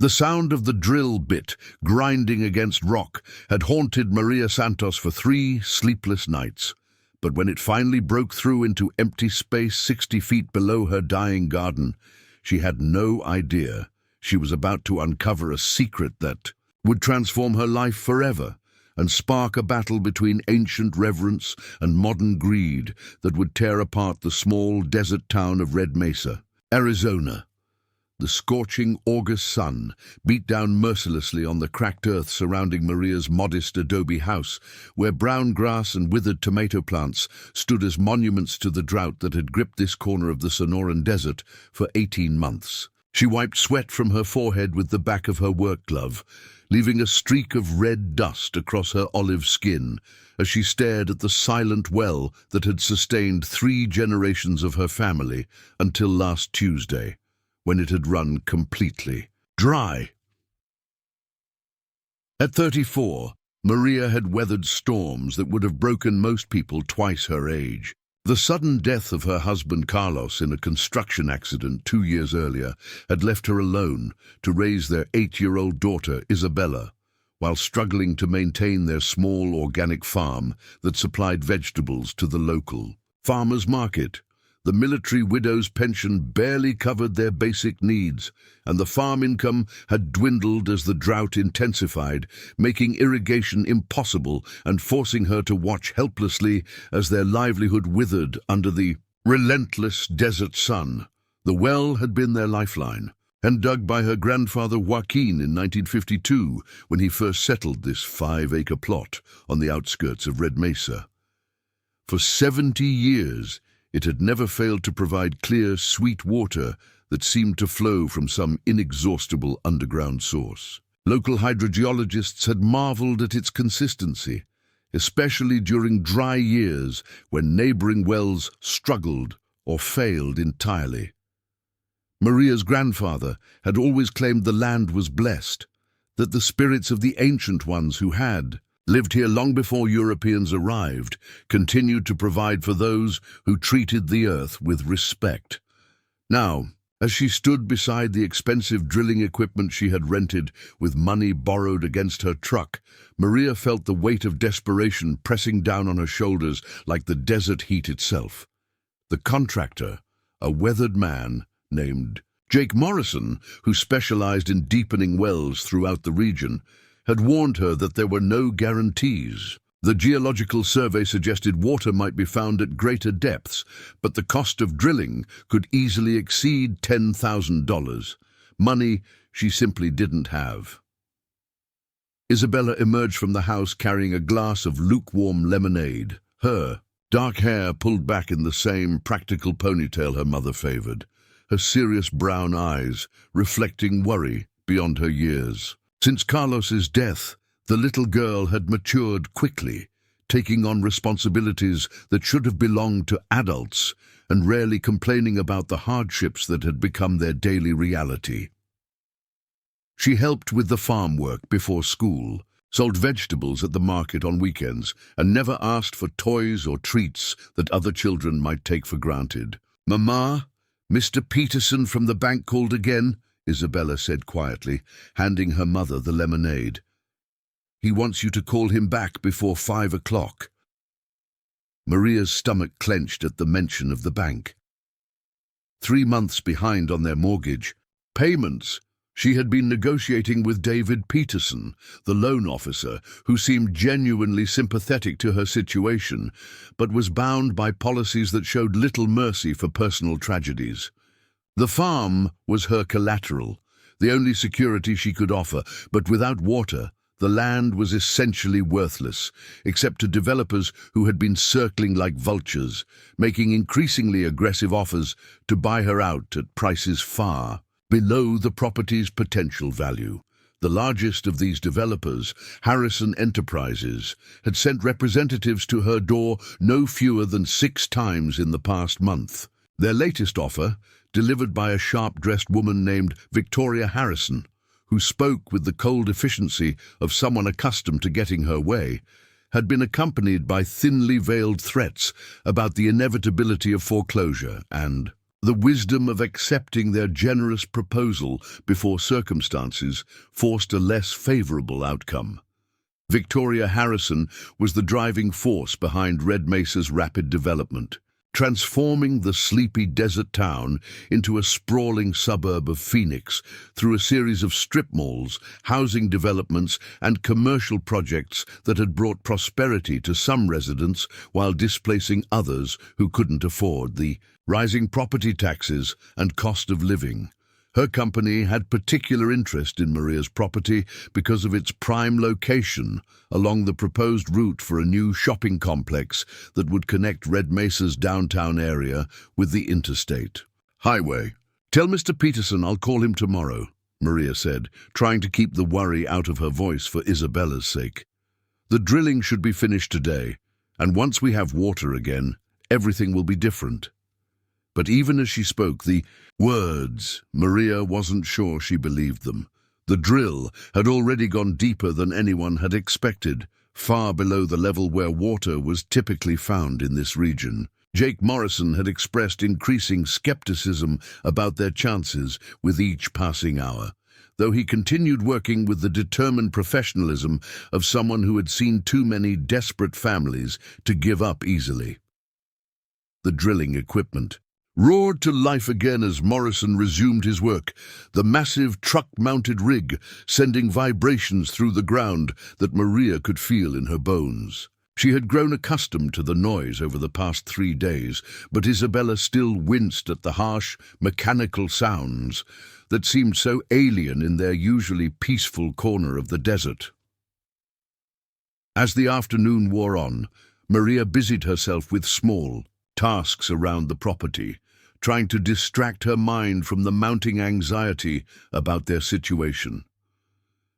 The sound of the drill bit grinding against rock had haunted Maria Santos for 3 sleepless nights. But when it finally broke through into empty space 60 feet below her dying garden, she had no idea she was about to uncover a secret that would transform her life forever and spark a battle between ancient reverence and modern greed that would tear apart the small desert town of Red Mesa, Arizona. The scorching August sun beat down mercilessly on the cracked earth surrounding Maria's modest adobe house, where brown grass and withered tomato plants stood as monuments to the drought that had gripped this corner of the Sonoran Desert for 18 months. She wiped sweat from her forehead with the back of her work glove, leaving a streak of red dust across her olive skin as she stared at the silent well that had sustained 3 generations of her family until last Tuesday, when it had run completely dry. At 34, Maria had weathered storms that would have broken most people twice her age. The sudden death of her husband Carlos in a construction accident 2 years earlier had left her alone to raise their 8-year-old daughter Isabella, while struggling to maintain their small organic farm that supplied vegetables to the local farmers' market. The military widow's pension barely covered their basic needs, and the farm income had dwindled as the drought intensified, making irrigation impossible and forcing her to watch helplessly as their livelihood withered under the relentless desert sun. The well had been their lifeline, and dug by her grandfather Joaquin in 1952 when he first settled this 5-acre plot on the outskirts of Red Mesa. For 70 years, it had never failed to provide clear, sweet water that seemed to flow from some inexhaustible underground source. Local hydrogeologists had marveled at its consistency, especially during dry years when neighboring wells struggled or failed entirely. Maria's grandfather had always claimed the land was blessed, that the spirits of the ancient ones who had lived here long before Europeans arrived, continued to provide for those who treated the earth with respect. Now, as she stood beside the expensive drilling equipment she had rented with money borrowed against her truck, Maria felt the weight of desperation pressing down on her shoulders like the desert heat itself. The contractor, a weathered man named Jake Morrison, who specialized in deepening wells throughout the region, had warned her that there were no guarantees. The geological survey suggested water might be found at greater depths, but the cost of drilling could easily exceed $10,000, money she simply didn't have. Isabella emerged from the house carrying a glass of lukewarm lemonade, her dark hair pulled back in the same practical ponytail her mother favored, her serious brown eyes reflecting worry beyond her years. Since Carlos's death, the little girl had matured quickly, taking on responsibilities that should have belonged to adults and rarely complaining about the hardships that had become their daily reality. She helped with the farm work before school, sold vegetables at the market on weekends, and never asked for toys or treats that other children might take for granted. "Mama, Mr. Peterson from the bank called again," Isabella said quietly, handing her mother the lemonade. "He wants you to call him back before 5 o'clock. Maria's stomach clenched at the mention of the bank. 3 months behind on their mortgage. Payments. She had been negotiating with David Peterson, the loan officer, who seemed genuinely sympathetic to her situation, but was bound by policies that showed little mercy for personal tragedies. The farm was her collateral, the only security she could offer, but without water, the land was essentially worthless, except to developers who had been circling like vultures, making increasingly aggressive offers to buy her out at prices far below the property's potential value. The largest of these developers, Harrison Enterprises, had sent representatives to her door no fewer than 6 times in the past month. Their latest offer, delivered by a sharp-dressed woman named Victoria Harrison, who spoke with the cold efficiency of someone accustomed to getting her way, had been accompanied by thinly veiled threats about the inevitability of foreclosure and The wisdom of accepting their generous proposal before circumstances forced a less favorable outcome. Victoria Harrison was the driving force behind Red Mesa's rapid development, transforming the sleepy desert town into a sprawling suburb of Phoenix through a series of strip malls, housing developments, and commercial projects that had brought prosperity to some residents while displacing others who couldn't afford the rising property taxes and cost of living. Her company had particular interest in Maria's property because of its prime location along the proposed route for a new shopping complex that would connect Red Mesa's downtown area with the interstate highway. "Tell Mr. Peterson I'll call him tomorrow," Maria said, trying to keep the worry out of her voice for Isabella's sake. "The drilling should be finished today, and once we have water again, everything will be different." But even as she spoke the words, Maria wasn't sure she believed them. The drill had already gone deeper than anyone had expected, far below the level where water was typically found in this region. Jake Morrison had expressed increasing skepticism about their chances with each passing hour, though he continued working with the determined professionalism of someone who had seen too many desperate families to give up easily. The drilling equipment roared to life again as Morrison resumed his work, the massive truck-mounted rig sending vibrations through the ground that Maria could feel in her bones. She had grown accustomed to the noise over the past 3 days, but Isabella still winced at the harsh, mechanical sounds that seemed so alien in their usually peaceful corner of the desert. As the afternoon wore on, Maria busied herself with small tasks around the property, trying to distract her mind from the mounting anxiety about their situation.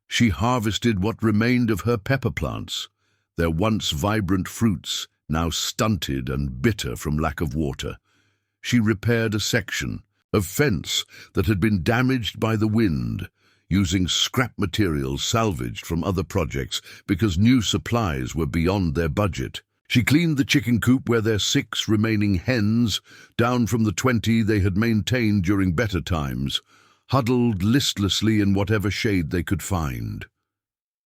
She harvested what remained of her pepper plants, their once vibrant fruits now stunted and bitter from lack of water. She repaired a section of fence that had been damaged by the wind, using scrap materials salvaged from other projects because new supplies were beyond their budget. She cleaned the chicken coop where their 6 remaining hens, down from the 20 they had maintained during better times, huddled listlessly in whatever shade they could find.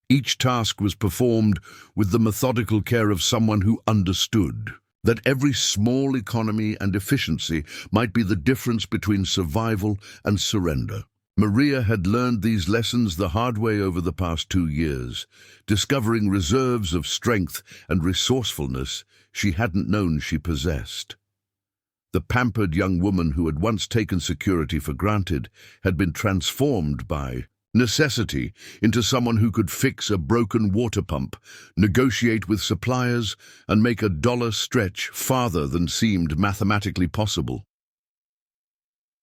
Each task was performed with the methodical care of someone who understood that every small economy and efficiency might be the difference between survival and surrender. Maria had learned these lessons the hard way over the past 2 years, discovering reserves of strength and resourcefulness she hadn't known she possessed. The pampered young woman who had once taken security for granted had been transformed by necessity into someone who could fix a broken water pump, negotiate with suppliers, and make a dollar stretch farther than seemed mathematically possible.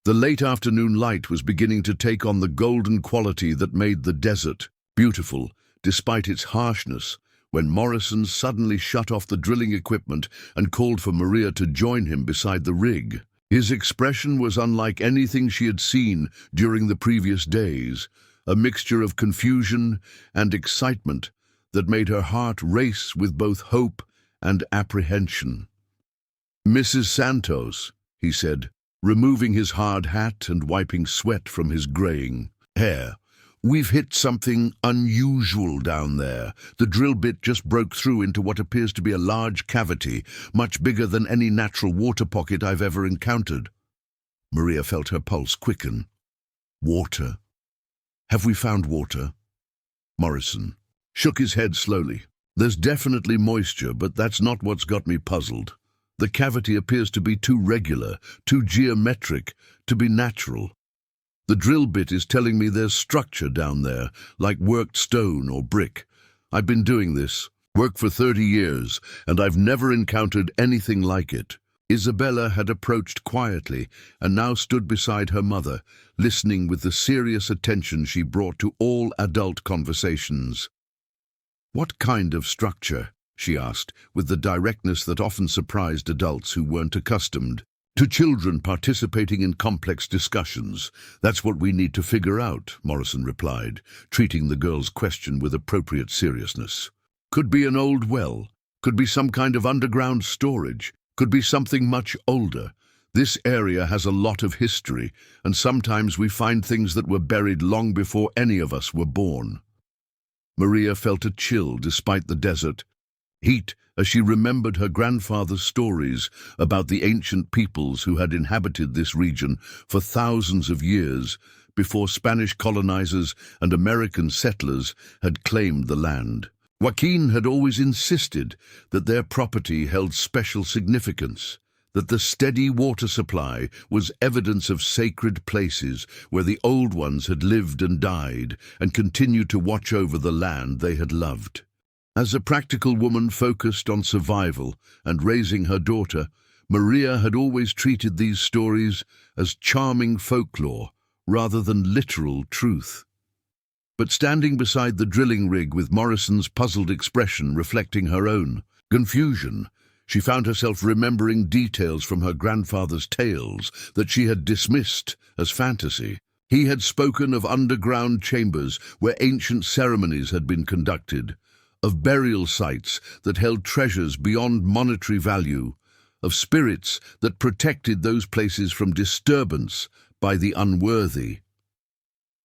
The late afternoon light was beginning to take on the golden quality that made the desert beautiful despite its harshness when Morrison suddenly shut off the drilling equipment and called for Maria to join him beside the rig. His expression was unlike anything she had seen during the previous days, a mixture of confusion and excitement that made her heart race with both hope and apprehension. "Mrs. Santos," he said, removing his hard hat and wiping sweat from his graying hair. "We've hit something unusual down there. The drill bit just broke through into what appears to be a large cavity, much bigger than any natural water pocket I've ever encountered." Maria felt her pulse quicken. "Water? Have we found water?" Morrison shook his head slowly. "There's definitely moisture, but that's not what's got me puzzled. The cavity appears to be too regular, too geometric, to be natural. The drill bit is telling me there's structure down there, like worked stone or brick. I've been doing this work for 30 years, and I've never encountered anything like it." Isabella had approached quietly and now stood beside her mother, listening with the serious attention she brought to all adult conversations. "What kind of structure?" she asked, with the directness that often surprised adults who weren't accustomed to children participating in complex discussions. "That's what we need to figure out," Morrison replied, treating the girl's question with appropriate seriousness. "Could be an old well, could be some kind of underground storage, could be something much older. This area has a lot of history, and sometimes we find things that were buried long before any of us were born." Maria felt a chill despite the desert heat as she remembered her grandfather's stories about the ancient peoples who had inhabited this region for thousands of years before Spanish colonizers and American settlers had claimed the land. Joaquin had always insisted that their property held special significance, that the steady water supply was evidence of sacred places where the old ones had lived and died and continued to watch over the land they had loved. As a practical woman focused on survival and raising her daughter, Maria had always treated these stories as charming folklore rather than literal truth. But standing beside the drilling rig with Morrison's puzzled expression reflecting her own confusion, she found herself remembering details from her grandfather's tales that she had dismissed as fantasy. He had spoken of underground chambers where ancient ceremonies had been conducted, of burial sites that held treasures beyond monetary value, of spirits that protected those places from disturbance by the unworthy.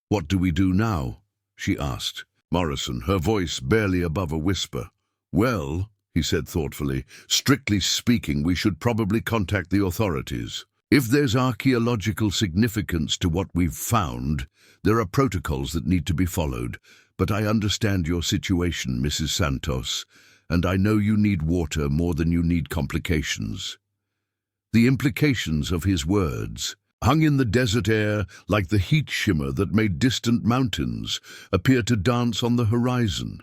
"What do we do now?" she asked. Morrison, her voice barely above a whisper. "Well," he said thoughtfully, "strictly speaking, we should probably contact the authorities. If there's archaeological significance to what we've found, there are protocols that need to be followed. But I understand your situation, Mrs. Santos, and I know you need water more than you need complications." The implications of his words, hung in the desert air like the heat shimmer that made distant mountains appear to dance on the horizon.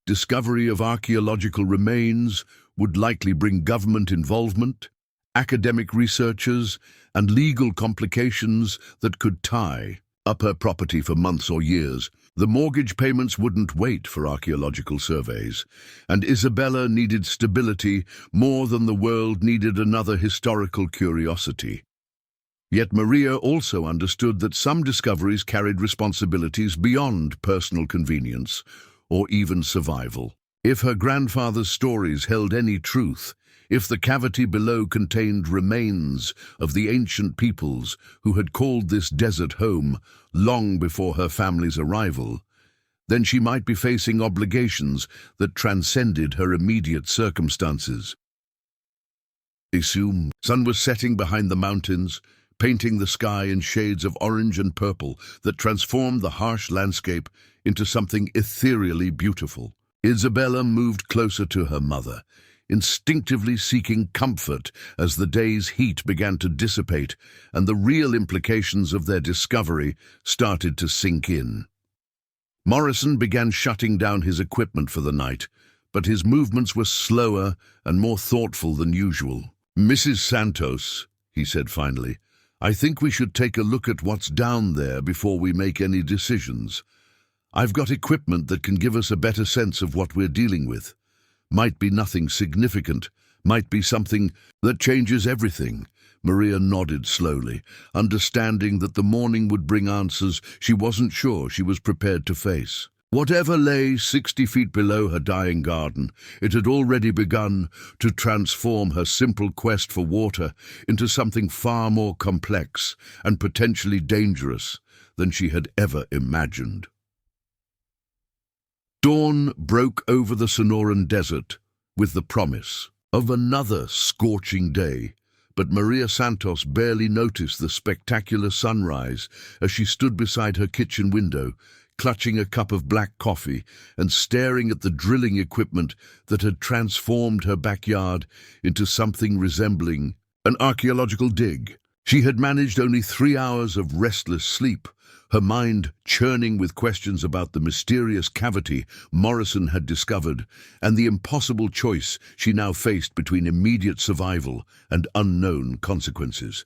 Discovery of archaeological remains would likely bring government involvement, academic researchers, and legal complications that could tie up her property for months or years. The mortgage payments wouldn't wait for archaeological surveys, and Isabella needed stability more than the world needed another historical curiosity. Yet Maria also understood that some discoveries carried responsibilities beyond personal convenience or even survival. If her grandfather's stories held any truth, if the cavity below contained remains of the ancient peoples who had called this desert home long before her family's arrival, then she might be facing obligations that transcended her immediate circumstances. The sun was setting behind the mountains, painting the sky in shades of orange and purple that transformed the harsh landscape into something ethereally beautiful. Isabella moved closer to her mother, instinctively seeking comfort as the day's heat began to dissipate and the real implications of their discovery started to sink in. Morrison began shutting down his equipment for the night, but his movements were slower and more thoughtful than usual. "Mrs. Santos," he said finally, "I think we should take a look at what's down there before we make any decisions. I've got equipment that can give us a better sense of what we're dealing with. Might be nothing significant, might be something that changes everything." Maria nodded slowly, understanding that the morning would bring answers she wasn't sure she was prepared to face. Whatever lay 60 feet below her dying garden, it had already begun to transform her simple quest for water into something far more complex and potentially dangerous than she had ever imagined. Dawn broke over the Sonoran desert with the promise of another scorching day, but Maria Santos barely noticed the spectacular sunrise as she stood beside her kitchen window, clutching a cup of black coffee and staring at the drilling equipment that had transformed her backyard into something resembling an archaeological dig. She had managed only 3 hours of restless sleep, her mind churning with questions about the mysterious cavity Morrison had discovered and the impossible choice she now faced between immediate survival and unknown consequences.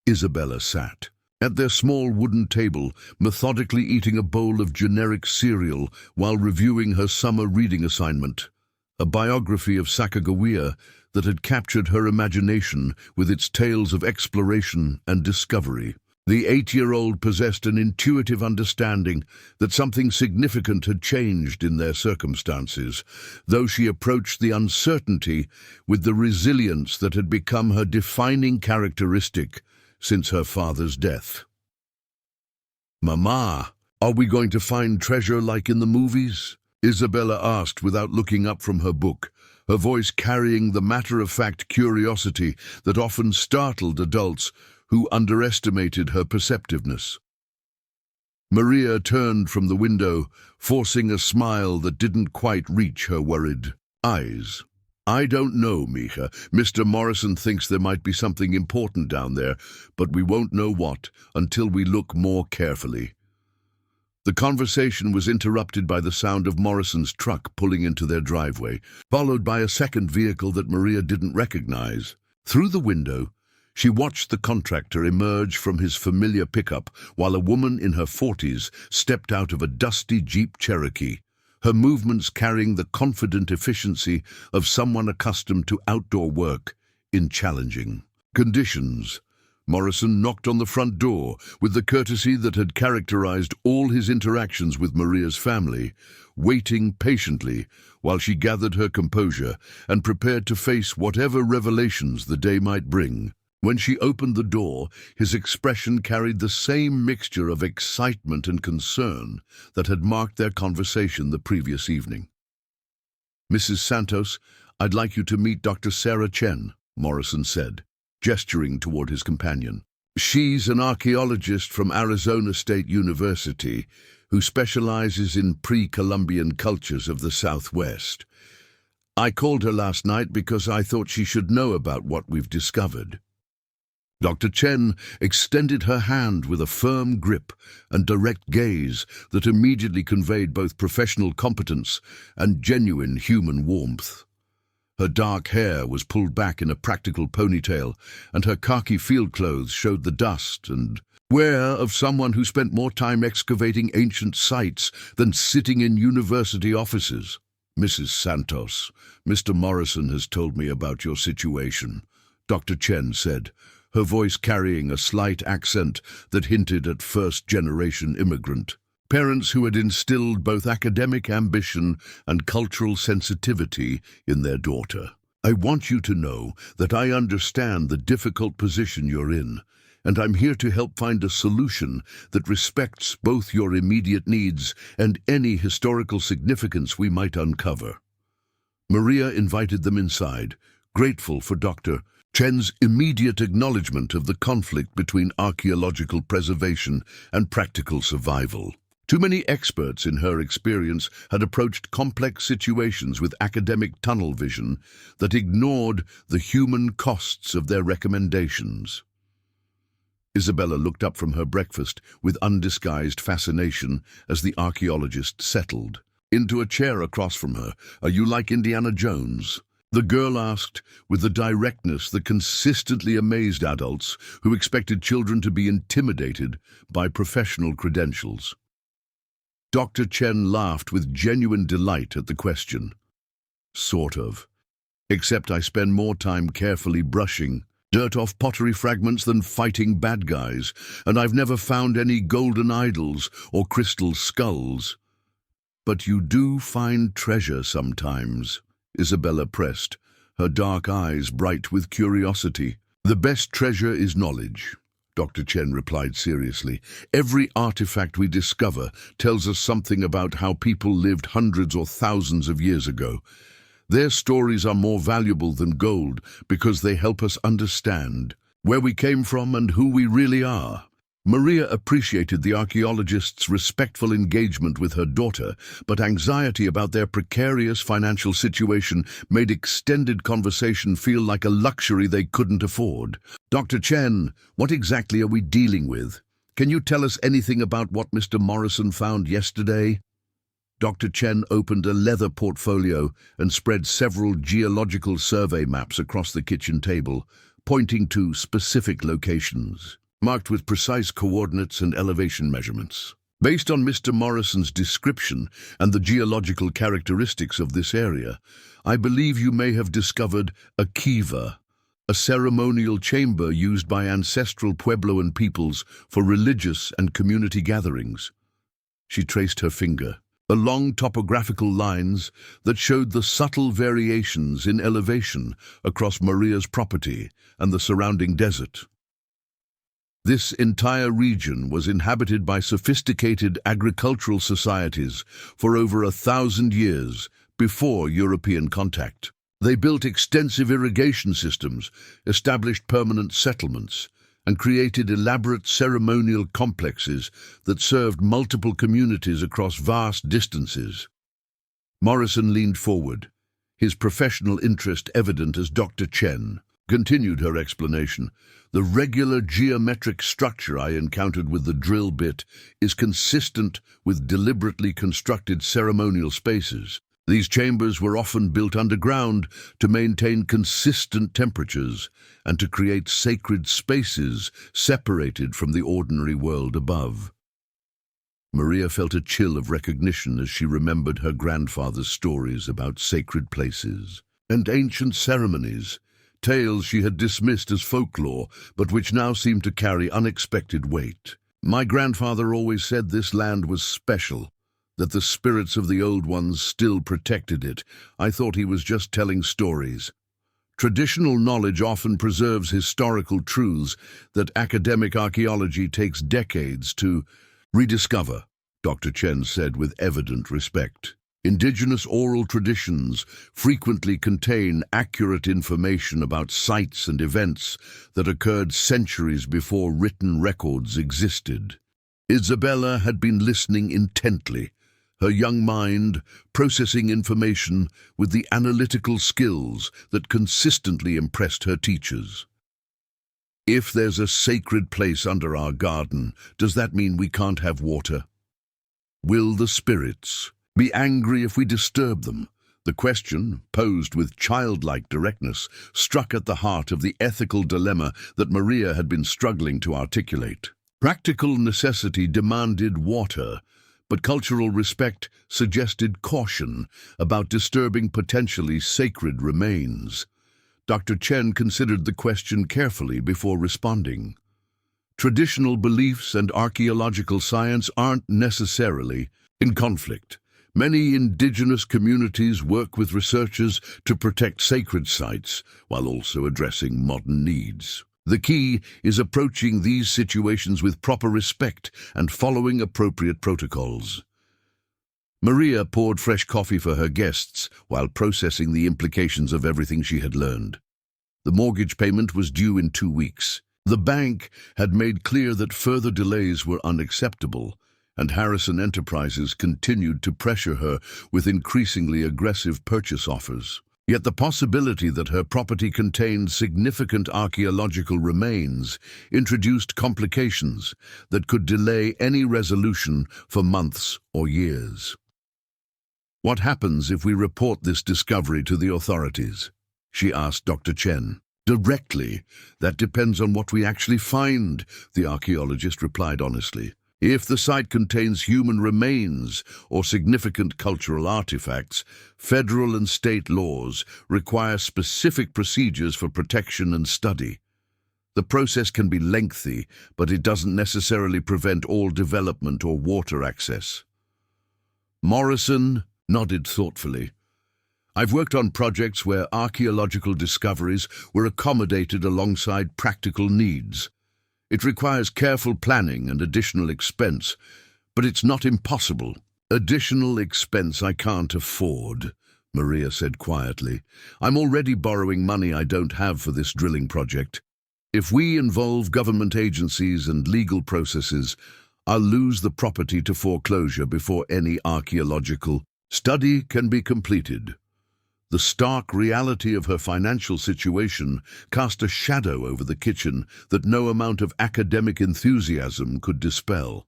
Isabella sat at their small wooden table, methodically eating a bowl of generic cereal while reviewing her summer reading assignment, a biography of Sacagawea that had captured her imagination with its tales of exploration and discovery. The 8-year-old possessed an intuitive understanding that something significant had changed in their circumstances, though she approached the uncertainty with the resilience that had become her defining characteristic since her father's death. "Mama, are we going to find treasure like in the movies?" Isabella asked without looking up from her book, her voice carrying the matter-of-fact curiosity that often startled adults who underestimated her perceptiveness. Maria turned from the window, forcing a smile that didn't quite reach her worried eyes. "I don't know, Mija. Mr. Morrison thinks there might be something important down there, but we won't know what until we look more carefully." The conversation was interrupted by the sound of Morrison's truck pulling into their driveway, followed by a second vehicle that Maria didn't recognize. Through the window, she watched the contractor emerge from his familiar pickup while a woman in her 40s stepped out of a dusty Jeep Cherokee, her movements carrying the confident efficiency of someone accustomed to outdoor work in challenging conditions. Morrison knocked on the front door with the courtesy that had characterized all his interactions with Maria's family, waiting patiently while she gathered her composure and prepared to face whatever revelations the day might bring. When she opened the door, his expression carried the same mixture of excitement and concern that had marked their conversation the previous evening. "Mrs. Santos, I'd like you to meet Dr. Sarah Chen," Morrison said, gesturing toward his companion. "She's an archaeologist from Arizona State University who specializes in pre-Columbian cultures of the Southwest. I called her last night because I thought she should know about what we've discovered." Dr. Chen extended her hand with a firm grip and direct gaze that immediately conveyed both professional competence and genuine human warmth. Her dark hair was pulled back in a practical ponytail, and her khaki field clothes showed the dust and wear of someone who spent more time excavating ancient sites than sitting in university offices. "Mrs. Santos, Mr. Morrison has told me about your situation," Dr. Chen said, her voice carrying a slight accent that hinted at first-generation immigrant. Parents who had instilled both academic ambition and cultural sensitivity in their daughter. "I want you to know that I understand the difficult position you're in, and I'm here to help find a solution that respects both your immediate needs and any historical significance we might uncover." Maria invited them inside, grateful for Dr. Chen's immediate acknowledgement of the conflict between archaeological preservation and practical survival. Too many experts, in her experience, had approached complex situations with academic tunnel vision that ignored the human costs of their recommendations. Isabella looked up from her breakfast with undisguised fascination as the archaeologist settled into a chair across from her. "Are you like Indiana Jones?" the girl asked with the directness that consistently amazed adults who expected children to be intimidated by professional credentials. Dr. Chen laughed with genuine delight at the question. "Sort of. Except I spend more time carefully brushing dirt off pottery fragments than fighting bad guys, and I've never found any golden idols or crystal skulls." "But you do find treasure sometimes," Isabella pressed, her dark eyes bright with curiosity. "The best treasure is knowledge," Dr. Chen replied seriously. "Every artifact we discover tells us something about how people lived hundreds or thousands of years ago. Their stories are more valuable than gold because they help us understand where we came from and who we really are." Maria appreciated the archaeologist's respectful engagement with her daughter, but anxiety about their precarious financial situation made extended conversation feel like a luxury they couldn't afford. "Dr. Chen, what exactly are we dealing with? Can you tell us anything about what Mr. Morrison found yesterday?" Dr. Chen opened a leather portfolio and spread several geological survey maps across the kitchen table, pointing to specific locations, marked with precise coordinates and elevation measurements. "Based on Mr. Morrison's description and the geological characteristics of this area, I believe you may have discovered a kiva, a ceremonial chamber used by ancestral Puebloan peoples for religious and community gatherings. She traced her finger along topographical lines that showed the subtle variations in elevation across Maria's property and the surrounding desert. This entire region was inhabited by sophisticated agricultural societies for over 1,000 years before European contact. They built extensive irrigation systems, established permanent settlements, and created elaborate ceremonial complexes that served multiple communities across vast distances. Morrison leaned forward, his professional interest evident as Dr. Chen continued her explanation. The regular geometric structure I encountered with the drill bit is consistent with deliberately constructed ceremonial spaces. These chambers were often built underground to maintain consistent temperatures and to create sacred spaces separated from the ordinary world above. Maria felt a chill of recognition as she remembered her grandfather's stories about sacred places and ancient ceremonies, tales she had dismissed as folklore, but which now seemed to carry unexpected weight. My grandfather always said this land was special, that the spirits of the old ones still protected it. I thought he was just telling stories. Traditional knowledge often preserves historical truths that academic archaeology takes decades to rediscover, Dr. Chen said with evident respect. Indigenous oral traditions frequently contain accurate information about sites and events that occurred centuries before written records existed. Isabella had been listening intently, her young mind processing information with the analytical skills that consistently impressed her teachers. If there's a sacred place under our garden, does that mean we can't have water? Will the spirits be angry if we disturb them? The question, posed with childlike directness, struck at the heart of the ethical dilemma that Maria had been struggling to articulate. Practical necessity demanded water, but cultural respect suggested caution about disturbing potentially sacred remains. Dr. Chen considered the question carefully before responding. Traditional beliefs and archaeological science aren't necessarily in conflict. Many indigenous communities work with researchers to protect sacred sites while also addressing modern needs. The key is approaching these situations with proper respect and following appropriate protocols. Maria poured fresh coffee for her guests while processing the implications of everything she had learned. The mortgage payment was due in 2 weeks. The bank had made clear that further delays were unacceptable, and Harrison Enterprises continued to pressure her with increasingly aggressive purchase offers. Yet the possibility that her property contained significant archaeological remains introduced complications that could delay any resolution for months or years. What happens if we report this discovery to the authorities? She asked Dr. Chen. Directly. That depends on what we actually find, the archaeologist replied honestly. If the site contains human remains or significant cultural artifacts, federal and state laws require specific procedures for protection and study. The process can be lengthy, but it doesn't necessarily prevent all development or water access. Morrison nodded thoughtfully. I've worked on projects where archaeological discoveries were accommodated alongside practical needs. It requires careful planning and additional expense, but it's not impossible. Additional expense I can't afford, Maria said quietly. I'm already borrowing money I don't have for this drilling project. If we involve government agencies and legal processes, I'll lose the property to foreclosure before any archaeological study can be completed. The stark reality of her financial situation cast a shadow over the kitchen that no amount of academic enthusiasm could dispel.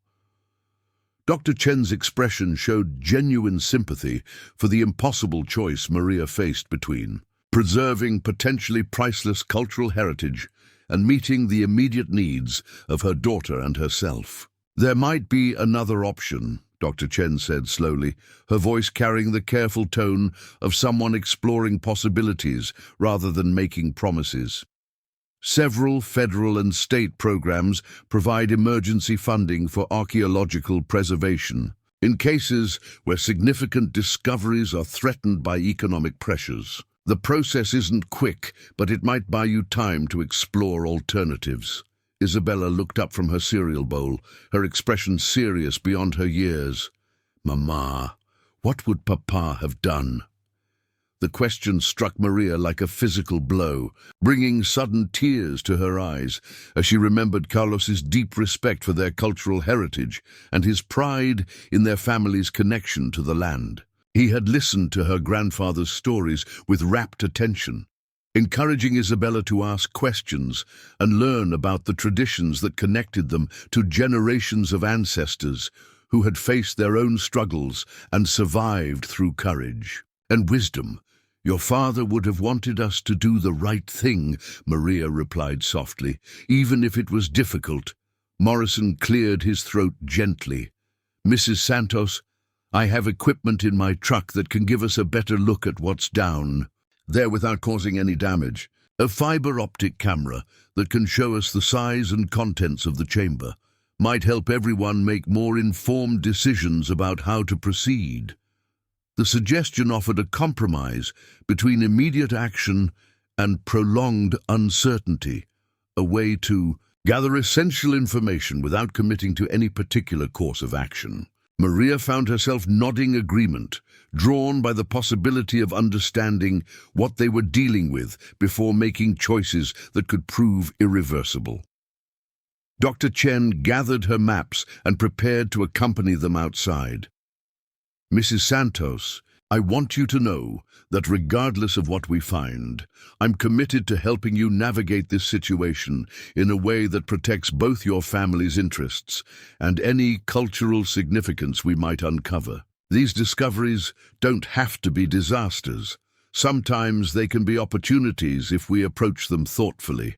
Dr. Chen's expression showed genuine sympathy for the impossible choice Maria faced between preserving potentially priceless cultural heritage and meeting the immediate needs of her daughter and herself. There might be another option, Dr. Chen said slowly, her voice carrying the careful tone of someone exploring possibilities rather than making promises. Several federal and state programs provide emergency funding for archaeological preservation in cases where significant discoveries are threatened by economic pressures. The process isn't quick, but it might buy you time to explore alternatives. Isabella looked up from her cereal bowl, her expression serious beyond her years. "Mama, what would Papa have done?" The question struck Maria like a physical blow, bringing sudden tears to her eyes as she remembered Carlos's deep respect for their cultural heritage and his pride in their family's connection to the land. He had listened to her grandfather's stories with rapt attention, encouraging Isabella to ask questions and learn about the traditions that connected them to generations of ancestors who had faced their own struggles and survived through courage and wisdom. "Your father would have wanted us to do the right thing," Maria replied softly, "even if it was difficult." Morrison cleared his throat gently. "Mrs. Santos, I have equipment in my truck that can give us a better look at what's down there without causing any damage. A fiber optic camera that can show us the size and contents of the chamber might help everyone make more informed decisions about how to proceed." The suggestion offered a compromise between immediate action and prolonged uncertainty, a way to gather essential information without committing to any particular course of action. Maria found herself nodding agreement, drawn by the possibility of understanding what they were dealing with before making choices that could prove irreversible. Dr. Chen gathered her maps and prepared to accompany them outside. "Mrs. Santos, I want you to know that regardless of what we find, I'm committed to helping you navigate this situation in a way that protects both your family's interests and any cultural significance we might uncover. These discoveries don't have to be disasters. Sometimes they can be opportunities if we approach them thoughtfully."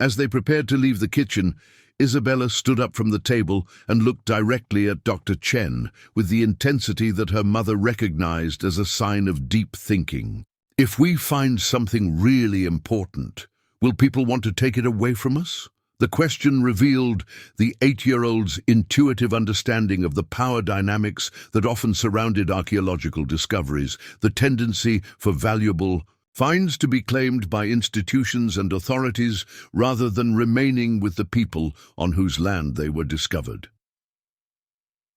As they prepared to leave the kitchen, Isabella stood up from the table and looked directly at Dr. Chen with the intensity that her mother recognized as a sign of deep thinking. "If we find something really important, will people want to take it away from us?" The question revealed the 8-year-old's intuitive understanding of the power dynamics that often surrounded archaeological discoveries, the tendency for valuable finds to be claimed by institutions and authorities rather than remaining with the people on whose land they were discovered.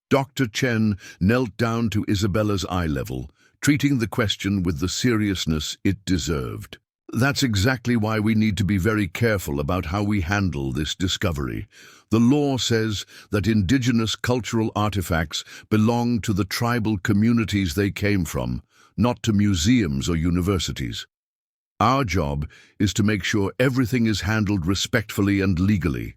Dr. Chen knelt down to Isabella's eye level, treating the question with the seriousness it deserved. "That's exactly why we need to be very careful about how we handle this discovery. The law says that indigenous cultural artifacts belong to the tribal communities they came from, not to museums or universities. Our job is to make sure everything is handled respectfully and legally."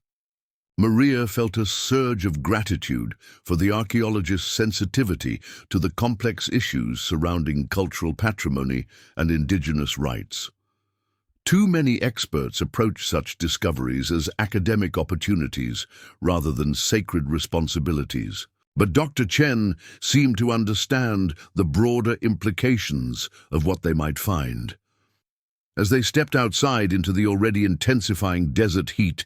Maria felt a surge of gratitude for the archaeologist's sensitivity to the complex issues surrounding cultural patrimony and indigenous rights. Too many experts approach such discoveries as academic opportunities rather than sacred responsibilities. But Dr. Chen seemed to understand the broader implications of what they might find. As they stepped outside into the already intensifying desert heat,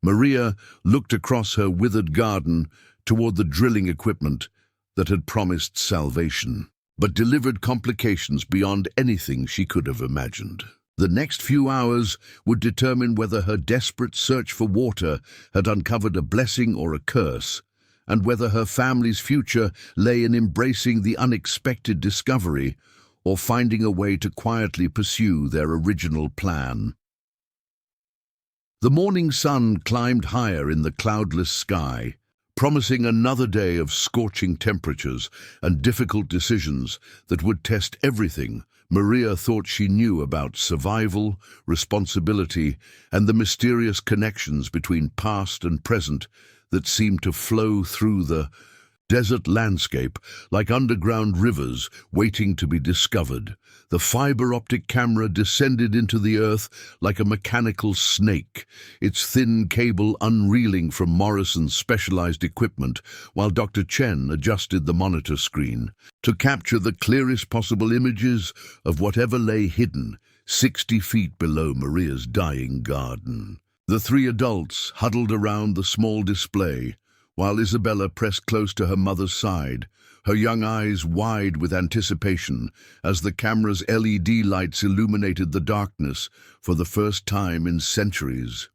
Maria looked across her withered garden toward the drilling equipment that had promised salvation, but delivered complications beyond anything she could have imagined. The next few hours would determine whether her desperate search for water had uncovered a blessing or a curse, and whether her family's future lay in embracing the unexpected discovery or finding a way to quietly pursue their original plan. The morning sun climbed higher in the cloudless sky, promising another day of scorching temperatures and difficult decisions that would test everything Maria thought she knew about survival, responsibility, and the mysterious connections between past and present that seemed to flow through the desert landscape like underground rivers waiting to be discovered. The fiber optic camera descended into the earth like a mechanical snake, its thin cable unreeling from Morrison's specialized equipment, while Dr. Chen adjusted the monitor screen to capture the clearest possible images of whatever lay hidden, 60 feet below Maria's dying garden. The three adults huddled around the small display, while Isabella pressed close to her mother's side, her young eyes wide with anticipation as the camera's LED lights illuminated the darkness for the first time in centuries.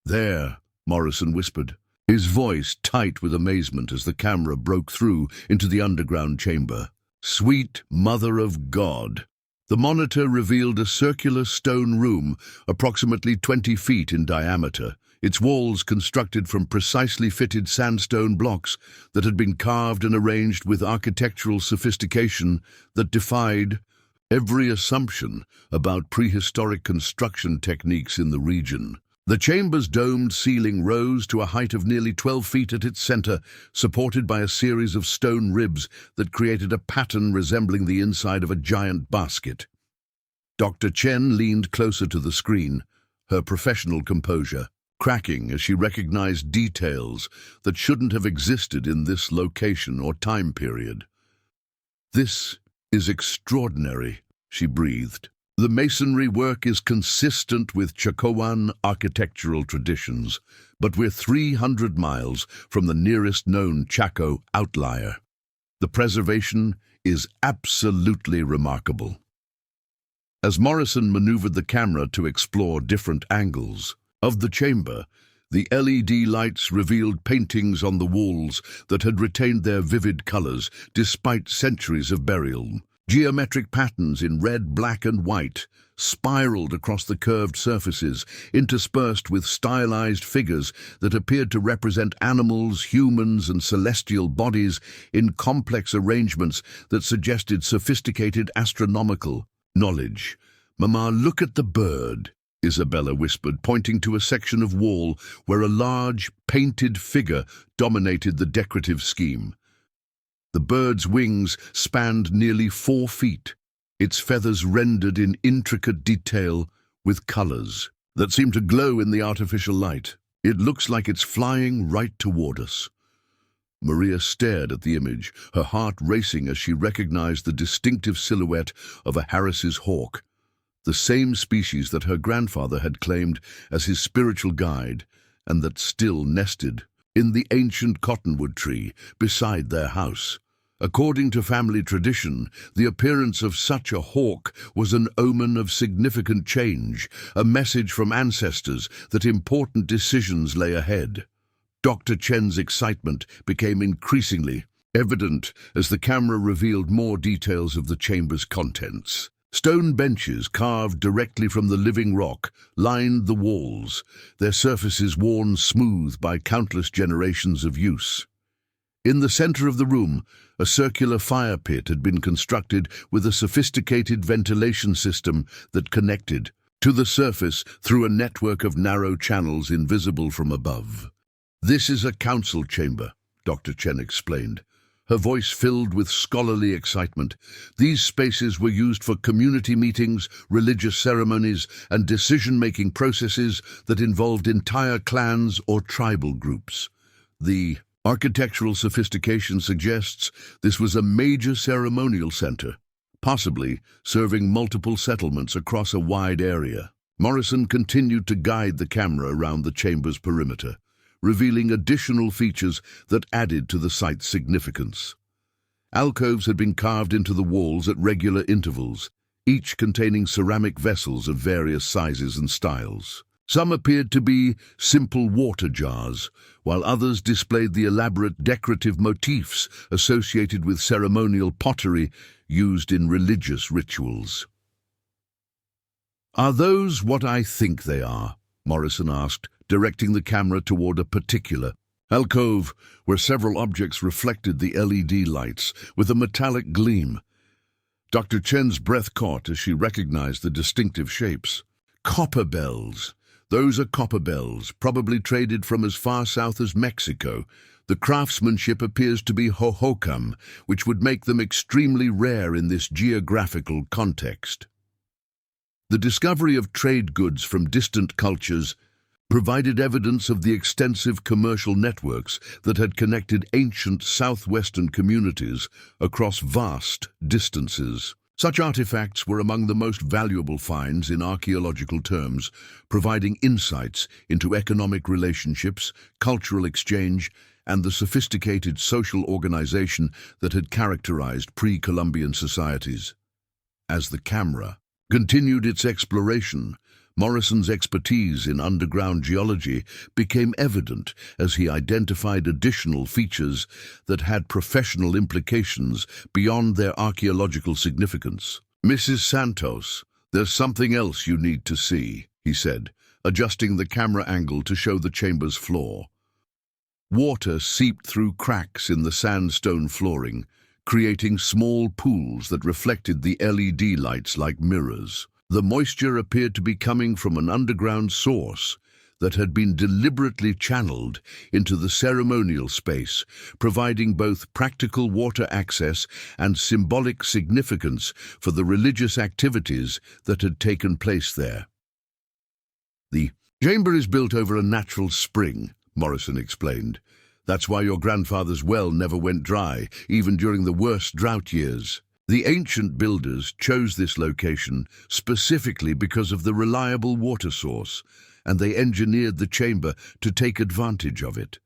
"There," Morrison whispered, his voice tight with amazement as the camera broke through into the underground chamber. "Sweet Mother of God." The monitor revealed a circular stone room approximately 20 feet in diameter, its walls constructed from precisely fitted sandstone blocks that had been carved and arranged with architectural sophistication that defied every assumption about prehistoric construction techniques in the region. The chamber's domed ceiling rose to a height of nearly 12 feet at its center, supported by a series of stone ribs that created a pattern resembling the inside of a giant basket. Dr. Chen leaned closer to the screen, her professional composure cracking as she recognized details that shouldn't have existed in this location or time period. "This is extraordinary," she breathed. "The masonry work is consistent with Chacoan architectural traditions, but we're 300 miles from the nearest known Chaco outlier. The preservation is absolutely remarkable." As Morrison maneuvered the camera to explore different angles of the chamber, the LED lights revealed paintings on the walls that had retained their vivid colors despite centuries of burial. Geometric patterns in red, black, and white spiraled across the curved surfaces, interspersed with stylized figures that appeared to represent animals, humans, and celestial bodies in complex arrangements that suggested sophisticated astronomical knowledge. "Mama, look at the bird," Isabella whispered, pointing to a section of wall where a large, painted figure dominated the decorative scheme. The bird's wings spanned nearly 4 feet, its feathers rendered in intricate detail with colors that seemed to glow in the artificial light. "It looks like it's flying right toward us." Maria stared at the image, her heart racing as she recognized the distinctive silhouette of a Harris's hawk, the same species that her grandfather had claimed as his spiritual guide and that still nested in the ancient cottonwood tree beside their house. According to family tradition, the appearance of such a hawk was an omen of significant change, a message from ancestors that important decisions lay ahead. Dr. Chen's excitement became increasingly evident as the camera revealed more details of the chamber's contents. Stone benches carved directly from the living rock lined the walls, their surfaces worn smooth by countless generations of use. In the center of the room, a circular fire pit had been constructed with a sophisticated ventilation system that connected to the surface through a network of narrow channels invisible from above. "This is a council chamber," Dr. Chen explained, her voice filled with scholarly excitement. "These spaces were used for community meetings, religious ceremonies, and decision-making processes that involved entire clans or tribal groups. The architectural sophistication suggests this was a major ceremonial center, possibly serving multiple settlements across a wide area." Morrison continued to guide the camera around the chamber's perimeter, revealing additional features that added to the site's significance. Alcoves had been carved into the walls at regular intervals, each containing ceramic vessels of various sizes and styles. Some appeared to be simple water jars, while others displayed the elaborate decorative motifs associated with ceremonial pottery used in religious rituals. "Are those what I think they are?" Morrison asked, directing the camera toward a particular alcove where several objects reflected the LED lights with a metallic gleam. Dr. Chen's breath caught as she recognized the distinctive shapes. "Copper bells. Those are copper bells, probably traded from as far south as Mexico. The craftsmanship appears to be hohokam, which would make them extremely rare in this geographical context." The discovery of trade goods from distant cultures provided evidence of the extensive commercial networks that had connected ancient southwestern communities across vast distances. Such artifacts were among the most valuable finds in archaeological terms, providing insights into economic relationships, cultural exchange, and the sophisticated social organization that had characterized pre-Columbian societies. As the camera continued its exploration, Morrison's expertise in underground geology became evident as he identified additional features that had professional implications beyond their archaeological significance. "Mrs. Santos, there's something else you need to see," he said, adjusting the camera angle to show the chamber's floor. Water seeped through cracks in the sandstone flooring, creating small pools that reflected the LED lights like mirrors. The moisture appeared to be coming from an underground source that had been deliberately channeled into the ceremonial space, providing both practical water access and symbolic significance for the religious activities that had taken place there. "The chamber is built over a natural spring," Morrison explained. "That's why your grandfather's well never went dry, even during the worst drought years. The ancient builders chose this location specifically because of the reliable water source, and they engineered the chamber to take advantage of it."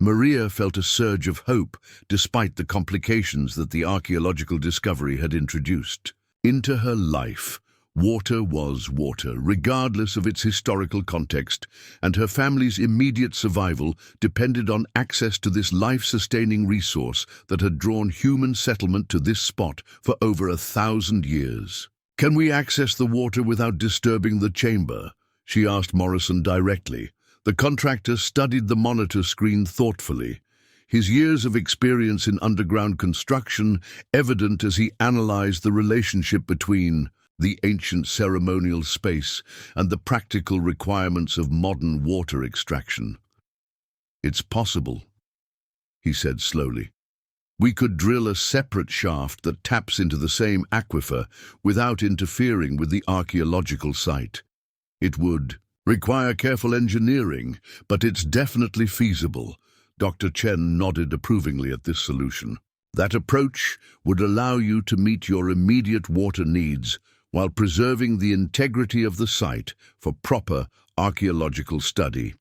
Maria felt a surge of hope despite the complications that the archaeological discovery had introduced. Into her life, water was water, regardless of its historical context, and her family's immediate survival depended on access to this life-sustaining resource that had drawn human settlement to this spot for over 1,000 years. "Can we access the water without disturbing the chamber?" she asked Morrison directly. The contractor studied the monitor screen thoughtfully, his years of experience in underground construction evident as he analyzed the relationship between the ancient ceremonial space and the practical requirements of modern water extraction. "It's possible," he said slowly. "We could drill a separate shaft that taps into the same aquifer without interfering with the archaeological site. It would require careful engineering, but it's definitely feasible." Dr. Chen nodded approvingly at this solution. "That approach would allow you to meet your immediate water needs while preserving the integrity of the site for proper archaeological study.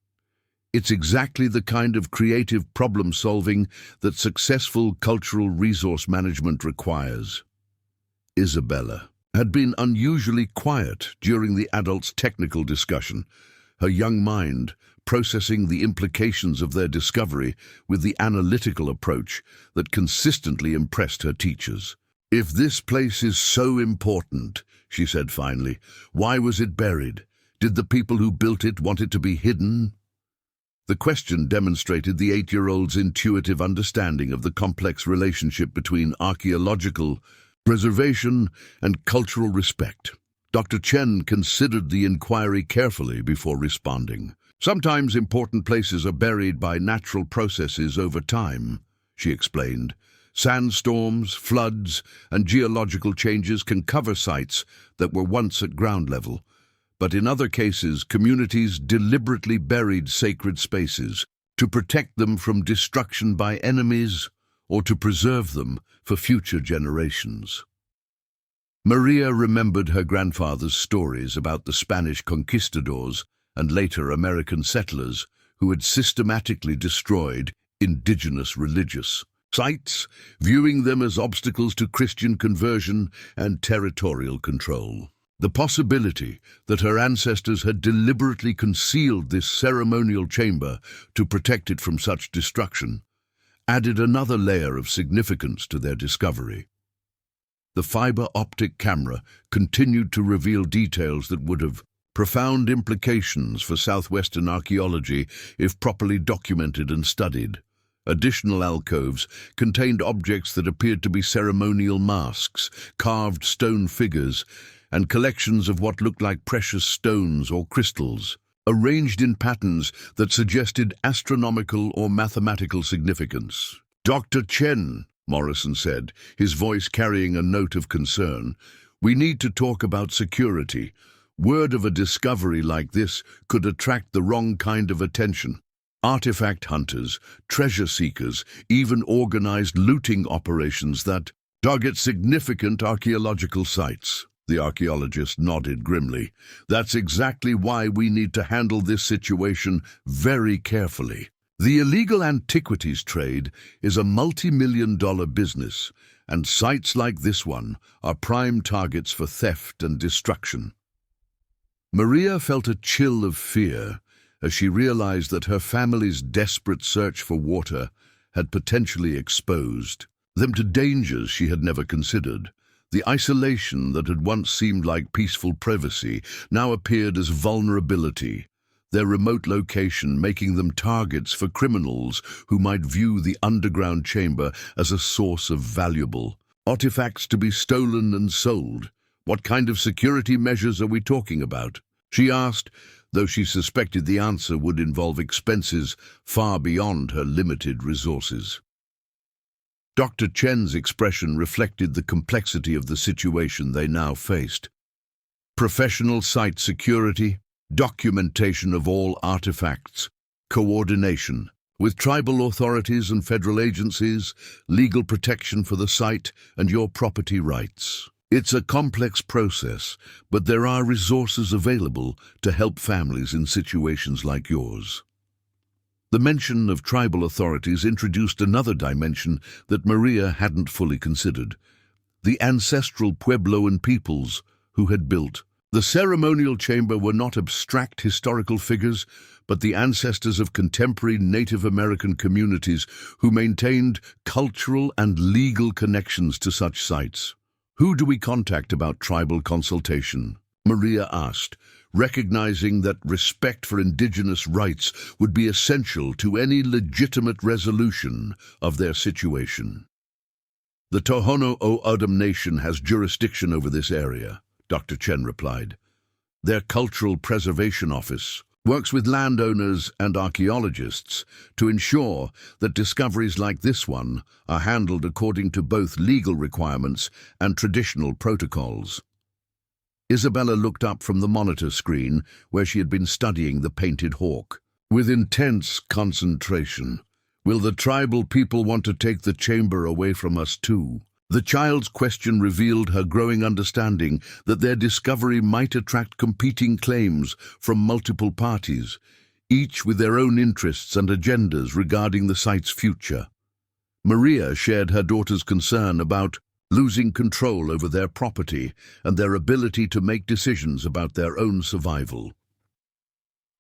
It's exactly the kind of creative problem-solving that successful cultural resource management requires." Isabella had been unusually quiet during the adults' technical discussion, her young mind processing the implications of their discovery with the analytical approach that consistently impressed her teachers. "If this place is so important," she said finally, "why was it buried? Did the people who built it want it to be hidden?" The question demonstrated the 8-year-old's intuitive understanding of the complex relationship between archaeological preservation and cultural respect. Dr. Chen considered the inquiry carefully before responding. "Sometimes important places are buried by natural processes over time," she explained. "Sandstorms, floods, and geological changes can cover sites that were once at ground level. But in other cases, communities deliberately buried sacred spaces to protect them from destruction by enemies or to preserve them for future generations." Maria remembered her grandfather's stories about the Spanish conquistadors and later American settlers who had systematically destroyed indigenous religious sites, viewing them as obstacles to Christian conversion and territorial control. The possibility that her ancestors had deliberately concealed this ceremonial chamber to protect it from such destruction added another layer of significance to their discovery. The fiber optic camera continued to reveal details that would have profound implications for southwestern archaeology if properly documented and studied. Additional alcoves contained objects that appeared to be ceremonial masks, carved stone figures, and collections of what looked like precious stones or crystals, arranged in patterns that suggested astronomical or mathematical significance. "Dr. Chen," Morrison said, his voice carrying a note of concern, "we need to talk about security. Word of a discovery like this could attract the wrong kind of attention. Artifact hunters, treasure seekers, even organized looting operations that..." Target significant archaeological sites. The archaeologist nodded grimly. That's exactly why we need to handle this situation very carefully. The illegal antiquities trade is a multi-million-dollar business, and sites like this one are prime targets for theft and destruction. Maria felt a chill of fear as she realized that her family's desperate search for water had potentially exposed them to dangers she had never considered. The isolation that had once seemed like peaceful privacy now appeared as vulnerability, their remote location making them targets for criminals who might view the underground chamber as a source of valuable artifacts to be stolen and sold. What kind of security measures are we talking about? She asked, though she suspected the answer would involve expenses far beyond her limited resources. Dr. Chen's expression reflected the complexity of the situation they now faced. Professional site security, documentation of all artifacts, coordination with tribal authorities and federal agencies, legal protection for the site and your property rights. It's a complex process, but there are resources available to help families in situations like yours. The mention of tribal authorities introduced another dimension that Maria hadn't fully considered: the ancestral Puebloan peoples who had built the ceremonial chamber were not abstract historical figures, but the ancestors of contemporary Native American communities who maintained cultural and legal connections to such sites. Who do we contact about tribal consultation? Maria asked, recognizing that respect for indigenous rights would be essential to any legitimate resolution of their situation. The Tohono O'odham Nation has jurisdiction over this area, Dr. Chen replied. Their Cultural Preservation Office works with landowners and archaeologists to ensure that discoveries like this one are handled according to both legal requirements and traditional protocols. Isabella looked up from the monitor screen where she had been studying the painted hawk. With intense concentration, will the tribal people want to take the chamber away from us too? The child's question revealed her growing understanding that their discovery might attract competing claims from multiple parties, each with their own interests and agendas regarding the site's future. Maria shared her daughter's concern about losing control over their property and their ability to make decisions about their own survival.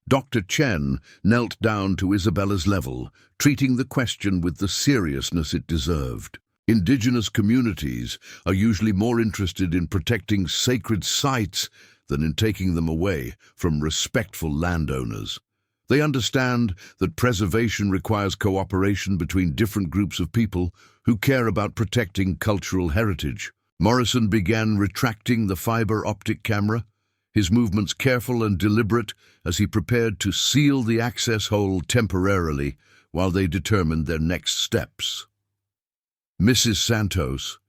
Dr. Chen knelt down to Isabella's level, treating the question with the seriousness it deserved. Indigenous communities are usually more interested in protecting sacred sites than in taking them away from respectful landowners. They understand that preservation requires cooperation between different groups of people who care about protecting cultural heritage. Morrison began retracting the fiber optic camera, his movements careful and deliberate as he prepared to seal the access hole temporarily while they determined their next steps. "Mrs. Santos,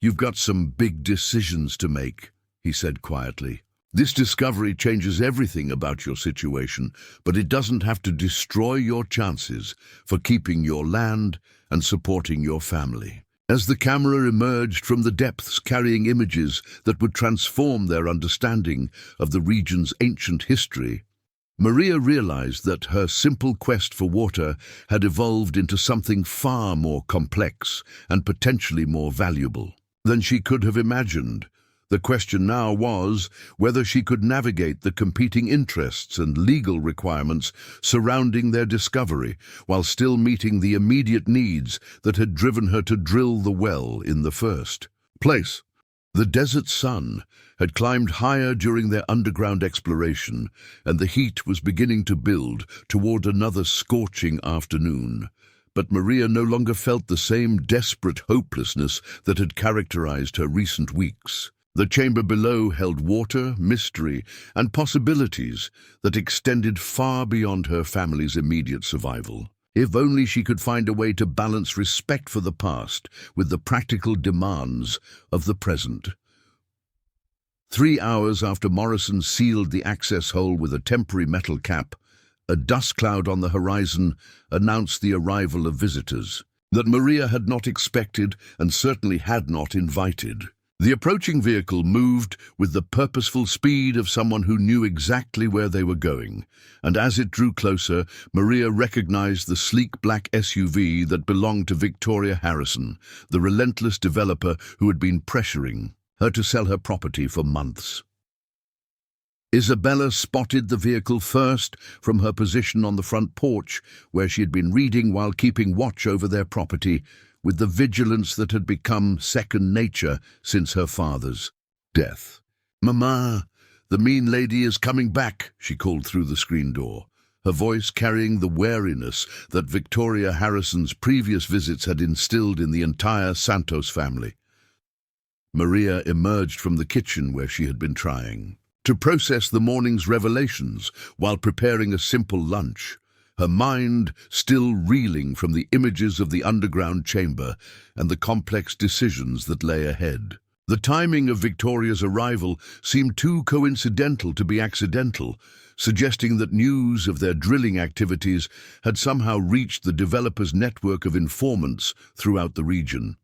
you've got some big decisions to make," he said quietly. "This discovery changes everything about your situation, but it doesn't have to destroy your chances for keeping your land and supporting your family." As the camera emerged from the depths carrying images that would transform their understanding of the region's ancient history, Maria realized that her simple quest for water had evolved into something far more complex and potentially more valuable than she could have imagined. The question now was whether she could navigate the competing interests and legal requirements surrounding their discovery while still meeting the immediate needs that had driven her to drill the well in the first place. The desert sun had climbed higher during their underground exploration, and the heat was beginning to build toward another scorching afternoon. But Maria no longer felt the same desperate hopelessness that had characterized her recent weeks. The chamber below held water, mystery, and possibilities that extended far beyond her family's immediate survival. If only she could find a way to balance respect for the past with the practical demands of the present. 3 hours after Morrison sealed the access hole with a temporary metal cap, a dust cloud on the horizon announced the arrival of visitors. that Maria had not expected and certainly had not invited. The approaching vehicle moved with the purposeful speed of someone who knew exactly where they were going, and as it drew closer, Maria recognized the sleek black SUV that belonged to Victoria Harrison, the relentless developer who had been pressuring her to sell her property for months. Isabella spotted the vehicle first from her position on the front porch, where she had been reading while keeping watch over their property, with the vigilance that had become second nature since her father's death. "Mama, the mean lady is coming back," she called through the screen door, her voice carrying the wariness that Victoria Harrison's previous visits had instilled in the entire Santos family. Maria emerged from the kitchen where she had been trying to process the morning's revelations while preparing a simple lunch, her mind still reeling from the images of the underground chamber and the complex decisions that lay ahead. The timing of Victoria's arrival seemed too coincidental to be accidental, suggesting that news of their drilling activities had somehow reached the developer's network of informants throughout the region.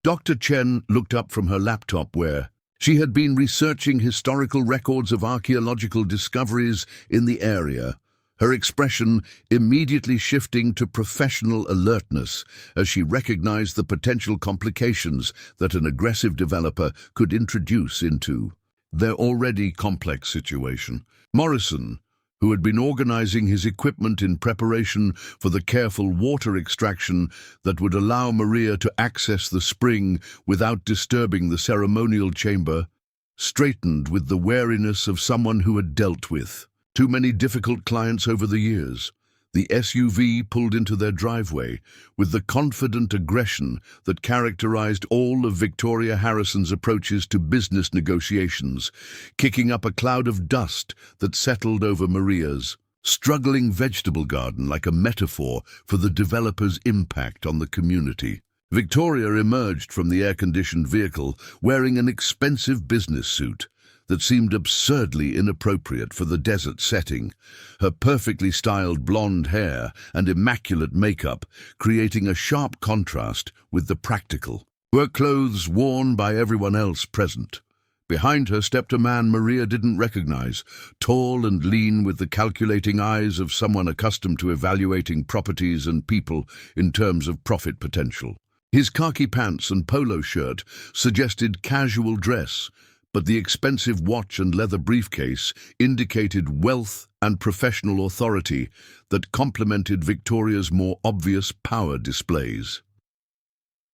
Dr. Chen looked up from her laptop where she had been researching historical records of archaeological discoveries in the area, her expression immediately shifting to professional alertness as she recognized the potential complications that an aggressive developer could introduce into their already complex situation. Morrison, who had been organizing his equipment in preparation for the careful water extraction that would allow Maria to access the spring without disturbing the ceremonial chamber, straightened with the wariness of someone who had dealt with too many difficult clients over the years. The SUV pulled into their driveway with the confident aggression that characterized all of Victoria Harrison's approaches to business negotiations, kicking up a cloud of dust that settled over Maria's struggling vegetable garden like a metaphor for the developer's impact on the community. Victoria emerged from the air-conditioned vehicle wearing an expensive business suit that seemed absurdly inappropriate for the desert setting, her perfectly styled blonde hair and immaculate makeup creating a sharp contrast with the practical work clothes worn by everyone else present. Behind her stepped a man Maria didn't recognize, tall and lean with the calculating eyes of someone accustomed to evaluating properties and people in terms of profit potential. His khaki pants and polo shirt suggested casual dress, but the expensive watch and leather briefcase indicated wealth and professional authority that complemented Victoria's more obvious power displays.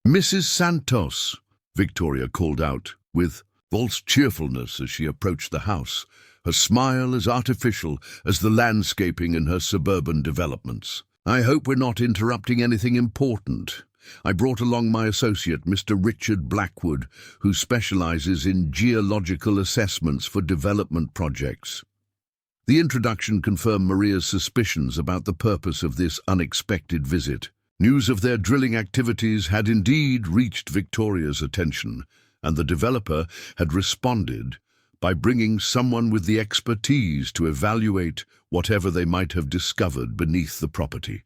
"Mrs. Santos," Victoria called out with false cheerfulness as she approached the house, her smile as artificial as the landscaping in her suburban developments. "I hope we're not interrupting anything important. I brought along my associate, Mr. Richard Blackwood, who specializes in geological assessments for development projects." The introduction confirmed Maria's suspicions about the purpose of this unexpected visit. News of their drilling activities had indeed reached Victoria's attention, and the developer had responded by bringing someone with the expertise to evaluate whatever they might have discovered beneath the property.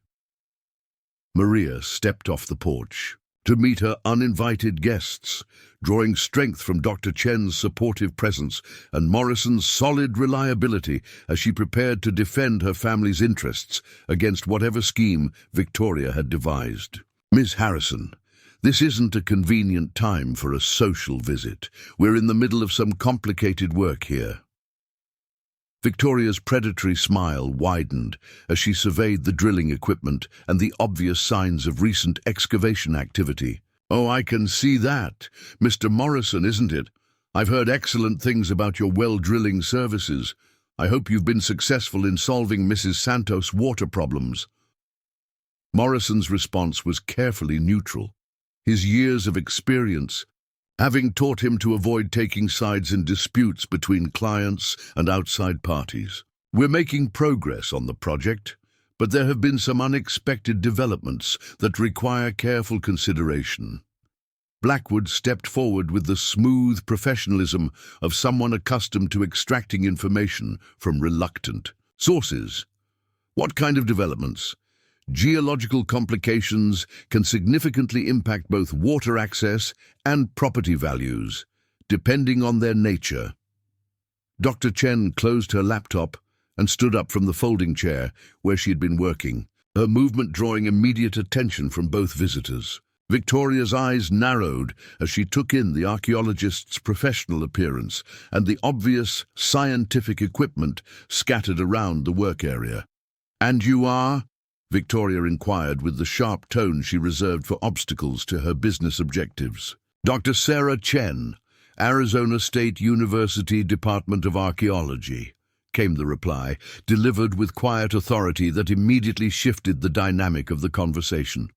Maria stepped off the porch to meet her uninvited guests, drawing strength from Dr. Chen's supportive presence and Morrison's solid reliability as she prepared to defend her family's interests against whatever scheme Victoria had devised. "Miss Harrison, this isn't a convenient time for a social visit. We're in the middle of some complicated work here." Victoria's predatory smile widened as she surveyed the drilling equipment and the obvious signs of recent excavation activity. "Oh, I can see that. Mr. Morrison, isn't it? I've heard excellent things about your well-drilling services. I hope you've been successful in solving Mrs. Santos' water problems." Morrison's response was carefully neutral. His years of experience having taught him to avoid taking sides in disputes between clients and outside parties. "We're making progress on the project, but there have been some unexpected developments that require careful consideration." Blackwood stepped forward with the smooth professionalism of someone accustomed to extracting information from reluctant sources. "What kind of developments? Geological complications can significantly impact both water access and property values, depending on their nature. Dr. Chen closed her laptop and stood up from the folding chair where she had been working, her movement drawing immediate attention from both visitors. Victoria's eyes narrowed as she took in the archaeologist's professional appearance and the obvious scientific equipment scattered around the work area. "And you are?" Victoria inquired with the sharp tone she reserved for obstacles to her business objectives. "Dr. Sarah Chen, Arizona State University Department of Archaeology," came the reply, delivered with quiet authority that immediately shifted the dynamic of the conversation.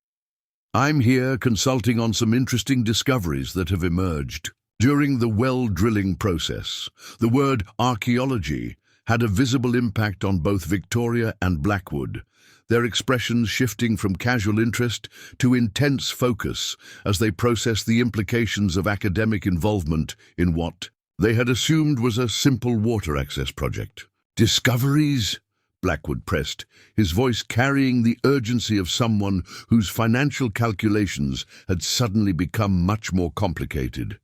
"I'm here consulting on some interesting discoveries that have emerged. During the well drilling process, the word archaeology had a visible impact on both Victoria and Blackwood, their expressions shifting from casual interest to intense focus as they processed the implications of academic involvement in what they had assumed was a simple water access project. "Discoveries?" Blackwood pressed, his voice carrying the urgency of someone whose financial calculations had suddenly become much more complicated.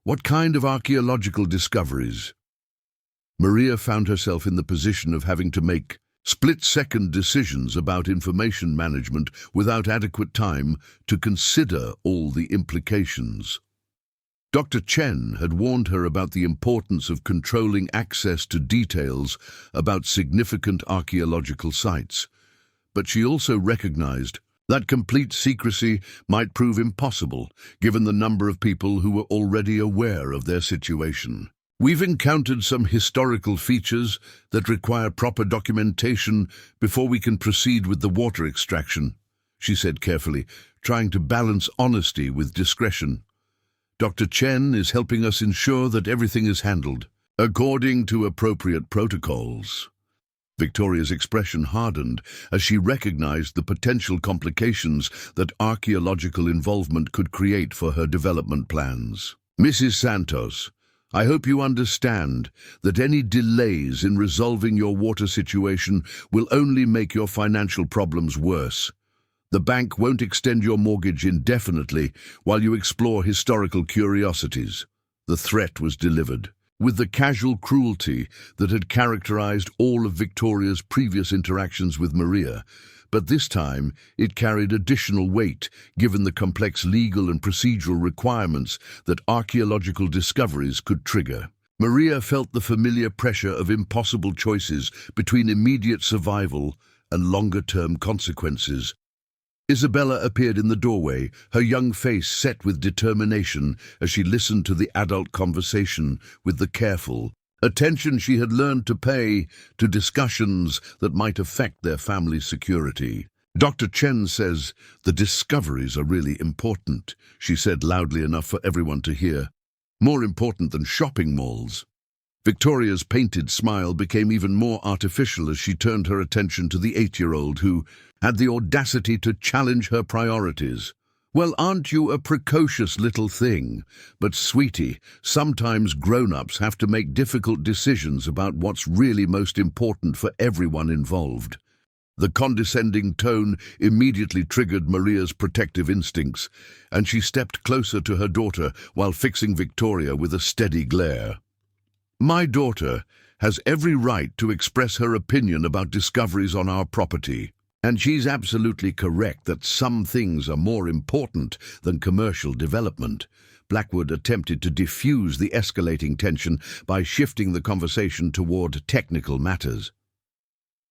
"What kind of archaeological discoveries?" Maria found herself in the position of having to make split-second decisions about information management without adequate time to consider all the implications. Dr. Chen had warned her about the importance of controlling access to details about significant archaeological sites, but she also recognized that complete secrecy might prove impossible given the number of people who were already aware of their situation. "We've encountered some historical features that require proper documentation before we can proceed with the water extraction," she said carefully, trying to balance honesty with discretion. "Dr. Chen is helping us ensure that everything is handled according to appropriate protocols." Victoria's expression hardened as she recognized the potential complications that archaeological involvement could create for her development plans. "Mrs. Santos, I hope you understand that any delays in resolving your water situation will only make your financial problems worse. The bank won't extend your mortgage indefinitely while you explore historical curiosities." The threat was delivered with the casual cruelty that had characterized all of Victoria's previous interactions with Maria, but this time it carried additional weight given the complex legal and procedural requirements that archaeological discoveries could trigger. Maria felt the familiar pressure of impossible choices between immediate survival and longer-term consequences. Isabella appeared in the doorway, her young face set with determination as she listened to the adult conversation with the careful attention she had learned to pay to discussions that might affect their family's security. "Dr. Chen says the discoveries are really important," she said loudly enough for everyone to hear. "More important than shopping malls." Victoria's painted smile became even more artificial as she turned her attention to the 8-year-old who had the audacity to challenge her priorities. "Well, aren't you a precocious little thing? But, sweetie, sometimes grown-ups have to make difficult decisions about what's really most important for everyone involved." The condescending tone immediately triggered Maria's protective instincts, and she stepped closer to her daughter while fixing Victoria with a steady glare. "My daughter has every right to express her opinion about discoveries on our property, and she's absolutely correct that some things are more important than commercial development." Blackwood attempted to diffuse the escalating tension by shifting the conversation toward technical matters.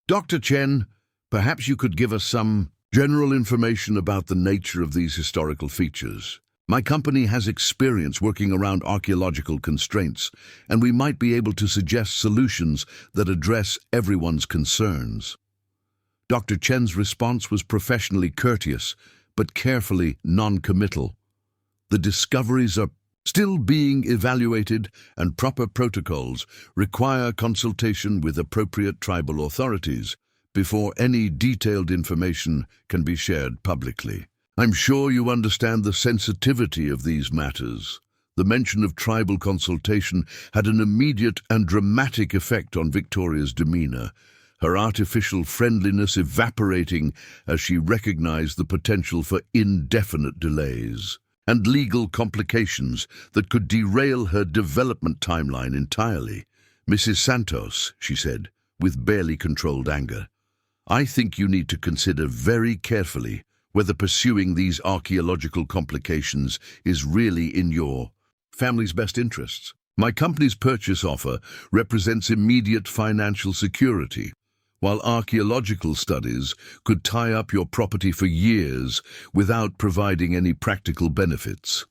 "Dr. Chen, perhaps you could give us some general information about the nature of these historical features. My company has experience working around archaeological constraints, and we might be able to suggest solutions that address everyone's concerns." Dr. Chen's response was professionally courteous, but carefully non-committal. "The discoveries are still being evaluated, and proper protocols require consultation with appropriate tribal authorities before any detailed information can be shared publicly. I'm sure you understand the sensitivity of these matters." The mention of tribal consultation had an immediate and dramatic effect on Victoria's demeanor. her artificial friendliness evaporating as she recognized the potential for indefinite delays and legal complications that could derail her development timeline entirely. "Mrs. Santos," she said, with barely controlled anger, "I think you need to consider very carefully whether pursuing these archaeological complications is really in your family's best interests. My company's purchase offer represents immediate financial security, while archaeological studies could tie up your property for years without providing any practical benefits."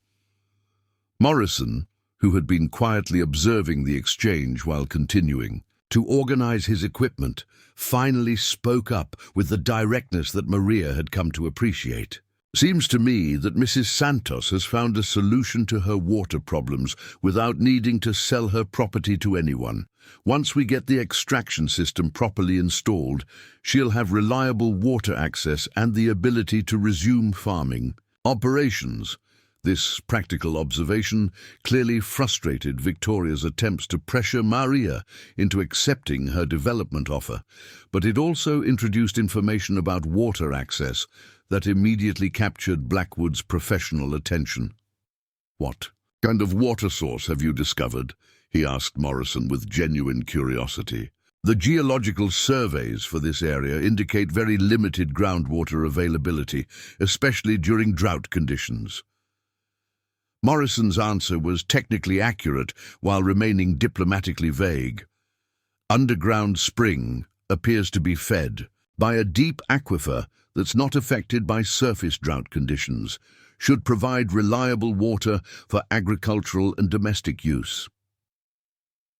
Morrison, who had been quietly observing the exchange while continuing to organize his equipment, finally spoke up with the directness that Maria had come to appreciate. "Seems to me that Mrs. Santos has found a solution to her water problems without needing to sell her property to anyone. Once we get the extraction system properly installed, she'll have reliable water access and the ability to resume farming operations." This practical observation clearly frustrated Victoria's attempts to pressure Maria into accepting her development offer, but it also introduced information about water access that immediately captured Blackwood's professional attention. "What kind of water source have you discovered?" he asked Morrison with genuine curiosity. "The geological surveys for this area indicate very limited groundwater availability, especially during drought conditions." Morrison's answer was technically accurate while remaining diplomatically vague. "Underground spring appears to be fed by a deep aquifer that's not affected by surface drought conditions, should provide reliable water for agricultural and domestic use."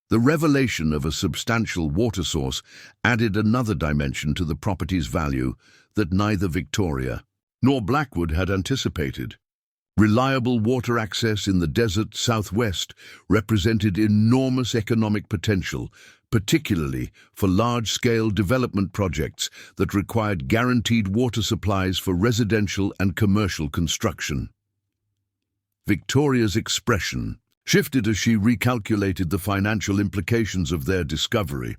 The revelation of a substantial water source added another dimension to the property's value that neither Victoria nor Blackwood had anticipated. Reliable water access in the desert southwest represented enormous economic potential, particularly for large-scale development projects that required guaranteed water supplies for residential and commercial construction. Victoria's expression shifted as she recalculated the financial implications of their discovery.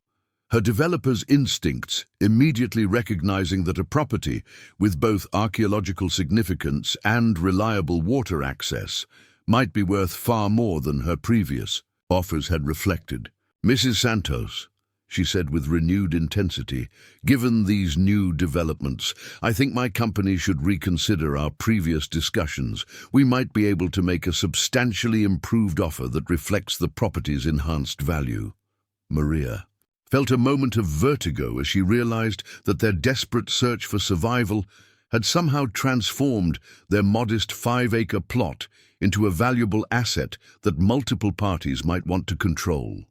Her developer's instincts, immediately recognizing that a property with both archaeological significance and reliable water access might be worth far more than her previous offers had reflected. "Mrs. Santos," she said with renewed intensity, "given these new developments, I think my company should reconsider our previous discussions. We might be able to make a substantially improved offer that reflects the property's enhanced value." Maria felt a moment of vertigo as she realized that their desperate search for survival had somehow transformed their modest 5-acre plot into a valuable asset that multiple parties might want to control.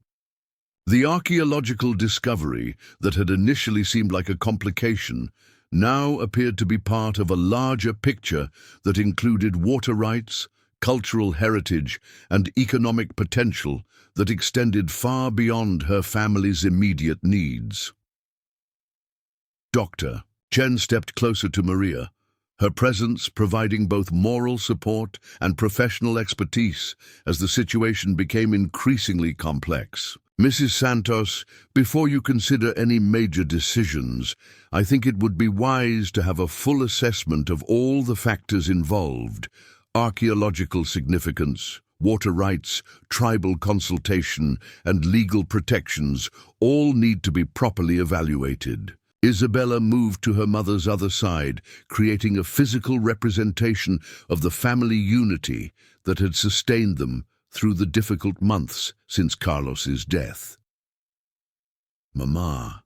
The archaeological discovery that had initially seemed like a complication now appeared to be part of a larger picture that included water rights, cultural heritage, and economic potential that extended far beyond her family's immediate needs. Dr. Chen stepped closer to Maria, her presence providing both moral support and professional expertise as the situation became increasingly complex. "Mrs. Santos, before you consider any major decisions, I think it would be wise to have a full assessment of all the factors involved: archaeological significance, water rights, tribal consultation, and legal protections all need to be properly evaluated." Isabella moved to her mother's other side, creating a physical representation of the family unity that had sustained them through the difficult months since Carlos's death. "Mama,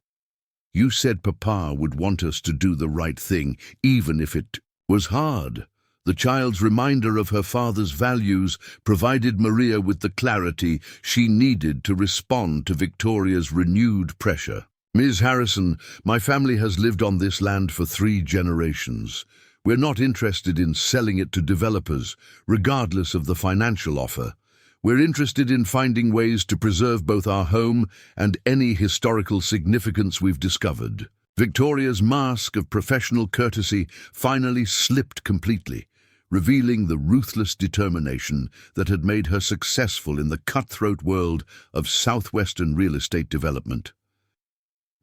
you said Papa would want us to do the right thing, even if it was hard." The child's reminder of her father's values provided Maria with the clarity she needed to respond to Victoria's renewed pressure. "Ms. Harrison, my family has lived on this land for 3 generations. We're not interested in selling it to developers, regardless of the financial offer. We're interested in finding ways to preserve both our home and any historical significance we've discovered." Victoria's mask of professional courtesy finally slipped completely, revealing the ruthless determination that had made her successful in the cutthroat world of southwestern real estate development.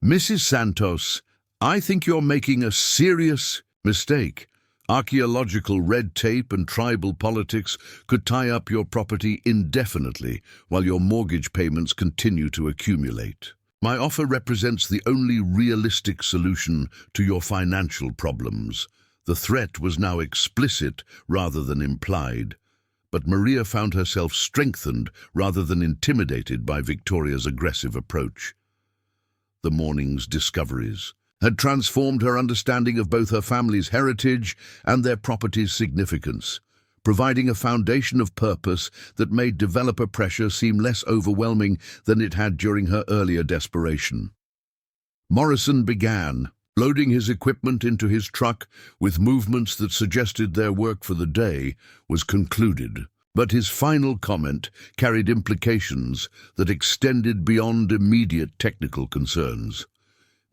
Mrs. Santos, I think you're making a serious mistake. Archaeological red tape and tribal politics could tie up your property indefinitely while your mortgage payments continue to accumulate. My offer represents the only realistic solution to your financial problems. The threat was now explicit rather than implied, but Maria found herself strengthened rather than intimidated by Victoria's aggressive approach. The morning's discoveries had transformed her understanding of both her family's heritage and their property's significance, providing a foundation of purpose that made developer pressure seem less overwhelming than it had during her earlier desperation. Morrison began, loading his equipment into his truck with movements that suggested their work for the day was concluded. But his final comment carried implications that extended beyond immediate technical concerns.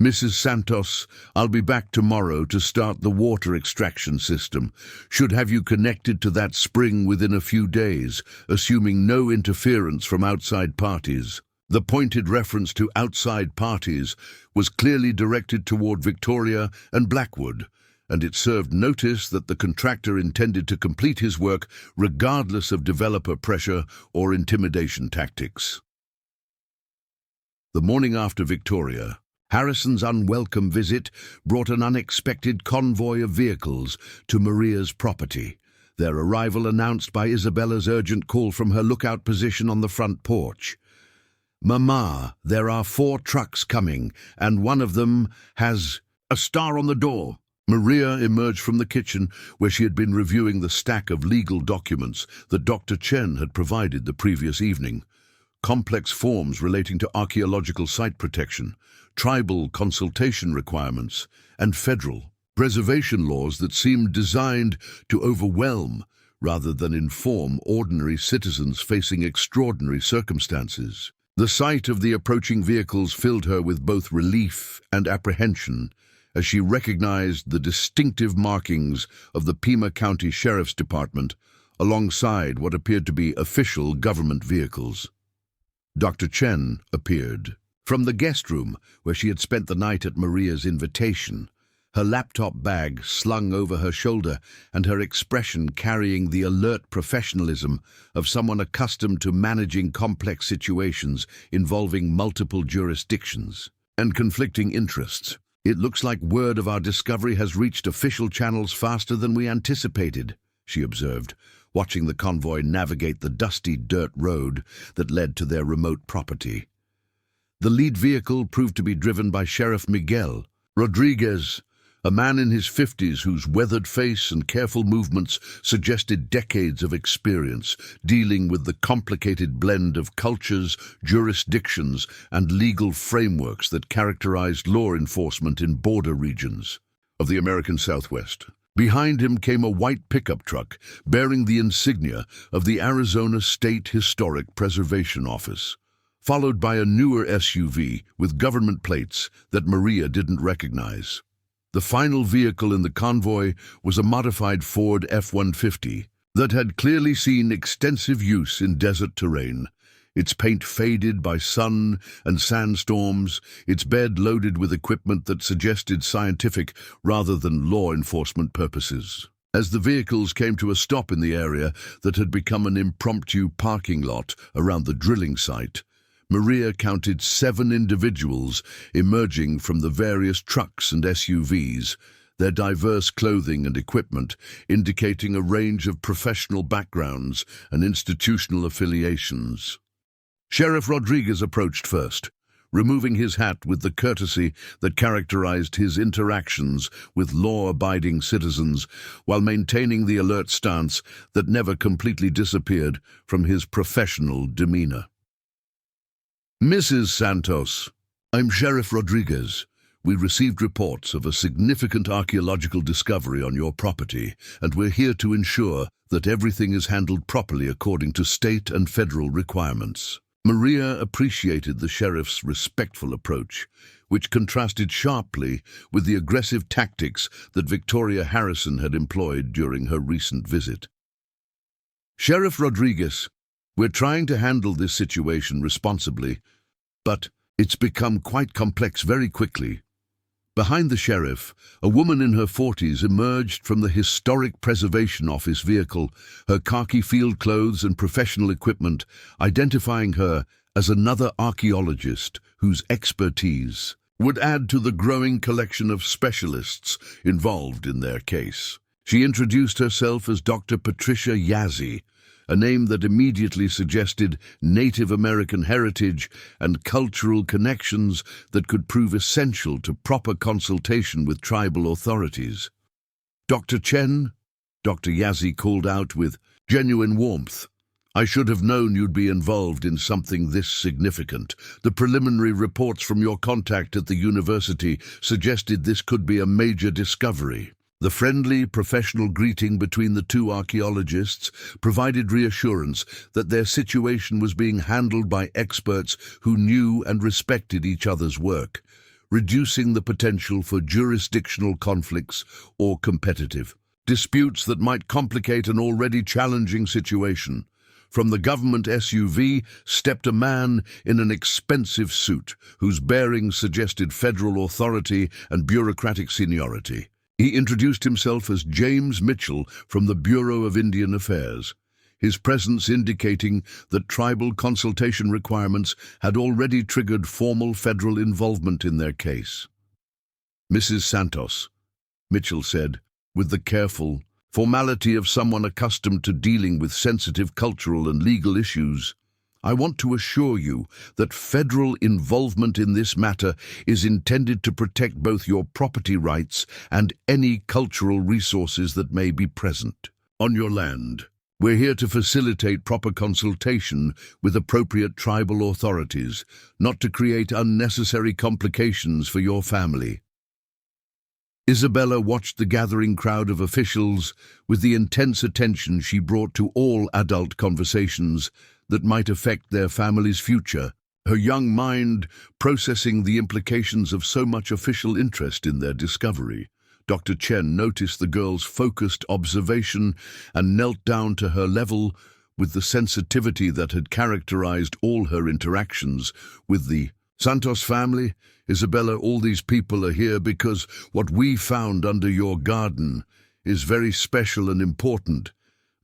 Mrs. Santos, I'll be back tomorrow to start the water extraction system. Should have you connected to that spring within a few days, assuming no interference from outside parties. The pointed reference to outside parties was clearly directed toward Victoria and Blackwood, and it served notice that the contractor intended to complete his work regardless of developer pressure or intimidation tactics. The morning after Victoria, Harrison's unwelcome visit brought an unexpected convoy of vehicles to Maria's property, their arrival announced by Isabella's urgent call from her lookout position on the front porch. "Mama, there are 4 trucks coming, and one of them has a star on the door." Maria emerged from the kitchen where she had been reviewing the stack of legal documents that Dr. Chen had provided the previous evening. Complex forms relating to archaeological site protection, tribal consultation requirements, and federal preservation laws that seemed designed to overwhelm rather than inform ordinary citizens facing extraordinary circumstances. The sight of the approaching vehicles filled her with both relief and apprehension as she recognized the distinctive markings of the Pima County Sheriff's Department alongside what appeared to be official government vehicles. Dr. Chen appeared. From the guest room, where she had spent the night at Maria's invitation, her laptop bag slung over her shoulder and her expression carrying the alert professionalism of someone accustomed to managing complex situations involving multiple jurisdictions and conflicting interests. "It looks like word of our discovery has reached official channels faster than we anticipated," she observed, watching the convoy navigate the dusty dirt road that led to their remote property. The lead vehicle proved to be driven by Sheriff Miguel Rodriguez, a man in his 50s whose weathered face and careful movements suggested decades of experience dealing with the complicated blend of cultures, jurisdictions, and legal frameworks that characterized law enforcement in border regions of the American Southwest. Behind him came a white pickup truck bearing the insignia of the Arizona State Historic Preservation Office, followed by a newer SUV with government plates that Maria didn't recognize. The final vehicle in the convoy was a modified Ford F-150 that had clearly seen extensive use in desert terrain, its paint faded by sun and sandstorms, its bed loaded with equipment that suggested scientific rather than law enforcement purposes. As the vehicles came to a stop in the area that had become an impromptu parking lot around the drilling site, Maria counted 7 individuals emerging from the various trucks and SUVs, their diverse clothing and equipment indicating a range of professional backgrounds and institutional affiliations. Sheriff Rodriguez approached first, removing his hat with the courtesy that characterized his interactions with law-abiding citizens while maintaining the alert stance that never completely disappeared from his professional demeanor. "Mrs. Santos, I'm Sheriff Rodriguez. We received reports of a significant archaeological discovery on your property, and we're here to ensure that everything is handled properly according to state and federal requirements." Maria appreciated the sheriff's respectful approach, which contrasted sharply with the aggressive tactics that Victoria Harrison had employed during her recent visit. "Sheriff Rodriguez, we're trying to handle this situation responsibly, but It's become quite complex very quickly. Behind the sheriff, a woman in her 40s emerged from the Historic Preservation Office vehicle, her khaki field clothes and professional equipment, identifying her as another archaeologist whose expertise would add to the growing collection of specialists involved in their case. She introduced herself as Dr. Patricia Yazzie, a name that immediately suggested Native American heritage and cultural connections that could prove essential to proper consultation with tribal authorities. "Dr. Chen," Dr. Yazzie called out with genuine warmth. "I should have known you'd be involved in something this significant. The preliminary reports from your contact at the university suggested this could be a major discovery." The friendly, professional greeting between the two archaeologists provided reassurance that their situation was being handled by experts who knew and respected each other's work, reducing the potential for jurisdictional conflicts or competitive disputes that might complicate an already challenging situation. From the government SUV stepped a man in an expensive suit, whose bearings suggested federal authority and bureaucratic seniority. He introduced himself as James Mitchell from the Bureau of Indian Affairs, his presence indicating that tribal consultation requirements had already triggered formal federal involvement in their case. "Mrs. Santos," Mitchell said, with the careful formality of someone accustomed to dealing with sensitive cultural and legal issues, "I want to assure you that federal involvement in this matter is intended to protect both your property rights and any cultural resources that may be present on your land. We're here to facilitate proper consultation with appropriate tribal authorities, not to create unnecessary complications for your family." Isabella watched the gathering crowd of officials with the intense attention she brought to all adult conversations that might affect their family's future, her young mind processing the implications of so much official interest in their discovery. Dr. Chen noticed the girl's focused observation and knelt down to her level with the sensitivity that had characterized all her interactions with the Santos family. "Isabella, all these people are here because what we found under your garden is very special and important.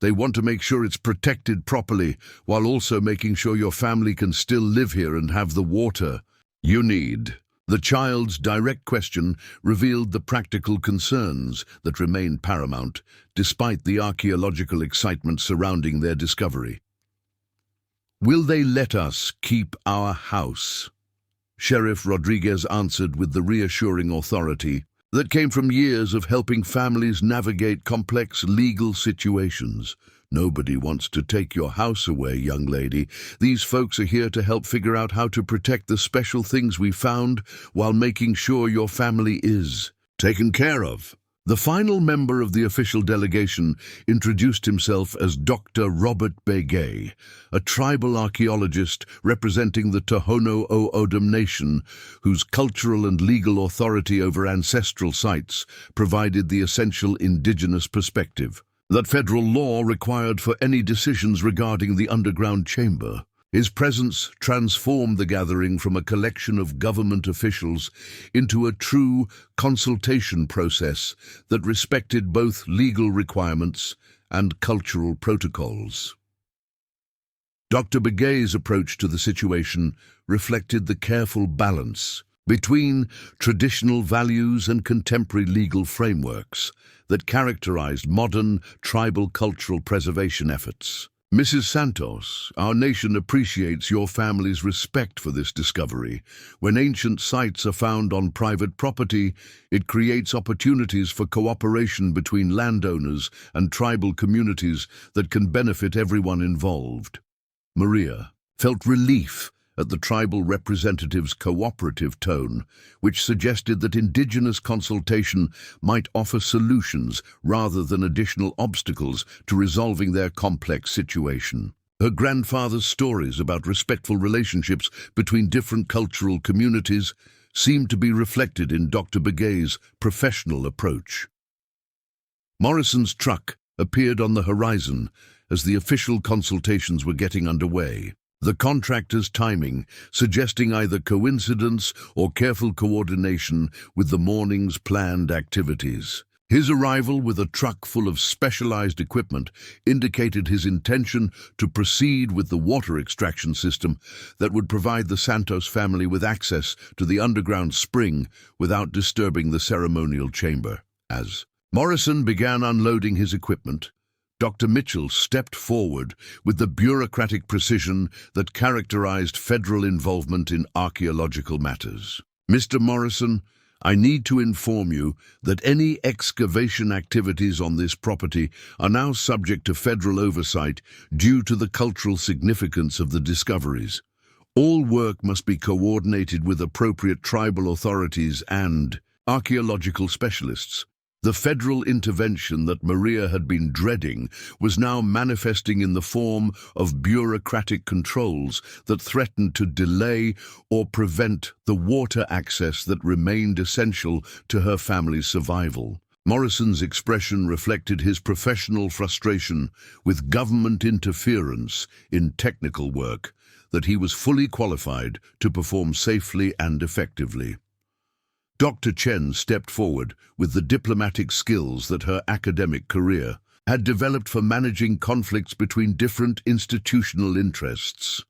They want to make sure it's protected properly, while also making sure your family can still live here and have the water you need." The child's direct question revealed the practical concerns that remained paramount, despite the archaeological excitement surrounding their discovery. "Will they let us keep our house?" Sheriff Rodriguez answered with the reassuring authority that came from years of helping families navigate complex legal situations. "Nobody wants to take your house away, young lady. These folks are here to help figure out how to protect the special things we found while making sure your family is taken care of." The final member of the official delegation introduced himself as Dr. Robert Begay, a tribal archaeologist representing the Tohono O'odham Nation, whose cultural and legal authority over ancestral sites provided the essential indigenous perspective that federal law required for any decisions regarding the underground chamber. His presence transformed the gathering from a collection of government officials into a true consultation process that respected both legal requirements and cultural protocols. Dr. Begay's approach to the situation reflected the careful balance between traditional values and contemporary legal frameworks that characterized modern tribal cultural preservation efforts. "Mrs. Santos, our nation appreciates your family's respect for this discovery. When ancient sites are found on private property, it creates opportunities for cooperation between landowners and tribal communities that can benefit everyone involved." Maria felt relief at the tribal representative's cooperative tone, which suggested that indigenous consultation might offer solutions rather than additional obstacles to resolving their complex situation. Her grandfather's stories about respectful relationships between different cultural communities seemed to be reflected in Dr. Begay's professional approach. Morrison's truck appeared on the horizon as the official consultations were getting underway. the contractor's timing suggesting either coincidence or careful coordination with the morning's planned activities. His arrival with a truck full of specialized equipment indicated his intention to proceed with the water extraction system that would provide the Santos family with access to the underground spring without disturbing the ceremonial chamber. As Morrison began unloading his equipment, Dr. Mitchell stepped forward with the bureaucratic precision that characterized federal involvement in archaeological matters. "Mr. Morrison, I need to inform you that any excavation activities on this property are now subject to federal oversight due to the cultural significance of the discoveries. All work must be coordinated with appropriate tribal authorities and archaeological specialists." The federal intervention that Maria had been dreading was now manifesting in the form of bureaucratic controls that threatened to delay or prevent the water access that remained essential to her family's survival. Morrison's expression reflected his professional frustration with government interference in technical work that he was fully qualified to perform safely and effectively. Dr. Chen stepped forward with the diplomatic skills that her academic career had developed for managing conflicts between different institutional interests.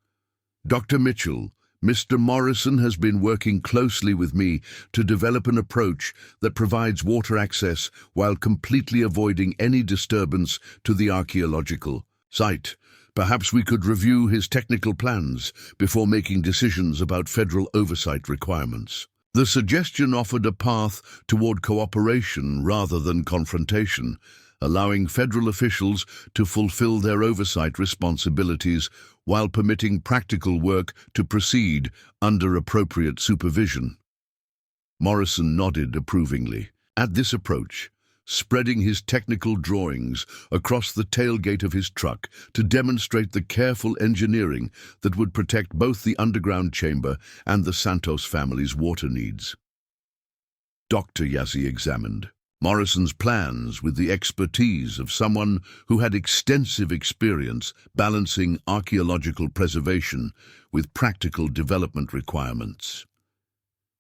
"Dr. Mitchell, Mr. Morrison has been working closely with me to develop an approach that provides water access while completely avoiding any disturbance to the archaeological site. Perhaps we could review his technical plans before making decisions about federal oversight requirements." The suggestion offered a path toward cooperation rather than confrontation, allowing federal officials to fulfill their oversight responsibilities while permitting practical work to proceed under appropriate supervision. Morrison nodded approvingly at this approach, spreading his technical drawings across the tailgate of his truck to demonstrate the careful engineering that would protect both the underground chamber and the Santos family's water needs. Dr. Yazzie examined Morrison's plans with the expertise of someone who had extensive experience balancing archaeological preservation with practical development requirements.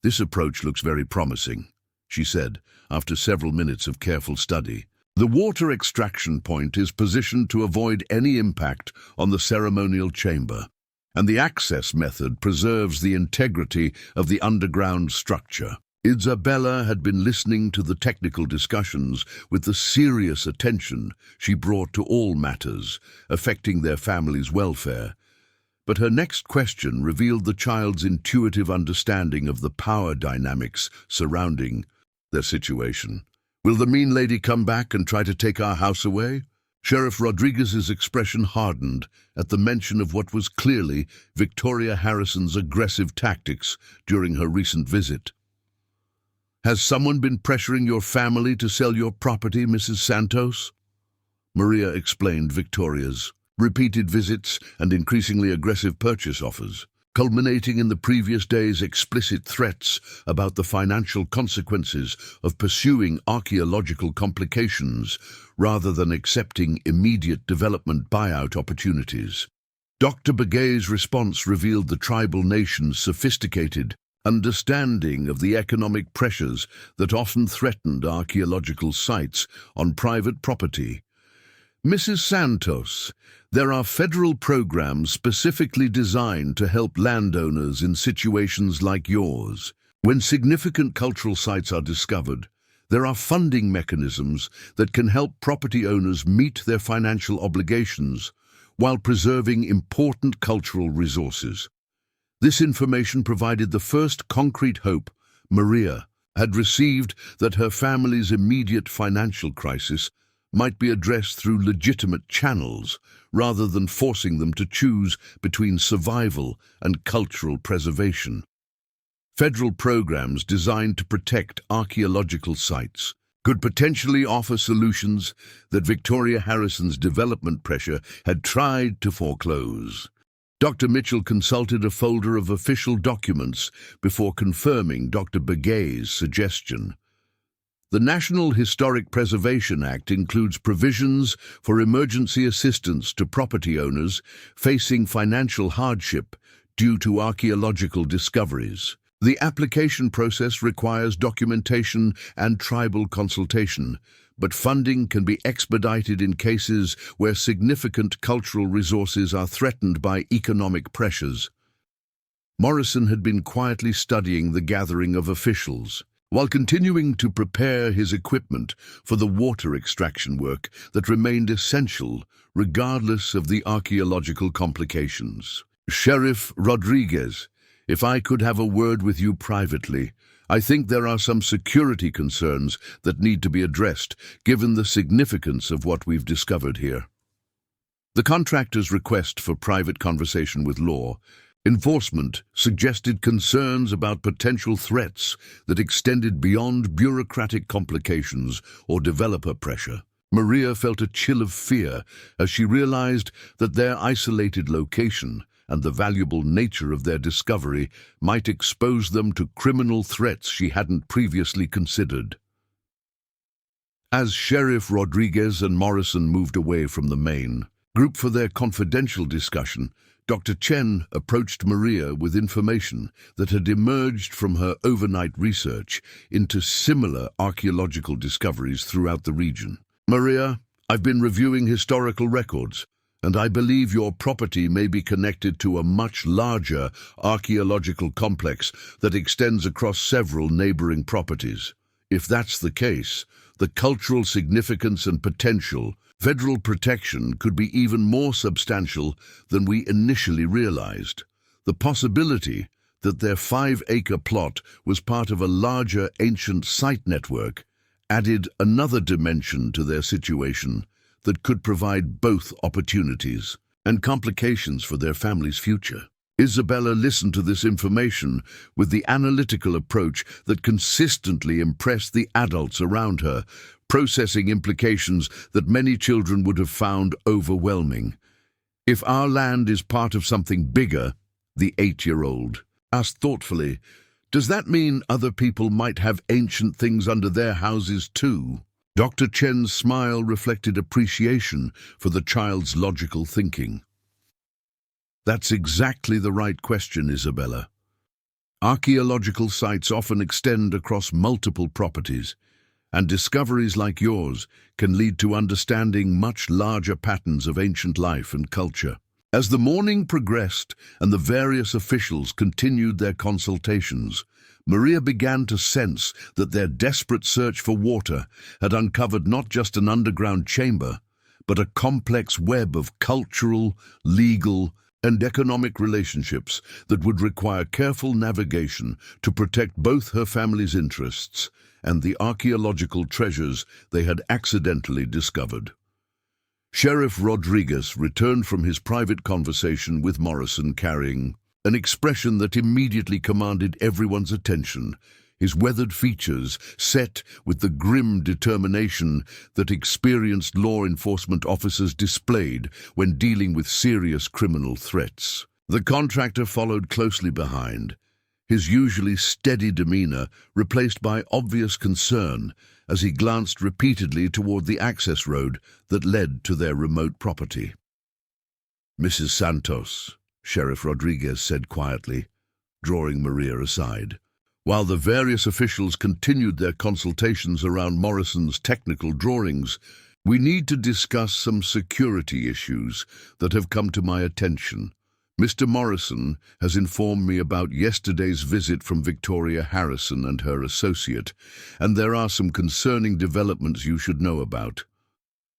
"This approach looks very promising," she said, after several minutes of careful study. "The water extraction point is positioned to avoid any impact on the ceremonial chamber, and the access method preserves the integrity of the underground structure." Isabella had been listening to the technical discussions with the serious attention she brought to all matters affecting their family's welfare. But her next question revealed the child's intuitive understanding of the power dynamics surrounding their situation. "Will the mean lady come back and try to take our house away?" Sheriff Rodriguez's expression hardened at the mention of what was clearly Victoria Harrison's aggressive tactics during her recent visit. "Has someone been pressuring your family to sell your property, Mrs. Santos?" Maria explained Victoria's repeated visits and increasingly aggressive purchase offers, culminating in the previous day's explicit threats about the financial consequences of pursuing archaeological complications rather than accepting immediate development buyout opportunities. Dr. Begay's response revealed the tribal nation's sophisticated understanding of the economic pressures that often threatened archaeological sites on private property. "Mrs. Santos, there are federal programs specifically designed to help landowners in situations like yours. When significant cultural sites are discovered, there are funding mechanisms that can help property owners meet their financial obligations while preserving important cultural resources." This information provided the first concrete hope Maria had received that her family's immediate financial crisis might be addressed through legitimate channels rather than forcing them to choose between survival and cultural preservation. Federal programs designed to protect archaeological sites could potentially offer solutions that Victoria Harrison's development pressure had tried to foreclose. Dr. Mitchell consulted a folder of official documents before confirming Dr. Begay's suggestion. The National Historic Preservation Act includes provisions for emergency assistance to property owners facing financial hardship due to archaeological discoveries. The application process requires documentation and tribal consultation, but funding can be expedited in cases where significant cultural resources are threatened by economic pressures. Morrison had been quietly studying the gathering of officials, while continuing to prepare his equipment for the water extraction work that remained essential regardless of the archaeological complications. "Sheriff Rodriguez, if I could have a word with you privately, I think there are some security concerns that need to be addressed, given the significance of what we've discovered here." The contractor's request for private conversation with law enforcement suggested concerns about potential threats that extended beyond bureaucratic complications or developer pressure. Maria felt a chill of fear as she realized that their isolated location and the valuable nature of their discovery might expose them to criminal threats she hadn't previously considered. As Sheriff Rodriguez and Morrison moved away from the main group for their confidential discussion, Dr. Chen approached Maria with information that had emerged from her overnight research into similar archaeological discoveries throughout the region. "Maria, I've been reviewing historical records, and I believe your property may be connected to a much larger archaeological complex that extends across several neighboring properties. If that's the case, the cultural significance and potential federal protection could be even more substantial than we initially realized. The possibility that their 5-acre plot was part of a larger ancient site network added another dimension to their situation that could provide both opportunities and complications for their family's future." Isabella listened to this information with the analytical approach that consistently impressed the adults around her, processing implications that many children would have found overwhelming. "If our land is part of something bigger," the 8-year-old asked thoughtfully, "does that mean other people might have ancient things under their houses too?" Dr. Chen's smile reflected appreciation for the child's logical thinking. "That's exactly the right question, Isabella. Archaeological sites often extend across multiple properties, and discoveries like yours can lead to understanding much larger patterns of ancient life and culture." As the morning progressed and the various officials continued their consultations, Maria began to sense that their desperate search for water had uncovered not just an underground chamber, but a complex web of cultural, legal, and economic relationships that would require careful navigation to protect both her family's interests and the archaeological treasures they had accidentally discovered. Sheriff Rodriguez returned from his private conversation with Morrison carrying an expression that immediately commanded everyone's attention, his weathered features set with the grim determination that experienced law enforcement officers displayed when dealing with serious criminal threats. The contractor followed closely behind, his usually steady demeanor replaced by obvious concern as he glanced repeatedly toward the access road that led to their remote property. "Mrs. Santos," Sheriff Rodriguez said quietly, drawing Maria aside. While the various officials continued their consultations around Morrison's technical drawings, "We need to discuss some security issues that have come to my attention. Mr. Morrison has informed me about yesterday's visit from Victoria Harrison and her associate, and there are some concerning developments you should know about."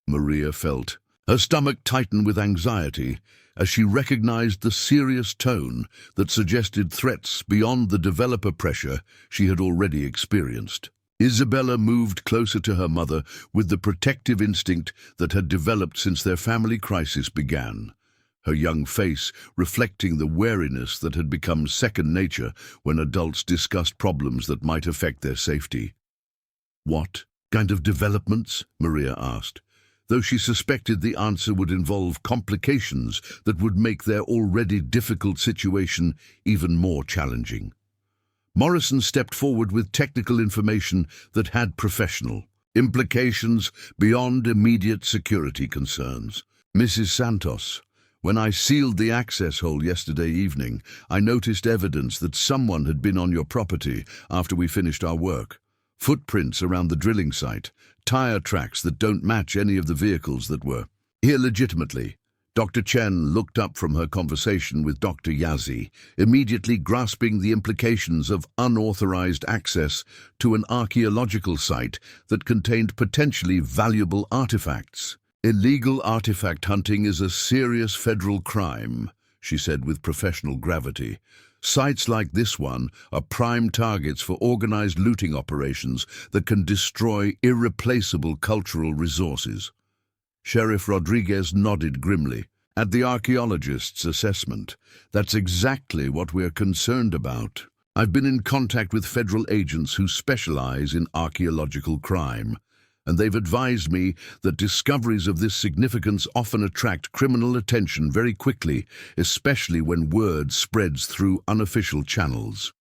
Maria felt her stomach tighten with anxiety as she recognized the serious tone that suggested threats beyond the developer pressure she had already experienced. Isabella moved closer to her mother with the protective instinct that had developed since their family crisis began, her young face reflecting the wariness that had become second nature when adults discussed problems that might affect their safety. "What kind of developments?" Maria asked, though she suspected the answer would involve complications that would make their already difficult situation even more challenging. Morrison stepped forward with technical information that had professional implications beyond immediate security concerns. Mrs. Santos, when I sealed the access hole yesterday evening, I noticed evidence that someone had been on your property after we finished our work. Footprints around the drilling site, tire tracks that don't match any of the vehicles that were here legitimately. Dr. Chen looked up from her conversation with Dr. Yazzie, immediately grasping the implications of unauthorized access to an archaeological site that contained potentially valuable artifacts. Illegal artifact hunting is a serious federal crime, she said with professional gravity. Sites like this one are prime targets for organized looting operations that can destroy irreplaceable cultural resources. Sheriff Rodriguez nodded grimly. At the archaeologist's assessment, that's exactly what we're concerned about. I've been in contact with federal agents who specialize in archaeological crime, and they've advised me that discoveries of this significance often attract criminal attention very quickly, especially when word spreads through unofficial channels.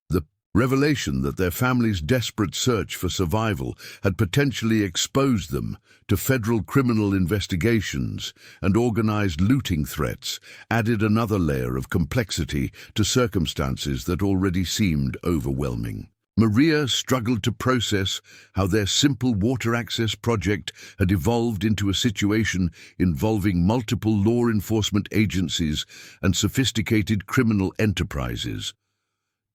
The revelation that their family's desperate search for survival had potentially exposed them to federal criminal investigations and organized looting threats added another layer of complexity to circumstances that already seemed overwhelming. Maria struggled to process how their simple water access project had evolved into a situation involving multiple law enforcement agencies and sophisticated criminal enterprises.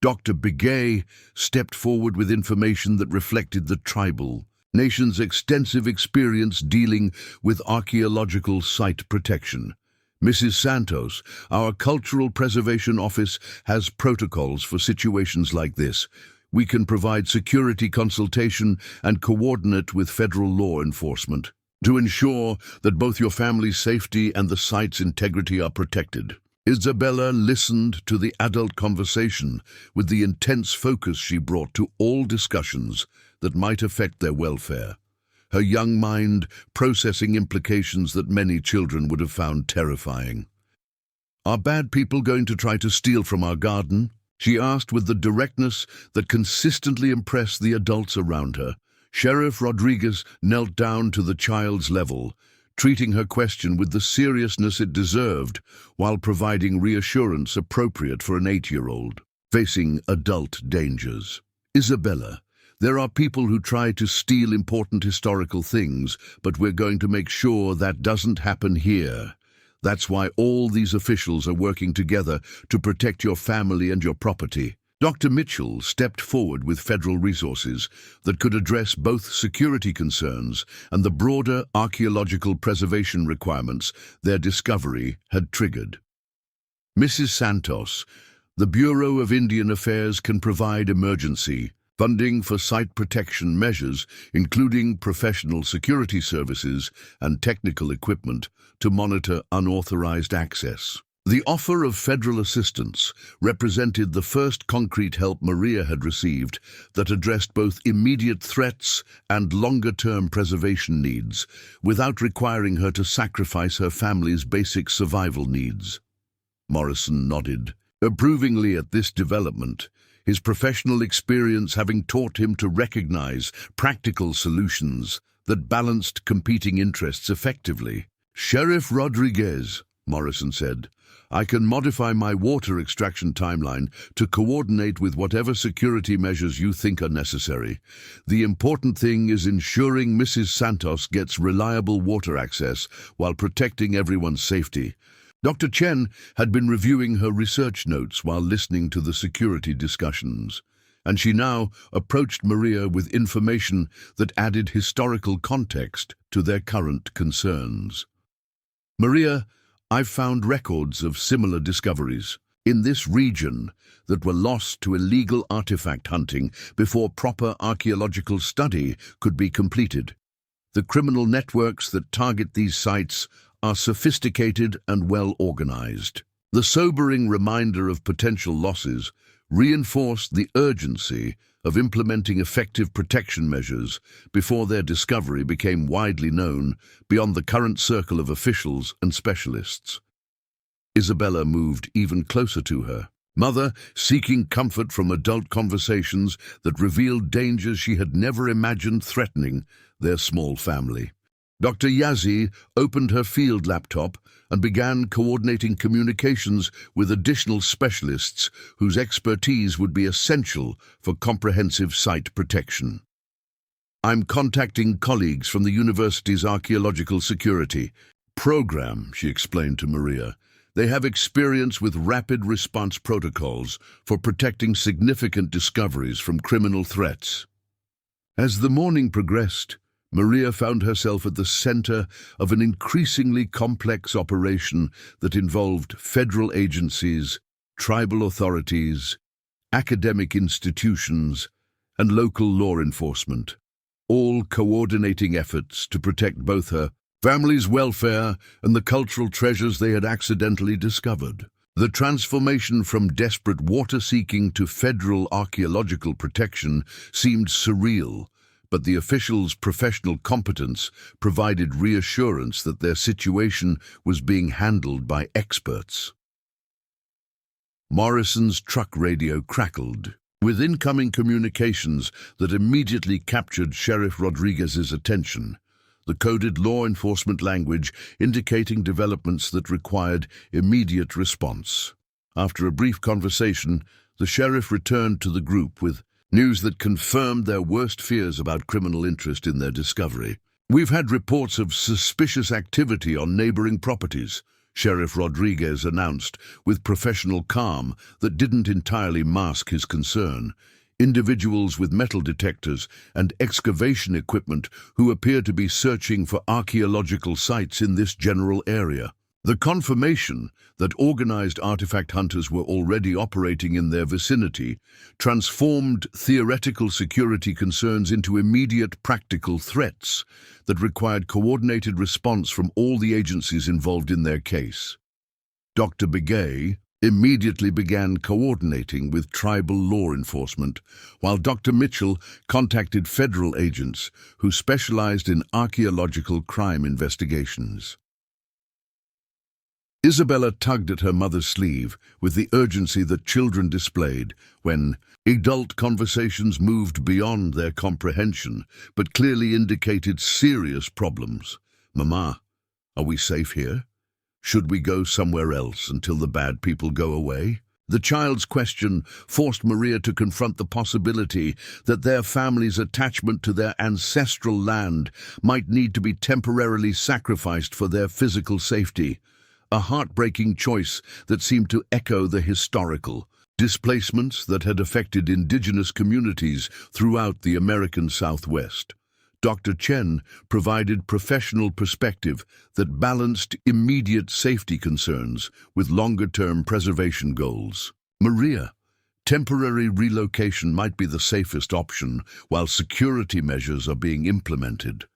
Dr. Begay stepped forward with information that reflected the tribal nation's extensive experience dealing with archaeological site protection. Mrs. Santos, our Cultural Preservation Office has protocols for situations like this. We can provide security consultation and coordinate with federal law enforcement to ensure that both your family's safety and the site's integrity are protected. Isabella listened to the adult conversation with the intense focus she brought to all discussions that might affect their welfare, her young mind processing implications that many children would have found terrifying. "Are bad people going to try to steal from our garden?" she asked with the directness that consistently impressed the adults around her. Sheriff Rodriguez knelt down to the child's level, treating her question with the seriousness it deserved while providing reassurance appropriate for an 8-year-old facing adult dangers. "Isabella, there are people who try to steal important historical things, but we're going to make sure that doesn't happen here. That's why all these officials are working together to protect your family and your property." Dr. Mitchell stepped forward with federal resources that could address both security concerns and the broader archaeological preservation requirements their discovery had triggered. "Mrs. Santos, the Bureau of Indian Affairs can provide emergency funding for site protection measures, including professional security services and technical equipment to monitor unauthorized access." The offer of federal assistance represented the first concrete help Maria had received that addressed both immediate threats and longer-term preservation needs, without requiring her to sacrifice her family's basic survival needs. Morrison nodded approvingly at this development, his professional experience having taught him to recognize practical solutions that balanced competing interests effectively. "Sheriff Rodriguez," Morrison said, "I can modify my water extraction timeline to coordinate with whatever security measures you think are necessary. The important thing is ensuring Mrs. Santos gets reliable water access while protecting everyone's safety." Dr. Chen had been reviewing her research notes while listening to the security discussions, and she now approached Maria with information that added historical context to their current concerns. "Maria, I've found records of similar discoveries in this region that were lost to illegal artifact hunting before proper archaeological study could be completed. The criminal networks that target these sites are sophisticated and well organized." The sobering reminder of potential losses reinforced the urgency of implementing effective protection measures before their discovery became widely known beyond the current circle of officials and specialists. Isabella moved even closer to her. Mother seeking comfort from adult conversations that revealed dangers she had never imagined threatening their small family. Dr. Yazzie opened her field laptop and began coordinating communications with additional specialists whose expertise would be essential for comprehensive site protection. "I'm contacting colleagues from the university's archaeological security program," she explained to Maria. "They have experience with rapid response protocols for protecting significant discoveries from criminal threats." As the morning progressed, Maria found herself at the center of an increasingly complex operation that involved federal agencies, tribal authorities, academic institutions, and local law enforcement, all coordinating efforts to protect both her family's welfare and the cultural treasures they had accidentally discovered. The transformation from desperate water-seeking to federal archaeological protection seemed surreal, but the officials' professional competence provided reassurance that their situation was being handled by experts. Morrison's truck radio crackled, with incoming communications that immediately captured Sheriff Rodriguez's attention, the coded law enforcement language indicating developments that required immediate response. After a brief conversation, the sheriff returned to the group with news that confirmed their worst fears about criminal interest in their discovery. "We've had reports of suspicious activity on neighboring properties," Sheriff Rodriguez announced with professional calm that didn't entirely mask his concern. "Individuals with metal detectors and excavation equipment who appear to be searching for archaeological sites in this general area." The confirmation that organized artifact hunters were already operating in their vicinity transformed theoretical security concerns into immediate practical threats that required coordinated response from all the agencies involved in their case. Dr. Begay immediately began coordinating with tribal law enforcement, while Dr. Mitchell contacted federal agents who specialized in archaeological crime investigations. Isabella tugged at her mother's sleeve with the urgency that children displayed when adult conversations moved beyond their comprehension but clearly indicated serious problems. "Mama, are we safe here? Should we go somewhere else until the bad people go away?" The child's question forced Maria to confront the possibility that their family's attachment to their ancestral land might need to be temporarily sacrificed for their physical safety. A heartbreaking choice that seemed to echo the historical displacements that had affected indigenous communities throughout the American Southwest. Dr. Chen provided professional perspective that balanced immediate safety concerns with longer-term preservation goals. "Maria, temporary relocation might be the safest option while security measures are being implemented.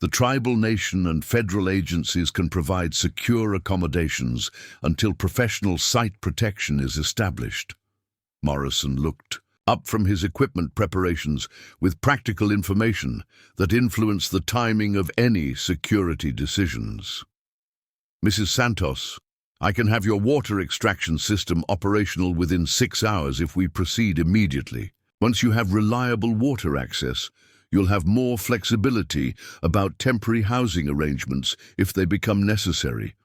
The tribal nation and federal agencies can provide secure accommodations until professional site protection is established." Morrison looked up from his equipment preparations with practical information that influenced the timing of any security decisions. "Mrs. Santos, I can have your water extraction system operational within 6 hours if we proceed immediately. Once you have reliable water access, you'll have more flexibility about temporary housing arrangements if they become necessary."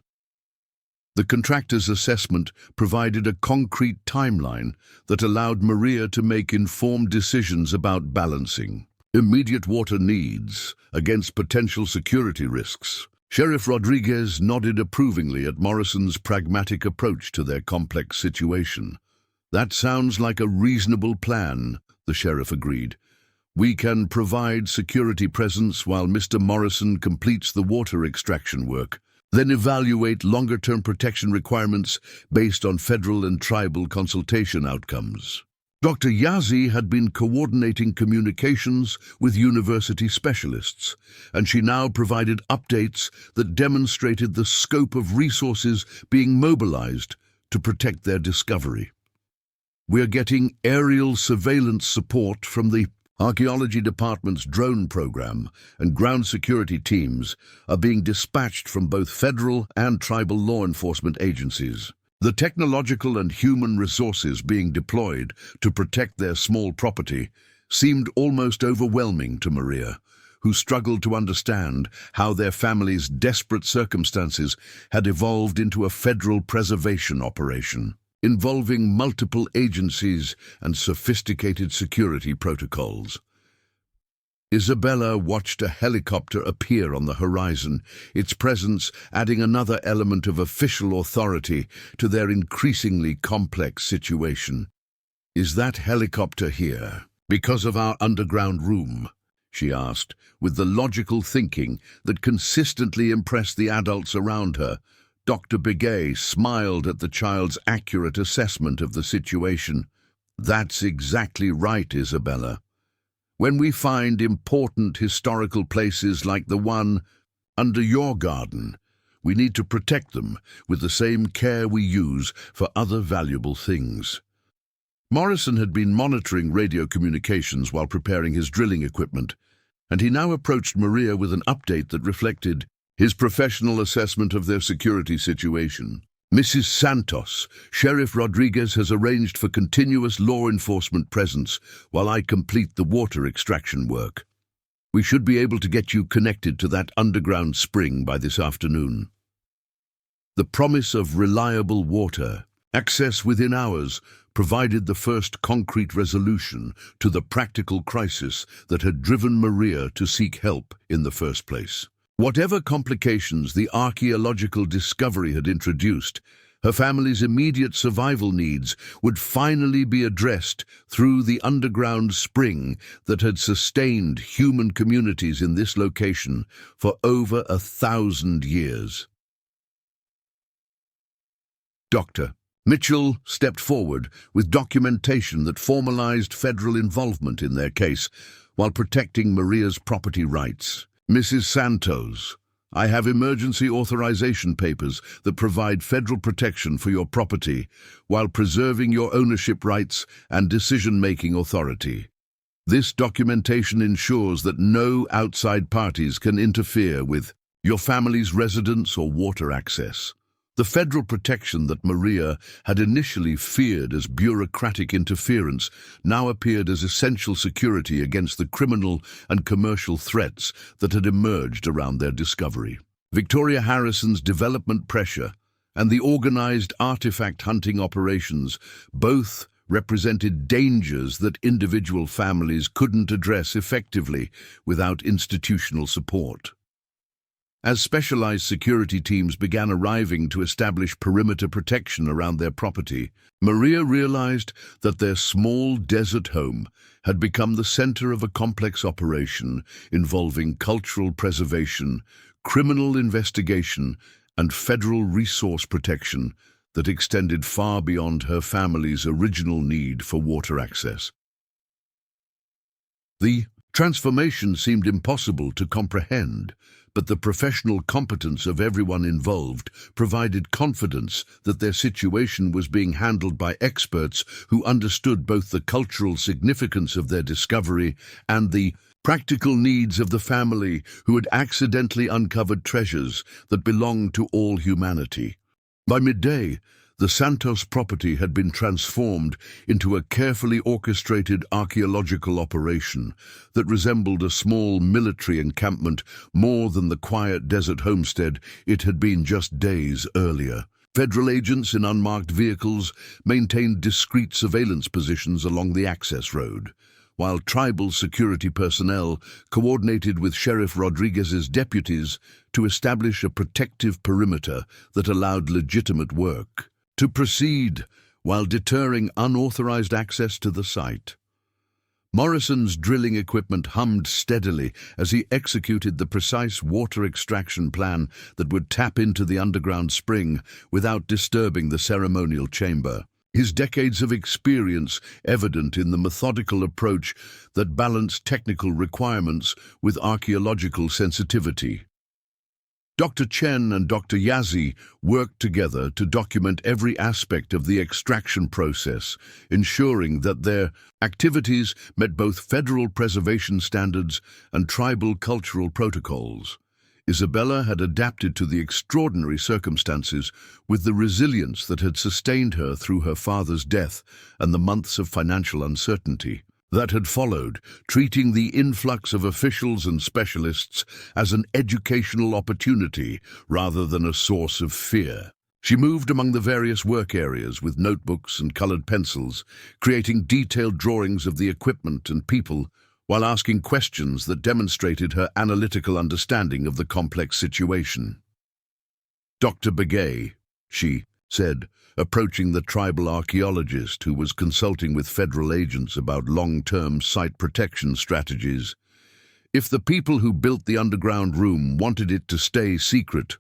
The contractor's assessment provided a concrete timeline that allowed Maria to make informed decisions about balancing immediate water needs against potential security risks. Sheriff Rodriguez nodded approvingly at Morrison's pragmatic approach to their complex situation. "That sounds like a reasonable plan," the sheriff agreed. "We can provide security presence while Mr. Morrison completes the water extraction work, then evaluate longer-term protection requirements based on federal and tribal consultation outcomes." Dr. Yazzie had been coordinating communications with university specialists, and she now provided updates that demonstrated the scope of resources being mobilized to protect their discovery. "We're getting aerial surveillance support from the Archaeology Department's drone program, and ground security teams are being dispatched from both federal and tribal law enforcement agencies. The technological and human resources being deployed to protect their small property seemed almost overwhelming to Maria, who struggled to understand how their family's desperate circumstances had evolved into a federal preservation operation, involving multiple agencies and sophisticated security protocols. Isabella watched a helicopter appear on the horizon, its presence adding another element of official authority to their increasingly complex situation. "Is that helicopter here because of our underground room?" she asked, with the logical thinking that consistently impressed the adults around her. Dr. Begay smiled at the child's accurate assessment of the situation. "That's exactly right, Isabella. When we find important historical places like the one under your garden, we need to protect them with the same care we use for other valuable things." Morrison had been monitoring radio communications while preparing his drilling equipment, and he now approached Maria with an update that reflected his professional assessment of their security situation. "Mrs. Santos, Sheriff Rodriguez has arranged for continuous law enforcement presence while I complete the water extraction work. We should be able to get you connected to that underground spring by this afternoon." The promise of reliable water, access within hours, provided the first concrete resolution to the practical crisis that had driven Maria to seek help in the first place. Whatever complications the archaeological discovery had introduced, her family's immediate survival needs would finally be addressed through the underground spring that had sustained human communities in this location for over 1,000 years. Dr. Mitchell stepped forward with documentation that formalized federal involvement in their case while protecting Maria's property rights. "Mrs. Santos, I have emergency authorization papers that provide federal protection for your property while preserving your ownership rights and decision-making authority. This documentation ensures that no outside parties can interfere with your family's residence or water access." The federal protection that Maria had initially feared as bureaucratic interference now appeared as essential security against the criminal and commercial threats that had emerged around their discovery. Victoria Harrison's development pressure and the organized artifact hunting operations both represented dangers that individual families couldn't address effectively without institutional support. As specialized security teams began arriving to establish perimeter protection around their property, Maria realized that their small desert home had become the center of a complex operation involving cultural preservation, criminal investigation, and federal resource protection that extended far beyond her family's original need for water access. The transformation seemed impossible to comprehend, but the professional competence of everyone involved provided confidence that their situation was being handled by experts who understood both the cultural significance of their discovery and the practical needs of the family who had accidentally uncovered treasures that belonged to all humanity. By midday, the Santos property had been transformed into a carefully orchestrated archaeological operation that resembled a small military encampment more than the quiet desert homestead it had been just days earlier. Federal agents in unmarked vehicles maintained discreet surveillance positions along the access road, while tribal security personnel coordinated with Sheriff Rodriguez's deputies to establish a protective perimeter that allowed legitimate work to proceed while deterring unauthorized access to the site. Morrison's drilling equipment hummed steadily as he executed the precise water extraction plan that would tap into the underground spring without disturbing the ceremonial chamber. His decades of experience evident in the methodical approach that balanced technical requirements with archaeological sensitivity. Dr. Chen and Dr. Yazzie worked together to document every aspect of the extraction process, ensuring that their activities met both federal preservation standards and tribal cultural protocols. Isabella had adapted to the extraordinary circumstances with the resilience that had sustained her through her father's death and the months of financial uncertainty that had followed, treating the influx of officials and specialists as an educational opportunity rather than a source of fear. She moved among the various work areas with notebooks and colored pencils, creating detailed drawings of the equipment and people, while asking questions that demonstrated her analytical understanding of the complex situation. "Dr. Begay," she said, approaching the tribal archaeologist who was consulting with federal agents about long-term site protection strategies, "if the people who built the underground room wanted it to stay secret,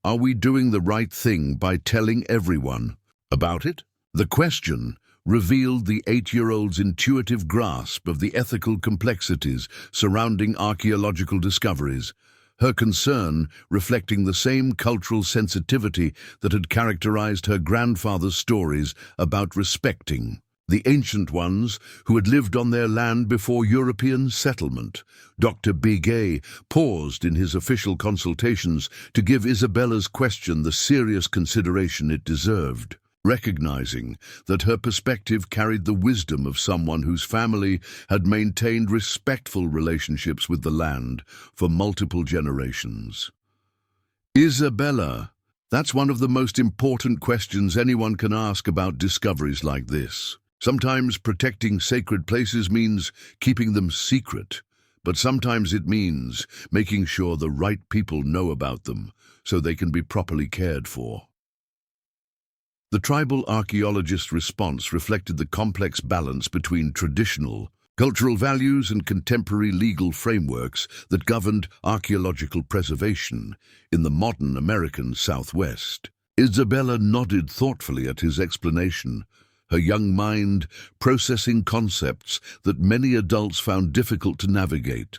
are we doing the right thing by telling everyone about it?" The question revealed the 8-year-old's intuitive grasp of the ethical complexities surrounding archaeological discoveries, her concern reflecting the same cultural sensitivity that had characterized her grandfather's stories about respecting the ancient ones who had lived on their land before European settlement. Dr. Begay paused in his official consultations to give Isabella's question the serious consideration it deserved, recognizing that her perspective carried the wisdom of someone whose family had maintained respectful relationships with the land for multiple generations. "Isabella, that's one of the most important questions anyone can ask about discoveries like this. Sometimes protecting sacred places means keeping them secret, but sometimes it means making sure the right people know about them so they can be properly cared for." The tribal archaeologist's response reflected the complex balance between traditional cultural values and contemporary legal frameworks that governed archaeological preservation in the modern American Southwest. Isabella nodded thoughtfully at his explanation, her young mind processing concepts that many adults found difficult to navigate.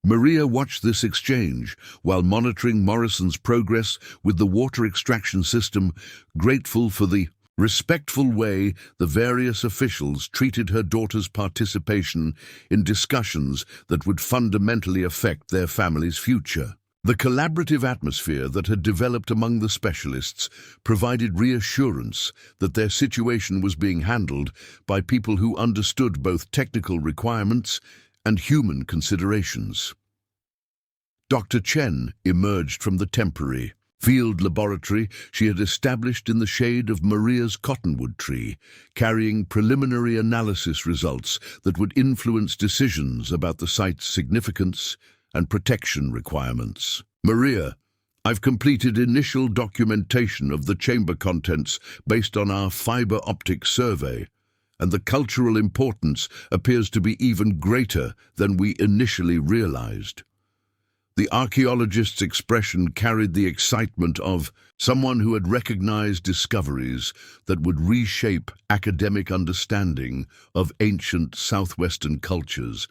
Maria watched this exchange while monitoring Morrison's progress with the water extraction system, grateful for the respectful way the various officials treated her daughter's participation in discussions that would fundamentally affect their family's future. The collaborative atmosphere that had developed among the specialists provided reassurance that their situation was being handled by people who understood both technical requirements and human considerations. Dr. Chen emerged from the temporary field laboratory she had established in the shade of Maria's cottonwood tree, carrying preliminary analysis results that would influence decisions about the site's significance and protection requirements. "Maria, I've completed initial documentation of the chamber contents based on our fiber optic survey, and the cultural importance appears to be even greater than we initially realized." The archaeologist's expression carried the excitement of someone who had recognized discoveries that would reshape academic understanding of ancient southwestern cultures,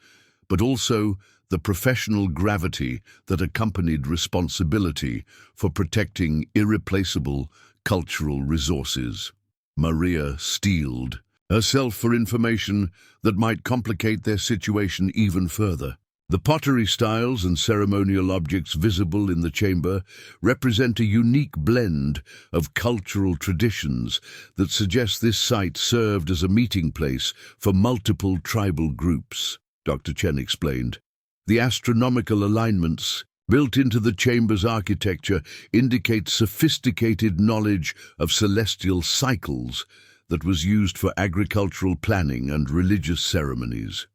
but also the professional gravity that accompanied responsibility for protecting irreplaceable cultural resources. Maria steeled herself for information that might complicate their situation even further. The pottery styles and ceremonial objects visible in the chamber represent a unique blend of cultural traditions that suggest this site served as a meeting place for multiple tribal groups, Dr. Chen explained. The astronomical alignments built into the chamber's architecture indicate sophisticated knowledge of celestial cycles that was used for agricultural planning and religious ceremonies.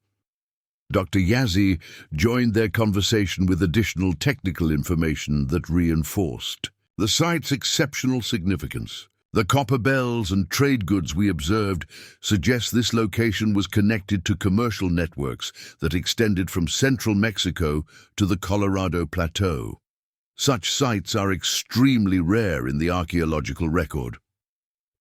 Dr. Yazzie joined their conversation with additional technical information that reinforced the site's exceptional significance. The copper bells and trade goods we observed suggest this location was connected to commercial networks that extended from central Mexico to the Colorado Plateau. Such sites are extremely rare in the archaeological record.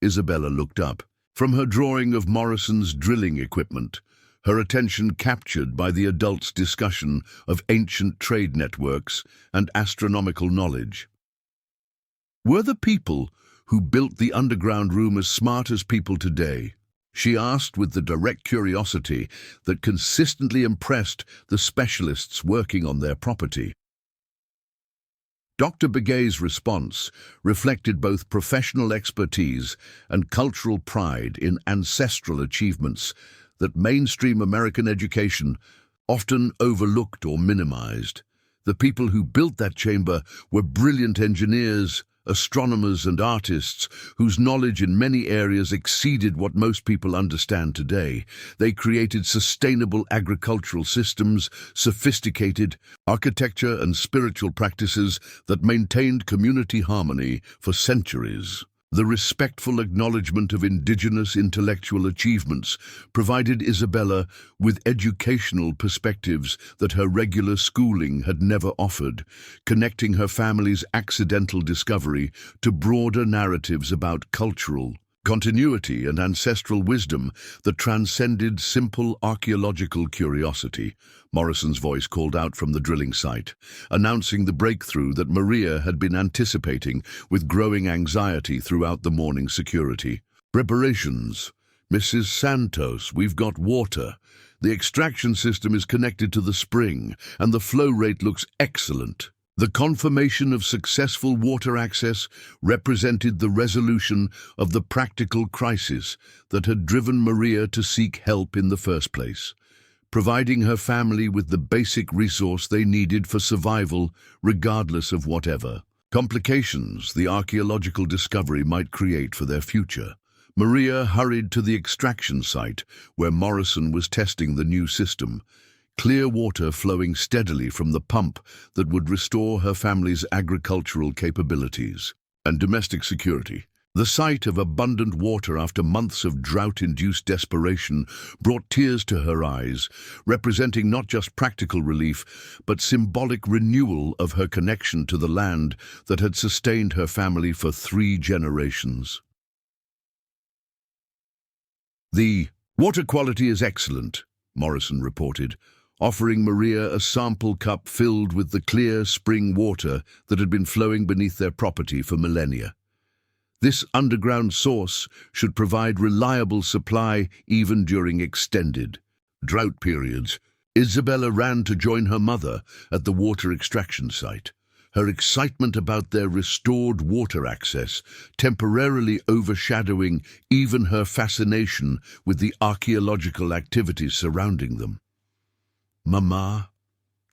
Isabella looked up. From her drawing of Morrison's drilling equipment, her attention captured by the adult's discussion of ancient trade networks and astronomical knowledge. Were the people who built the underground room as smart as people today? She asked with the direct curiosity that consistently impressed the specialists working on their property. Dr. Begay's response reflected both professional expertise and cultural pride in ancestral achievements that mainstream American education often overlooked or minimized. The people who built that chamber were brilliant engineers, astronomers, and artists whose knowledge in many areas exceeded what most people understand today. They created sustainable agricultural systems, sophisticated architecture, and spiritual practices that maintained community harmony for centuries. The respectful acknowledgement of indigenous intellectual achievements provided Isabella with educational perspectives that her regular schooling had never offered, connecting her family's accidental discovery to broader narratives about cultural continuity and ancestral wisdom that transcended simple archaeological curiosity. Morrison's voice called out from the drilling site, announcing the breakthrough that Maria had been anticipating with growing anxiety throughout the morning's security. "Preparations. Mrs. Santos, we've got water. The extraction system is connected to the spring, and the flow rate looks excellent." The confirmation of successful water access represented the resolution of the practical crisis that had driven Maria to seek help in the first place, providing her family with the basic resource they needed for survival, regardless of whatever complications the archaeological discovery might create for their future. Maria hurried to the extraction site where Morrison was testing the new system, clear water flowing steadily from the pump that would restore her family's agricultural capabilities and domestic security. The sight of abundant water after months of drought-induced desperation brought tears to her eyes, representing not just practical relief, but symbolic renewal of her connection to the land that had sustained her family for 3 generations. "The water quality is excellent," Morrison reported, offering Maria a sample cup filled with the clear spring water that had been flowing beneath their property for millennia. This underground source should provide reliable supply even during extended drought periods. Isabella ran to join her mother at the water extraction site, her excitement about their restored water access temporarily overshadowing even her fascination with the archaeological activities surrounding them. "Mama,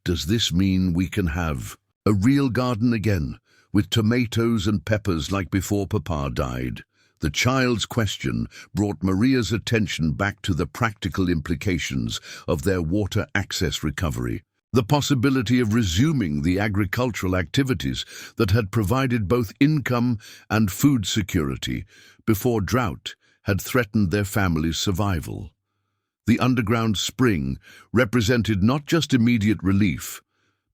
does this mean we can have a real garden again, with tomatoes and peppers like before Papa died?" The child's question brought Maria's attention back to the practical implications of their water access recovery. The possibility of resuming the agricultural activities that had provided both income and food security before drought had threatened their family's survival. The underground spring represented not just immediate relief,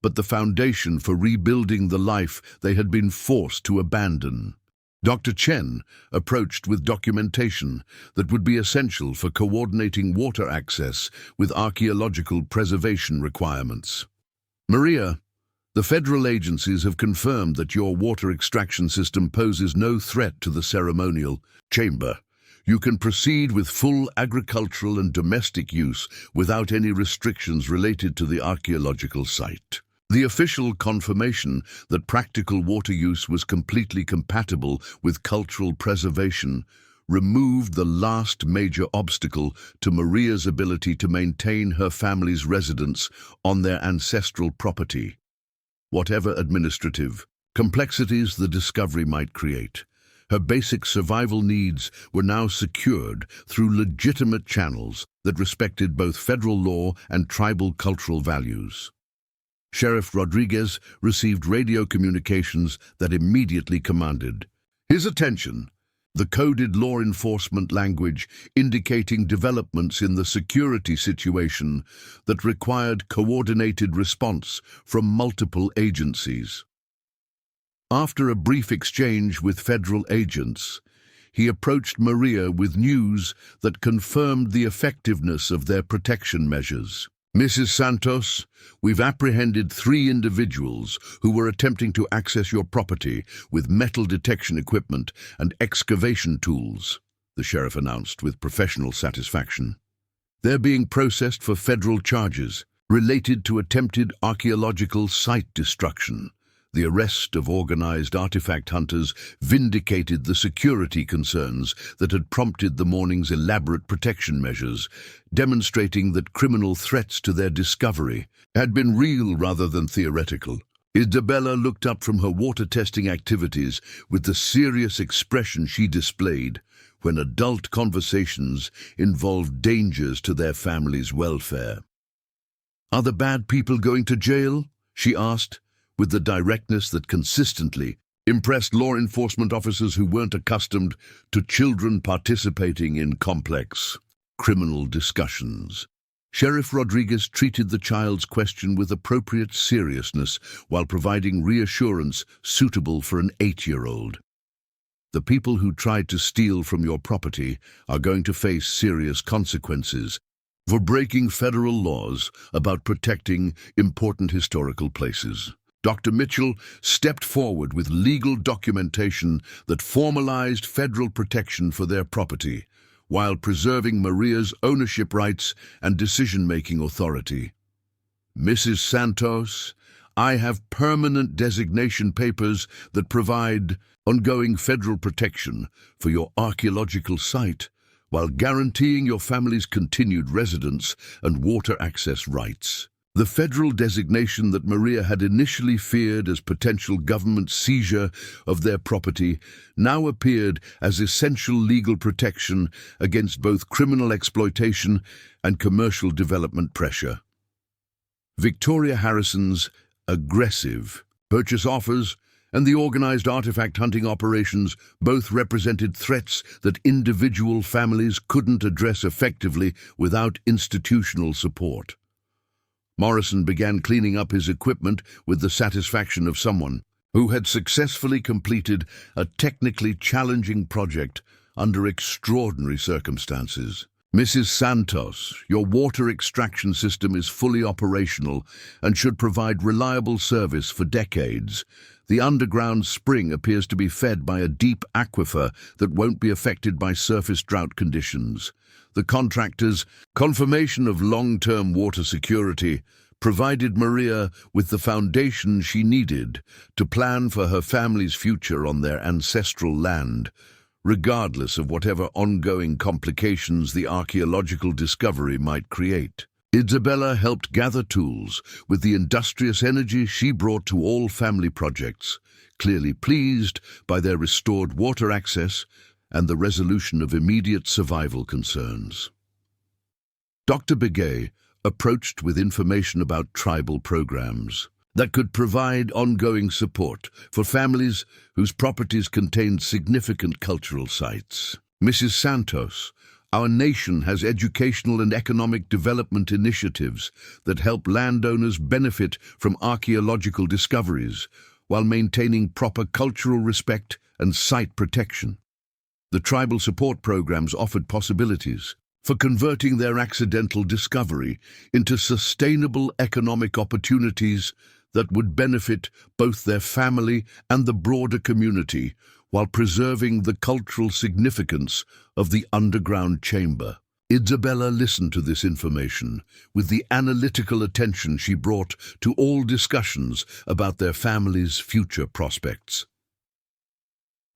but the foundation for rebuilding the life they had been forced to abandon. Dr. Chen approached with documentation that would be essential for coordinating water access with archaeological preservation requirements. "Maria, the federal agencies have confirmed that your water extraction system poses no threat to the ceremonial chamber. You can proceed with full agricultural and domestic use without any restrictions related to the archaeological site." The official confirmation that practical water use was completely compatible with cultural preservation removed the last major obstacle to Maria's ability to maintain her family's residence on their ancestral property. Whatever administrative complexities the discovery might create, her basic survival needs were now secured through legitimate channels that respected both federal law and tribal cultural values. Sheriff Rodriguez received radio communications that immediately commanded his attention, the coded law enforcement language indicating developments in the security situation that required coordinated response from multiple agencies. After a brief exchange with federal agents, he approached Maria with news that confirmed the effectiveness of their protection measures. "Mrs. Santos, we've apprehended 3 individuals who were attempting to access your property with metal detection equipment and excavation tools," the sheriff announced with professional satisfaction. "They're being processed for federal charges related to attempted archaeological site destruction," The arrest of organized artifact hunters vindicated the security concerns that had prompted the morning's elaborate protection measures, demonstrating that criminal threats to their discovery had been real rather than theoretical. Isabella looked up from her water testing activities with the serious expression she displayed when adult conversations involved dangers to their family's welfare. "Are the bad people going to jail?" she asked, with the directness that consistently impressed law enforcement officers who weren't accustomed to children participating in complex criminal discussions. Sheriff Rodriguez treated the child's question with appropriate seriousness while providing reassurance suitable for an 8-year-old. "The people who tried to steal from your property are going to face serious consequences for breaking federal laws about protecting important historical places." Dr. Mitchell stepped forward with legal documentation that formalized federal protection for their property, while preserving Maria's ownership rights and decision-making authority. "Mrs. Santos, I have permanent designation papers that provide ongoing federal protection for your archaeological site, while guaranteeing your family's continued residence and water access rights." The federal designation that Maria had initially feared as potential government seizure of their property now appeared as essential legal protection against both criminal exploitation and commercial development pressure. Victoria Harrison's aggressive purchase offers and the organized artifact hunting operations both represented threats that individual families couldn't address effectively without institutional support. Morrison began cleaning up his equipment with the satisfaction of someone who had successfully completed a technically challenging project under extraordinary circumstances. "Mrs. Santos, your water extraction system is fully operational and should provide reliable service for decades. The underground spring appears to be fed by a deep aquifer that won't be affected by surface drought conditions. The contractor's confirmation of long-term water security provided Maria with the foundation she needed to plan for her family's future on their ancestral land, regardless of whatever ongoing complications the archaeological discovery might create. Isabella helped gather tools with the industrious energy she brought to all family projects, clearly pleased by their restored water access and the resolution of immediate survival concerns. Dr. Begay approached with information about tribal programs that could provide ongoing support for families whose properties contained significant cultural sites. "Mrs. Santos, our nation has educational and economic development initiatives that help landowners benefit from archaeological discoveries while maintaining proper cultural respect and site protection. The tribal support programs offered possibilities for converting their accidental discovery into sustainable economic opportunities that would benefit both their family and the broader community while preserving the cultural significance of the underground chamber." Isabella listened to this information with the analytical attention she brought to all discussions about their family's future prospects.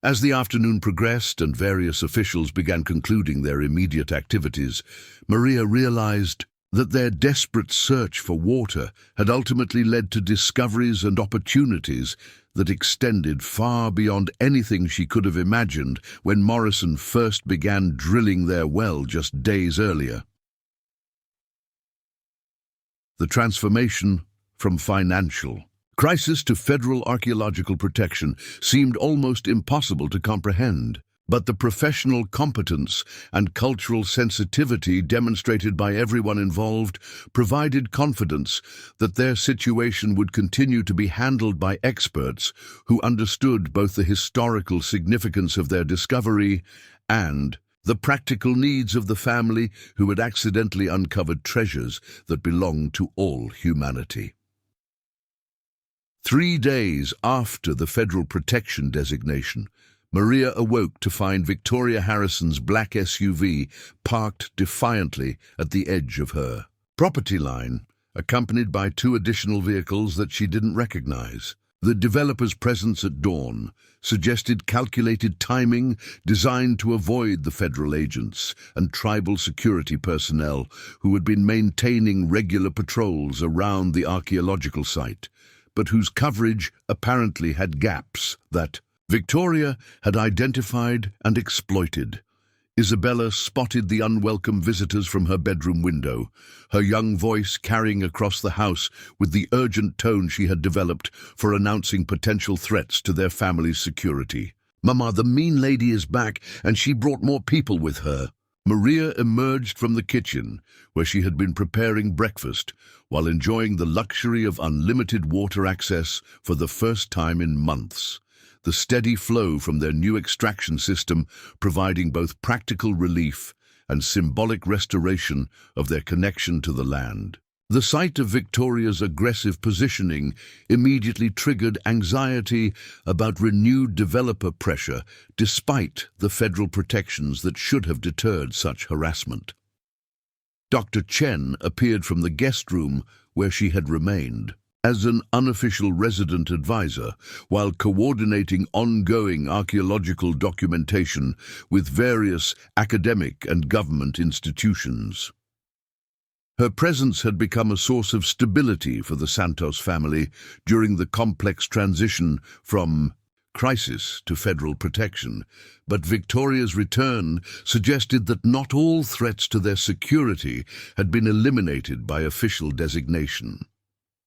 As the afternoon progressed and various officials began concluding their immediate activities, Maria realized that their desperate search for water had ultimately led to discoveries and opportunities that extended far beyond anything she could have imagined when Morrison first began drilling their well just days earlier. The transformation from financial crisis to federal archaeological protection seemed almost impossible to comprehend, but the professional competence and cultural sensitivity demonstrated by everyone involved provided confidence that their situation would continue to be handled by experts who understood both the historical significance of their discovery and the practical needs of the family who had accidentally uncovered treasures that belonged to all humanity. 3 days after the federal protection designation, Maria awoke to find Victoria Harrison's black SUV parked defiantly at the edge of her property line, accompanied by 2 additional vehicles that she didn't recognize. The developer's presence at dawn suggested calculated timing designed to avoid the federal agents and tribal security personnel who had been maintaining regular patrols around the archaeological site, but whose coverage apparently had gaps that Victoria had identified and exploited. Isabella spotted the unwelcome visitors from her bedroom window, her young voice carrying across the house with the urgent tone she had developed for announcing potential threats to their family's security. "Mama, the mean lady is back, and she brought more people with her." Maria emerged from the kitchen, where she had been preparing breakfast, while enjoying the luxury of unlimited water access for the first time in months. The steady flow from their new extraction system providing both practical relief and symbolic restoration of their connection to the land. The sight of Victoria's aggressive positioning immediately triggered anxiety about renewed developer pressure, despite the federal protections that should have deterred such harassment. Dr. Chen appeared from the guest room where she had remained as an unofficial resident advisor, while coordinating ongoing archaeological documentation with various academic and government institutions. Her presence had become a source of stability for the Santos family during the complex transition from crisis to federal protection, but Victoria's return suggested that not all threats to their security had been eliminated by official designation.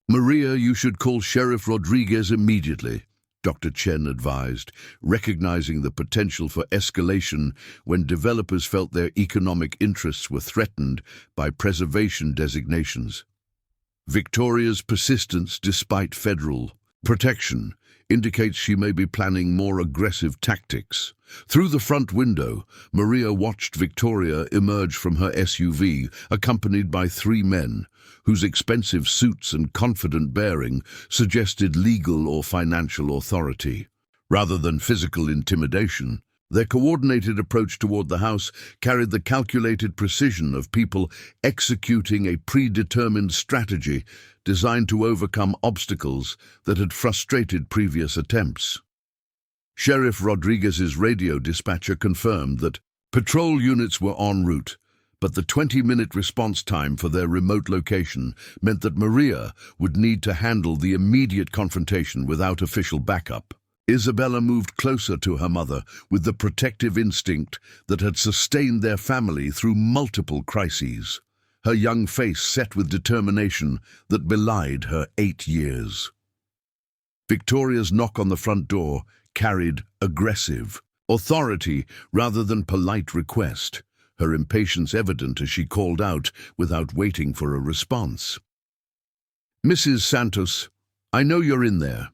"Maria, you should call Sheriff Rodriguez immediately," Dr. Chen advised, recognizing the potential for escalation when developers felt their economic interests were threatened by preservation designations. Victoria's persistence despite federal protection indicates she may be planning more aggressive tactics. Through the front window, Maria watched Victoria emerge from her SUV, accompanied by 3 men, whose expensive suits and confident bearing suggested legal or financial authority. Rather than physical intimidation, their coordinated approach toward the house carried the calculated precision of people executing a predetermined strategy designed to overcome obstacles that had frustrated previous attempts. Sheriff Rodriguez's radio dispatcher confirmed that patrol units were en route, but the 20-minute response time for their remote location meant that Maria would need to handle the immediate confrontation without official backup. Isabella moved closer to her mother with the protective instinct that had sustained their family through multiple crises, her young face set with determination that belied her 8 years. Victoria's knock on the front door carried aggressive authority rather than polite request, her impatience evident as she called out without waiting for a response. "Mrs. Santos, I know you're in there.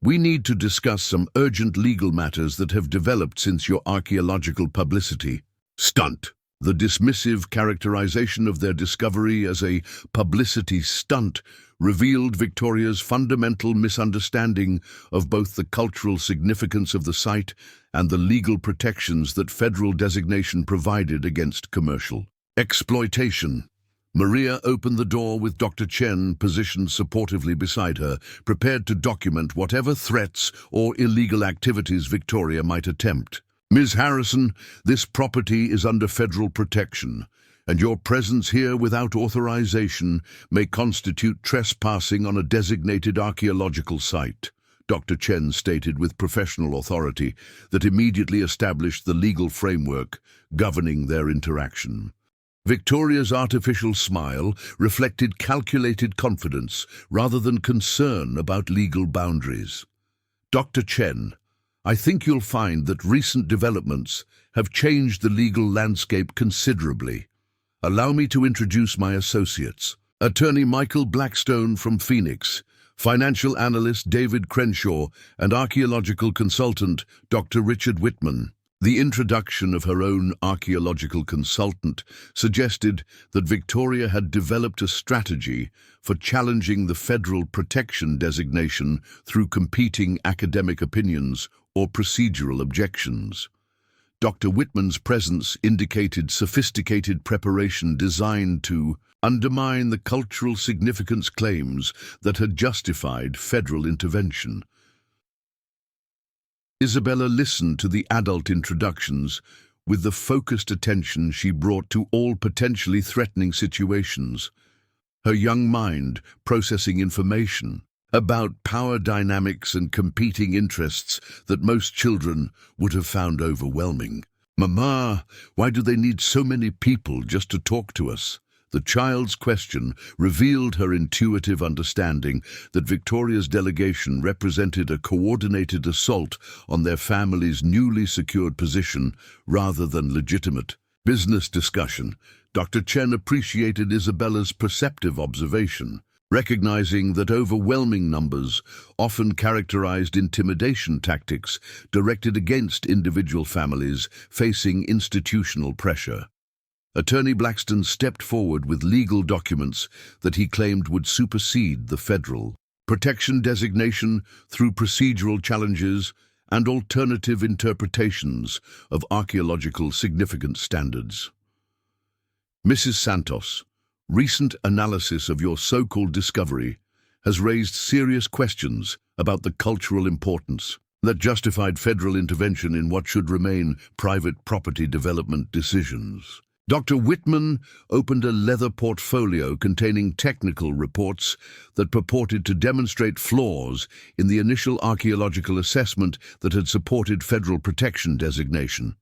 We need to discuss some urgent legal matters that have developed since your archaeological publicity stunt." The dismissive characterization of their discovery as a publicity stunt revealed Victoria's fundamental misunderstanding of both the cultural significance of the site and the legal protections that federal designation provided against commercial exploitation. Maria opened the door with Dr. Chen positioned supportively beside her, prepared to document whatever threats or illegal activities Victoria might attempt. "Ms. Harrison, this property is under federal protection, and your presence here without authorization may constitute trespassing on a designated archaeological site," Dr. Chen stated with professional authority that immediately established the legal framework governing their interaction. Victoria's artificial smile reflected calculated confidence rather than concern about legal boundaries. "Dr. Chen, I think you'll find that recent developments have changed the legal landscape considerably. Allow me to introduce my associates. Attorney Michael Blackstone from Phoenix, financial analyst David Crenshaw, and archaeological consultant Dr. Richard Whitman." The introduction of her own archaeological consultant suggested that Victoria had developed a strategy for challenging the federal protection designation through competing academic opinions or procedural objections. Dr. Whitman's presence indicated sophisticated preparation designed to undermine the cultural significance claims that had justified federal intervention. Isabella listened to the adult introductions with the focused attention she brought to all potentially threatening situations, her young mind processing information about power dynamics and competing interests that most children would have found overwhelming. "Mama, why do they need so many people just to talk to us?" The child's question revealed her intuitive understanding that Victoria's delegation represented a coordinated assault on their family's newly secured position rather than legitimate business discussion. Dr. Chen appreciated Isabella's perceptive observation, recognizing that overwhelming numbers often characterized intimidation tactics directed against individual families facing institutional pressure. Attorney Blackstone stepped forward with legal documents that he claimed would supersede the federal protection designation through procedural challenges and alternative interpretations of archaeological significance standards. "Mrs. Santos, recent analysis of your so-called discovery has raised serious questions about the cultural importance that justified federal intervention in what should remain private property development decisions." Dr. Whitman opened a leather portfolio containing technical reports that purported to demonstrate flaws in the initial archaeological assessment that had supported federal protection designation.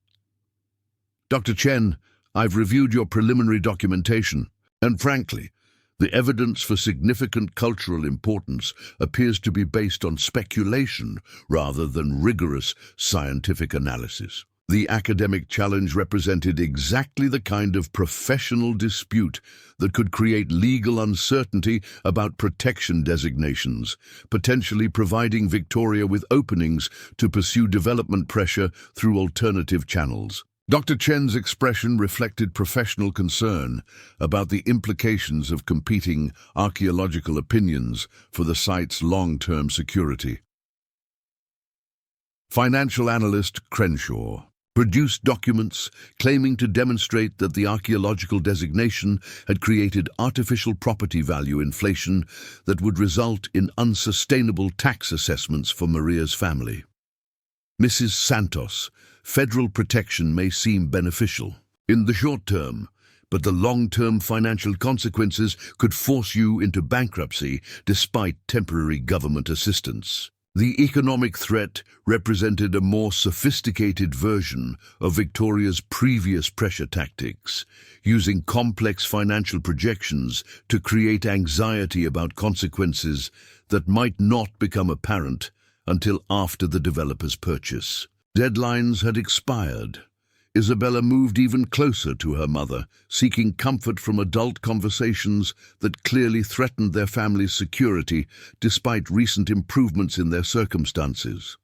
"Dr. Chen, I've reviewed your preliminary documentation, and frankly, the evidence for significant cultural importance appears to be based on speculation rather than rigorous scientific analysis." The academic challenge represented exactly the kind of professional dispute that could create legal uncertainty about protection designations, potentially providing Victoria with openings to pursue development pressure through alternative channels. Dr. Chen's expression reflected professional concern about the implications of competing archaeological opinions for the site's long-term security. Financial analyst Crenshaw produced documents claiming to demonstrate that the archaeological designation had created artificial property value inflation that would result in unsustainable tax assessments for Maria's family. "Mrs. Santos, federal protection may seem beneficial in the short term, but the long-term financial consequences could force you into bankruptcy despite temporary government assistance." The economic threat represented a more sophisticated version of Victoria's previous pressure tactics, using complex financial projections to create anxiety about consequences that might not become apparent until after the developer's purchase. Deadlines had expired. Isabella moved even closer to her mother, seeking comfort from adult conversations that clearly threatened their family's security despite recent improvements in their circumstances.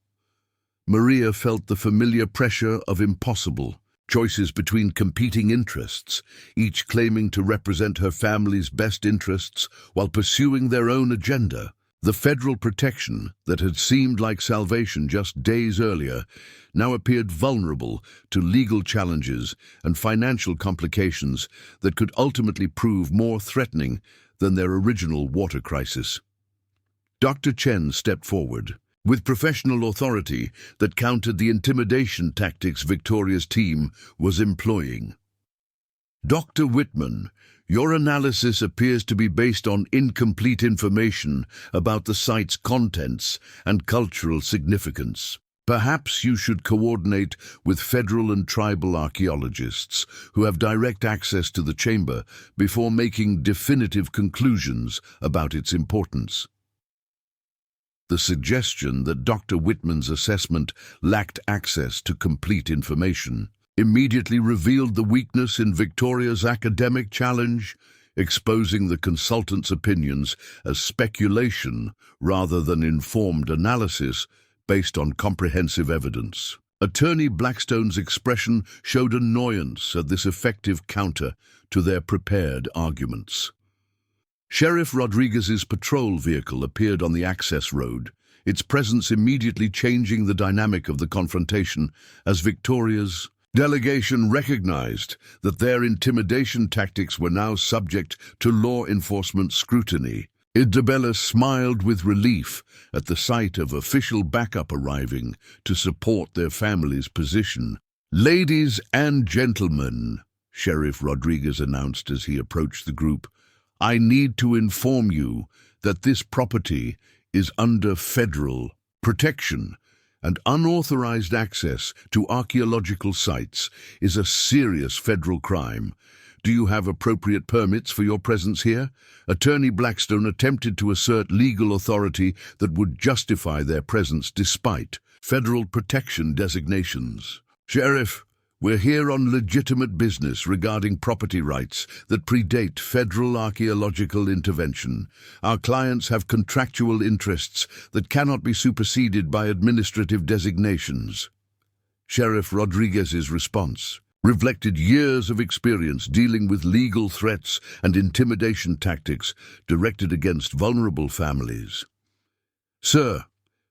Maria felt the familiar pressure of impossible choices between competing interests, each claiming to represent her family's best interests while pursuing their own agenda. The federal protection that had seemed like salvation just days earlier now appeared vulnerable to legal challenges and financial complications that could ultimately prove more threatening than their original water crisis. Dr. Chen stepped forward with professional authority that countered the intimidation tactics Victoria's team was employing. "Dr. Whitman, your analysis appears to be based on incomplete information about the site's contents and cultural significance. Perhaps you should coordinate with federal and tribal archaeologists who have direct access to the chamber before making definitive conclusions about its importance." The suggestion that Dr. Whitman's assessment lacked access to complete information immediately revealed the weakness in Victoria's academic challenge, exposing the consultant's opinions as speculation rather than informed analysis based on comprehensive evidence. Attorney Blackstone's expression showed annoyance at this effective counter to their prepared arguments. Sheriff Rodriguez's patrol vehicle appeared on the access road, its presence immediately changing the dynamic of the confrontation as Victoria's delegation recognized that their intimidation tactics were now subject to law enforcement scrutiny. Isabella smiled with relief at the sight of official backup arriving to support their family's position. "Ladies and gentlemen," Sheriff Rodriguez announced as he approached the group, "I need to inform you that this property is under federal protection, and unauthorized access to archaeological sites is a serious federal crime. Do you have appropriate permits for your presence here?" Attorney Blackstone attempted to assert legal authority that would justify their presence despite federal protection designations. "Sheriff, we're here on legitimate business regarding property rights that predate federal archaeological intervention. Our clients have contractual interests that cannot be superseded by administrative designations." Sheriff Rodriguez's response reflected years of experience dealing with legal threats and intimidation tactics directed against vulnerable families. "Sir,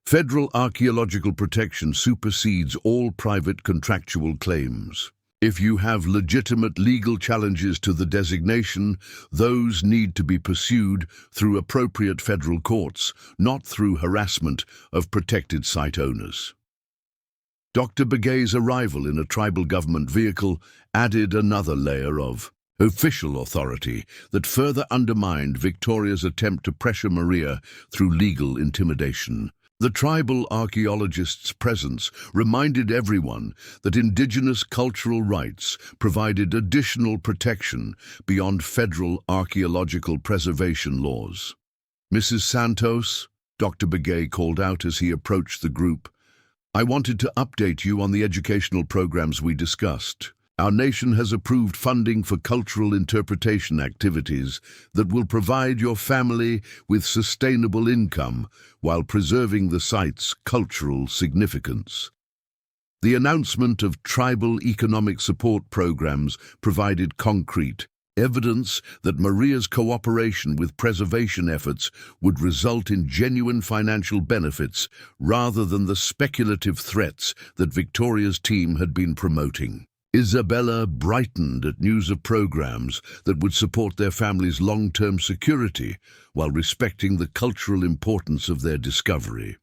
federal archaeological protection supersedes all private contractual claims. If you have legitimate legal challenges to the designation, those need to be pursued through appropriate federal courts, not through harassment of protected site owners." Dr. Begay's arrival in a tribal government vehicle added another layer of official authority that further undermined Victoria's attempt to pressure Maria through legal intimidation. The tribal archaeologist's presence reminded everyone that indigenous cultural rights provided additional protection beyond federal archaeological preservation laws. "Mrs. Santos," Dr. Begay called out as he approached the group, "I wanted to update you on the educational programs we discussed. Our nation has approved funding for cultural interpretation activities that will provide your family with sustainable income while preserving the site's cultural significance." The announcement of tribal economic support programs provided concrete evidence that Maria's cooperation with preservation efforts would result in genuine financial benefits rather than the speculative threats that Victoria's team had been promoting. Isabella brightened at news of programs that would support their family's long-term security while respecting the cultural importance of their discovery.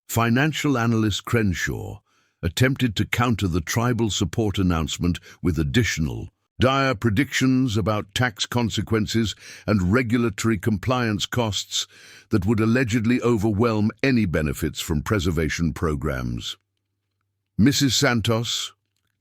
Financial analyst Crenshaw attempted to counter the tribal support announcement with additional dire predictions about tax consequences and regulatory compliance costs that would allegedly overwhelm any benefits from preservation programs. "Mrs. Santos,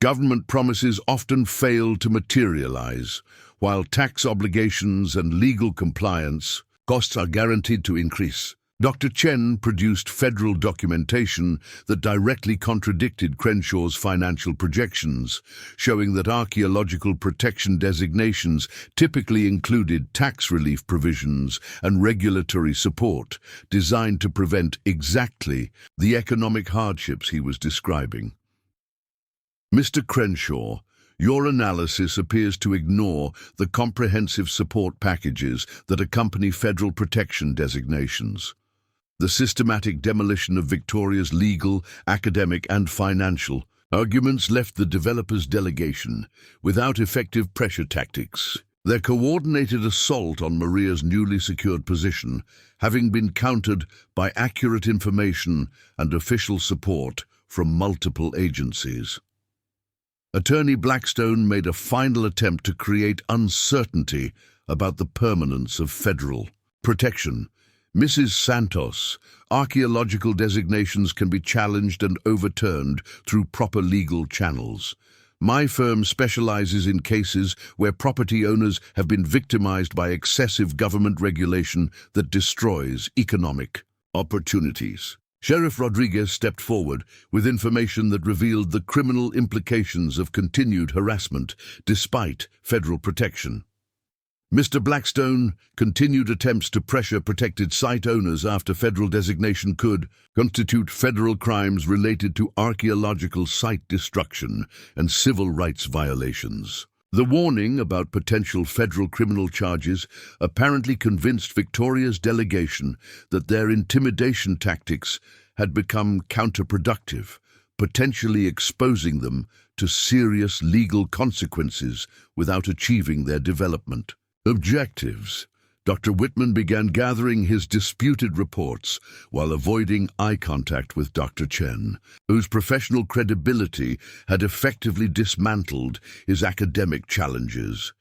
government promises often fail to materialize, while tax obligations and legal compliance costs are guaranteed to increase." Dr. Chen produced federal documentation that directly contradicted Crenshaw's financial projections, showing that archaeological protection designations typically included tax relief provisions and regulatory support designed to prevent exactly the economic hardships he was describing. "Mr. Crenshaw, your analysis appears to ignore the comprehensive support packages that accompany federal protection designations. The systematic demolition of Victoria's legal, academic, and financial arguments left the developers' delegation without effective pressure tactics. Their coordinated assault on Maria's newly secured position, having been countered by accurate information and official support from multiple agencies." Attorney Blackstone made a final attempt to create uncertainty about the permanence of federal protection. "Mrs. Santos, archaeological designations can be challenged and overturned through proper legal channels. My firm specializes in cases where property owners have been victimized by excessive government regulation that destroys economic opportunities." Sheriff Rodriguez stepped forward with information that revealed the criminal implications of continued harassment despite federal protection. Mr. Blackstone, continued attempts to pressure protected site owners after federal designation could constitute federal crimes related to archaeological site destruction and civil rights violations. The warning about potential federal criminal charges apparently convinced Victoria's delegation that their intimidation tactics had become counterproductive, potentially exposing them to serious legal consequences without achieving their development objectives. Dr. Whitman began gathering his disputed reports while avoiding eye contact with Dr. Chen, whose professional credibility had effectively dismantled his academic challenges.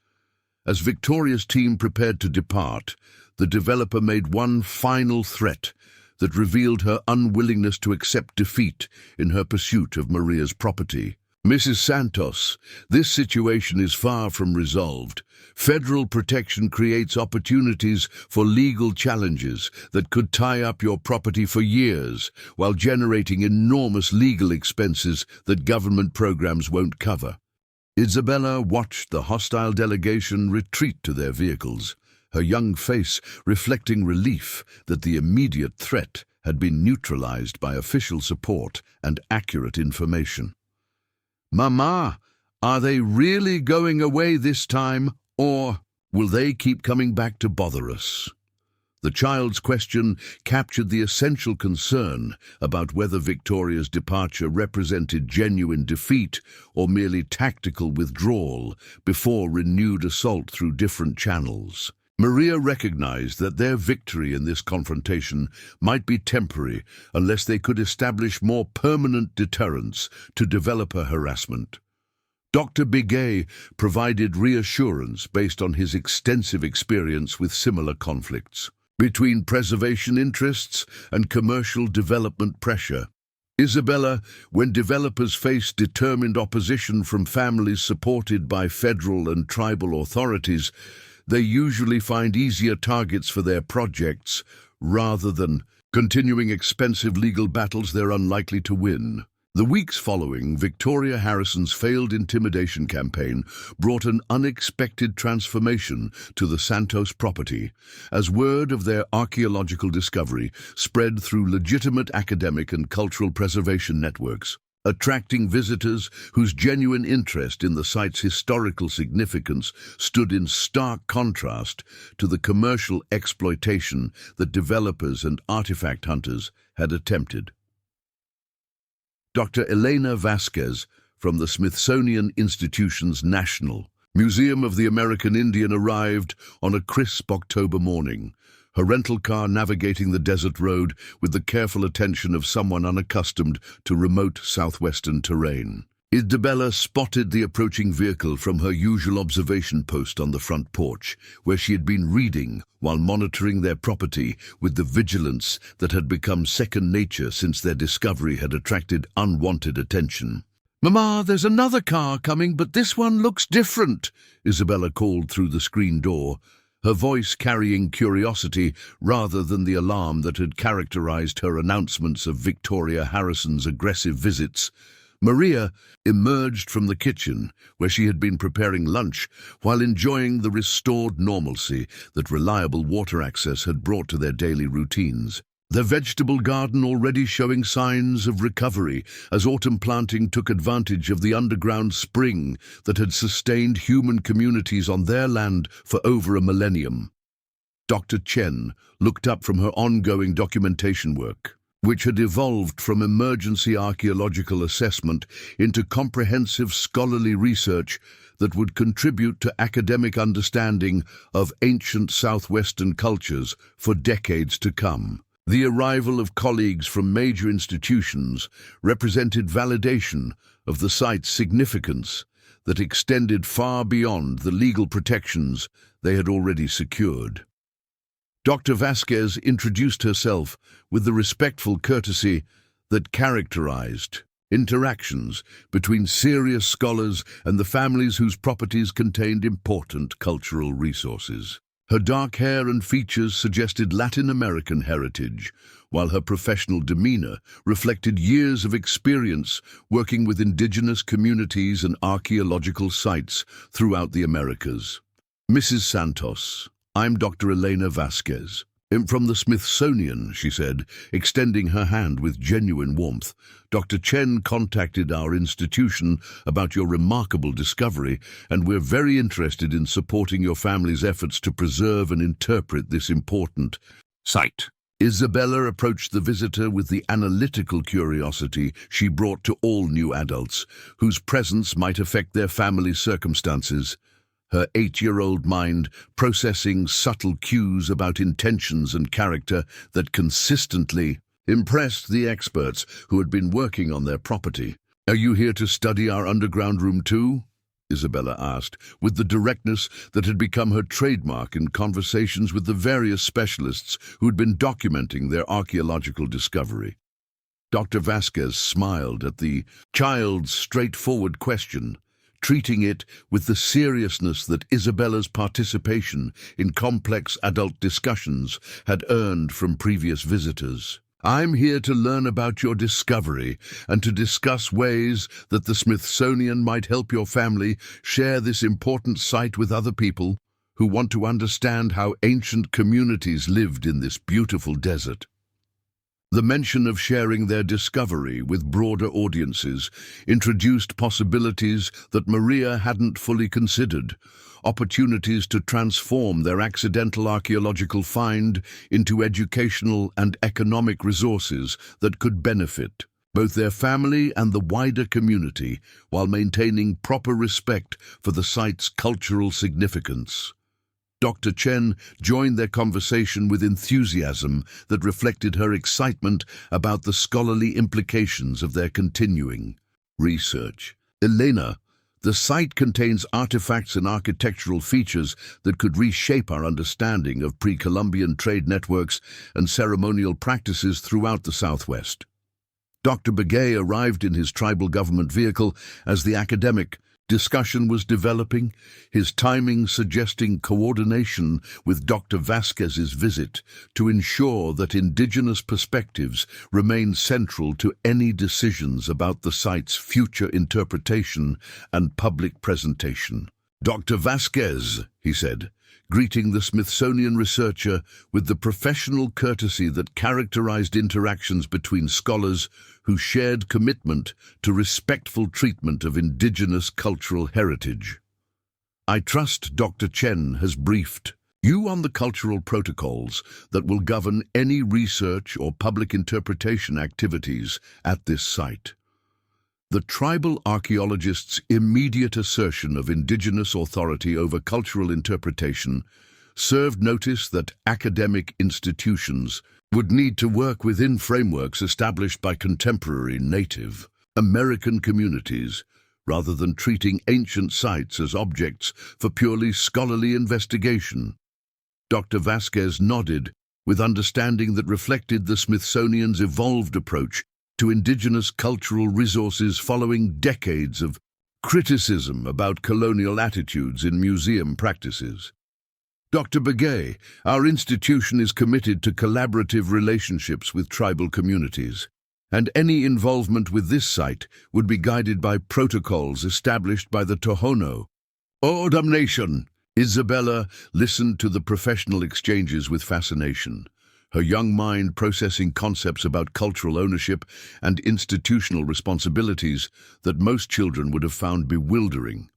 As Victoria's team prepared to depart, the developer made one final threat that revealed her unwillingness to accept defeat in her pursuit of Maria's property. Mrs. Santos, this situation is far from resolved. Federal protection creates opportunities for legal challenges that could tie up your property for years, while generating enormous legal expenses that government programs won't cover. Isabella watched the hostile delegation retreat to their vehicles, her young face reflecting relief that the immediate threat had been neutralized by official support and accurate information. "Mama, are they really going away this time, or will they keep coming back to bother us?" The child's question captured the essential concern about whether Victoria's departure represented genuine defeat or merely tactical withdrawal before renewed assault through different channels. Maria recognized that their victory in this confrontation might be temporary unless they could establish more permanent deterrents to developer harassment. Dr. Biguet provided reassurance based on his extensive experience with similar conflicts. Between preservation interests and commercial development pressure, Isabella, when developers face determined opposition from families supported by federal and tribal authorities, they usually find easier targets for their projects rather than continuing expensive legal battles they're unlikely to win. The weeks following Victoria Harrison's failed intimidation campaign brought an unexpected transformation to the Santos property, as word of their archaeological discovery spread through legitimate academic and cultural preservation networks, attracting visitors whose genuine interest in the site's historical significance stood in stark contrast to the commercial exploitation that developers and artifact hunters had attempted. Dr. Elena Vasquez from the Smithsonian Institution's National Museum of the American Indian arrived on a crisp October morning, her rental car navigating the desert road with the careful attention of someone unaccustomed to remote southwestern terrain. Isabella spotted the approaching vehicle from her usual observation post on the front porch, where she had been reading while monitoring their property with the vigilance that had become second nature since their discovery had attracted unwanted attention. "Mama, there's another car coming, but this one looks different," Isabella called through the screen door, her voice carrying curiosity rather than the alarm that had characterized her announcements of Victoria Harrison's aggressive visits. Maria emerged from the kitchen, where she had been preparing lunch, while enjoying the restored normalcy that reliable water access had brought to their daily routines. The vegetable garden already showing signs of recovery as autumn planting took advantage of the underground spring that had sustained human communities on their land for over a millennium. Dr. Chen looked up from her ongoing documentation work, which had evolved from emergency archaeological assessment into comprehensive scholarly research that would contribute to academic understanding of ancient southwestern cultures for decades to come. The arrival of colleagues from major institutions represented validation of the site's significance that extended far beyond the legal protections they had already secured. Dr. Vasquez introduced herself with the respectful courtesy that characterized interactions between serious scholars and the families whose properties contained important cultural resources. Her dark hair and features suggested Latin American heritage, while her professional demeanor reflected years of experience working with indigenous communities and archaeological sites throughout the Americas. "Mrs. Santos, I'm Dr. Elena Vasquez. I'm from the Smithsonian," she said, extending her hand with genuine warmth. "Dr. Chen contacted our institution about your remarkable discovery, and we're very interested in supporting your family's efforts to preserve and interpret this important site." Isabella approached the visitor with the analytical curiosity she brought to all new adults, whose presence might affect their family's circumstances. her 8-year-old mind processing subtle cues about intentions and character that consistently impressed the experts who had been working on their property. "Are you here to study our underground room too?" Isabella asked, with the directness that had become her trademark in conversations with the various specialists who had been documenting their archaeological discovery. Dr. Vasquez smiled at the child's straightforward question, treating it with the seriousness that Isabella's participation in complex adult discussions had earned from previous visitors. "I'm here to learn about your discovery and to discuss ways that the Smithsonian might help your family share this important site with other people who want to understand how ancient communities lived in this beautiful desert." The mention of sharing their discovery with broader audiences introduced possibilities that Maria hadn't fully considered, opportunities to transform their accidental archaeological find into educational and economic resources that could benefit both their family and the wider community while maintaining proper respect for the site's cultural significance. Dr. Chen joined their conversation with enthusiasm that reflected her excitement about the scholarly implications of their continuing research. "Elena, the site contains artifacts and architectural features that could reshape our understanding of pre-Columbian trade networks and ceremonial practices throughout the Southwest." Dr. Begay arrived in his tribal government vehicle as the academic discussion was developing, his timing suggesting coordination with Dr. Vasquez's visit to ensure that indigenous perspectives remain central to any decisions about the site's future interpretation and public presentation. "Dr. Vasquez," he said, greeting the Smithsonian researcher with the professional courtesy that characterized interactions between scholars who shared commitment to respectful treatment of indigenous cultural heritage. "I trust Dr. Chen has briefed you on the cultural protocols that will govern any research or public interpretation activities at this site." The tribal archaeologist's immediate assertion of indigenous authority over cultural interpretation served notice that academic institutions would need to work within frameworks established by contemporary Native American communities, rather than treating ancient sites as objects for purely scholarly investigation. Dr. Vasquez nodded, with understanding that reflected the Smithsonian's evolved approach to indigenous cultural resources following decades of criticism about colonial attitudes in museum practices. "Dr. Begay, our institution is committed to collaborative relationships with tribal communities, and any involvement with this site would be guided by protocols established by the Tohono." "Oh, damnation!" Isabella listened to the professional exchanges with fascination, her young mind processing concepts about cultural ownership and institutional responsibilities that most children would have found bewildering.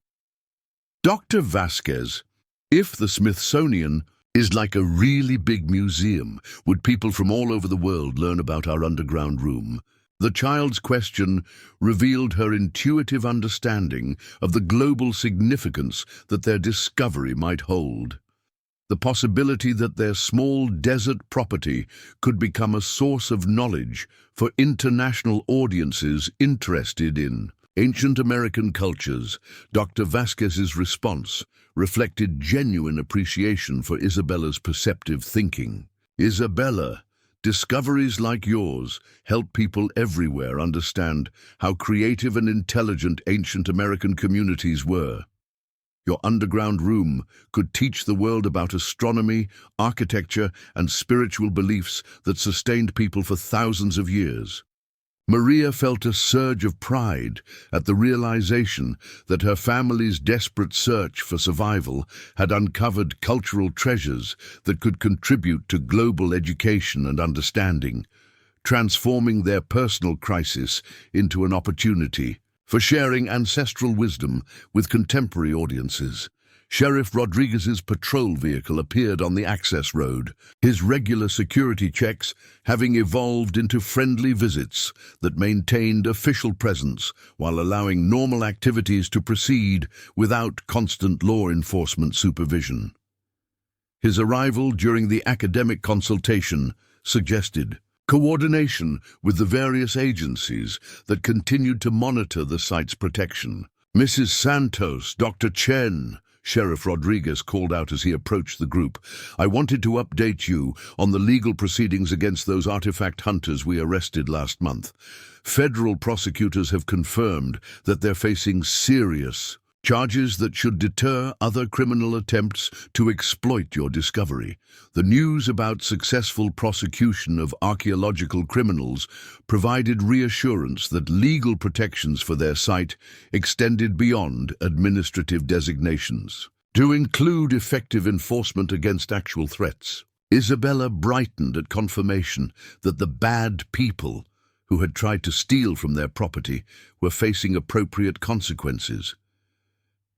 "Dr. Vasquez, if the Smithsonian is like a really big museum, would people from all over the world learn about our underground room?" The child's question revealed her intuitive understanding of the global significance that their discovery might hold. The possibility that their small desert property could become a source of knowledge for international audiences interested in ancient American cultures. Dr. Vasquez's response reflected genuine appreciation for Isabella's perceptive thinking. "Isabella, discoveries like yours help people everywhere understand how creative and intelligent ancient American communities were. Your underground room could teach the world about astronomy, architecture, and spiritual beliefs that sustained people for thousands of years." Maria felt a surge of pride at the realization that her family's desperate search for survival had uncovered cultural treasures that could contribute to global education and understanding, transforming their personal crisis into an opportunity for sharing ancestral wisdom with contemporary audiences. Sheriff Rodriguez's patrol vehicle appeared on the access road, his regular security checks having evolved into friendly visits that maintained official presence while allowing normal activities to proceed without constant law enforcement supervision. His arrival during the academic consultation suggested coordination with the various agencies that continued to monitor the site's protection. "Mrs. Santos, Dr. Chen," Sheriff Rodriguez called out as he approached the group, "I wanted to update you on the legal proceedings against those artifact hunters we arrested last month. Federal prosecutors have confirmed that they're facing serious charges that should deter other criminal attempts to exploit your discovery. The news about successful prosecution of archaeological criminals provided reassurance that legal protections for their site extended beyond administrative designations, to include effective enforcement against actual threats." Isabella brightened at confirmation that the bad people who had tried to steal from their property were facing appropriate consequences.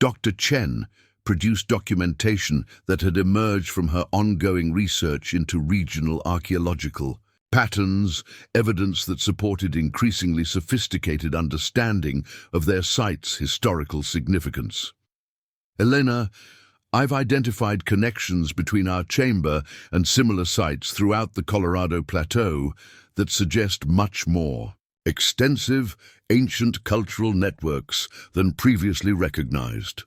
Dr. Chen produced documentation that had emerged from her ongoing research into regional archaeological patterns, evidence that supported increasingly sophisticated understanding of their site's historical significance. "Elena, I've identified connections between our chamber and similar sites throughout the Colorado Plateau that suggest much more extensive, ancient cultural networks than previously recognized.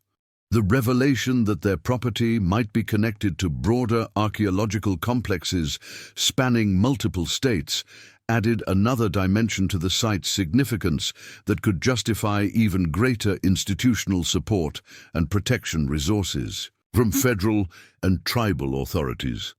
The revelation that their property might be connected to broader archaeological complexes spanning multiple states added another dimension to the site's significance that could justify even greater institutional support and protection resources from federal and tribal authorities.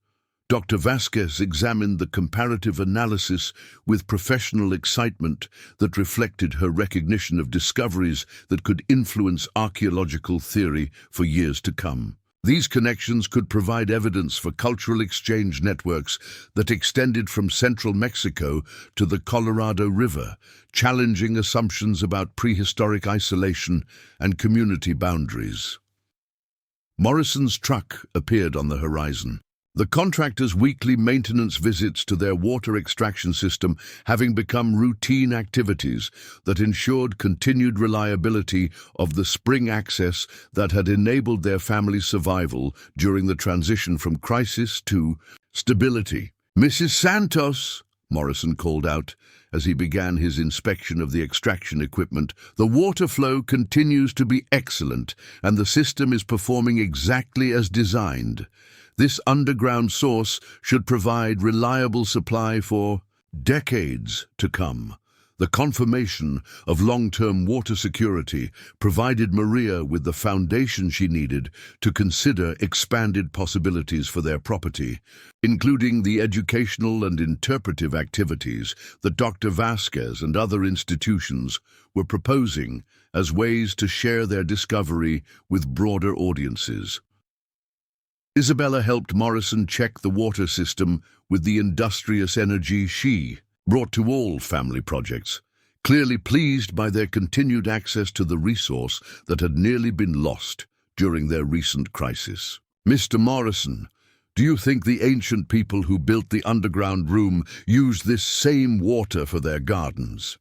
Dr. Vasquez examined the comparative analysis with professional excitement that reflected her recognition of discoveries that could influence archaeological theory for years to come. These connections could provide evidence for cultural exchange networks that extended from central Mexico to the Colorado River, challenging assumptions about prehistoric isolation and community boundaries. Morrison's truck appeared on the horizon, the contractor's weekly maintenance visits to their water extraction system having become routine activities that ensured continued reliability of the spring access that had enabled their family's survival during the transition from crisis to stability. "Mrs. Santos," Morrison called out as he began his inspection of the extraction equipment, "the water flow continues to be excellent and the system is performing exactly as designed. This underground source should provide reliable supply for decades to come." The confirmation of long-term water security provided Maria with the foundation she needed to consider expanded possibilities for their property, including the educational and interpretive activities that Dr. Vasquez and other institutions were proposing as ways to share their discovery with broader audiences. Isabella helped Morrison check the water system with the industrious energy she brought to all family projects, clearly pleased by their continued access to the resource that had nearly been lost during their recent crisis. "Mr. Morrison, do you think the ancient people who built the underground room used this same water for their gardens?"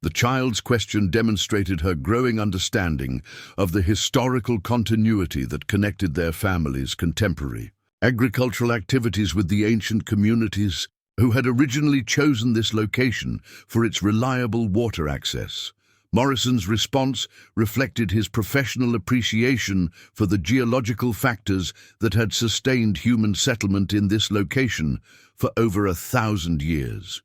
The child's question demonstrated her growing understanding of the historical continuity that connected their family's contemporary agricultural activities with the ancient communities who had originally chosen this location for its reliable water access. Morrison's response reflected his professional appreciation for the geological factors that had sustained human settlement in this location for over 1,000 years.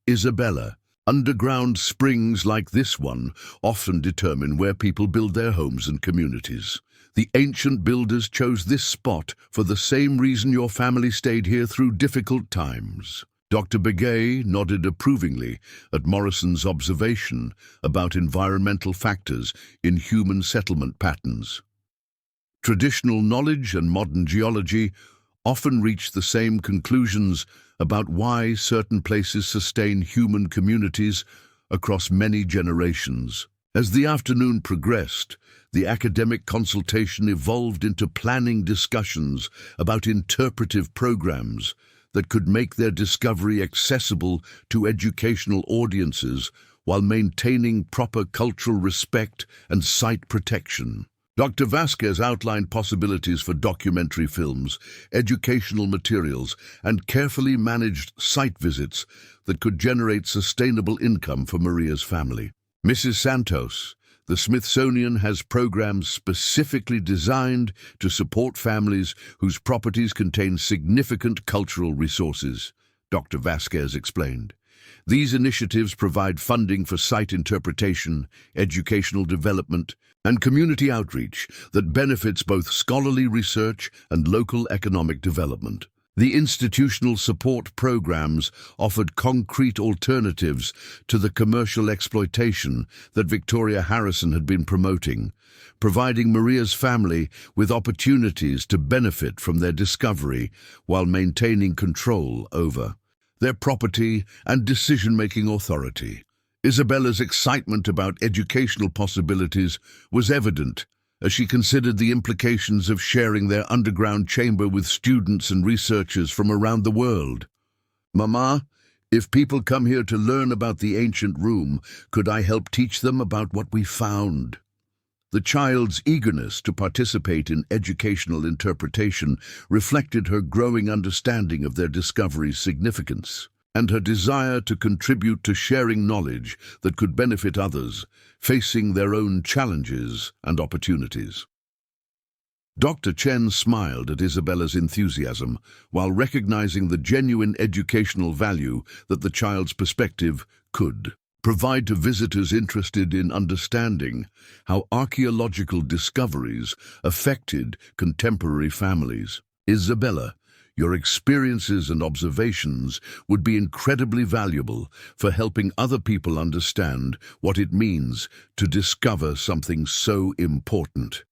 "Isabella, underground springs like this one often determine where people build their homes and communities. The ancient builders chose this spot for the same reason your family stayed here through difficult times." Dr. Begay nodded approvingly at Morrison's observation about environmental factors in human settlement patterns. Traditional knowledge and modern geology often reach the same conclusions about why certain places sustain human communities across many generations. As the afternoon progressed, the academic consultation evolved into planning discussions about interpretive programs that could make their discovery accessible to educational audiences while maintaining proper cultural respect and site protection. Dr. Vasquez outlined possibilities for documentary films, educational materials, and carefully managed site visits that could generate sustainable income for Maria's family. Mrs. Santos, the Smithsonian has programs specifically designed to support families whose properties contain significant cultural resources, Dr. Vasquez explained. These initiatives provide funding for site interpretation, educational development, and community outreach that benefits both scholarly research and local economic development. The institutional support programs offered concrete alternatives to the commercial exploitation that Victoria Harrison had been promoting, providing Maria's family with opportunities to benefit from their discovery while maintaining control over their property and decision-making authority. Isabella's excitement about educational possibilities was evident as she considered the implications of sharing their underground chamber with students and researchers from around the world. "Mama, if people come here to learn about the ancient room, could I help teach them about what we found?" The child's eagerness to participate in educational interpretation reflected her growing understanding of their discovery's significance, and her desire to contribute to sharing knowledge that could benefit others, facing their own challenges and opportunities. Dr. Chen smiled at Isabella's enthusiasm while recognizing the genuine educational value that the child's perspective could provide to visitors interested in understanding how archaeological discoveries affected contemporary families. "Isabella, your experiences and observations would be incredibly valuable for helping other people understand what it means to discover something so important."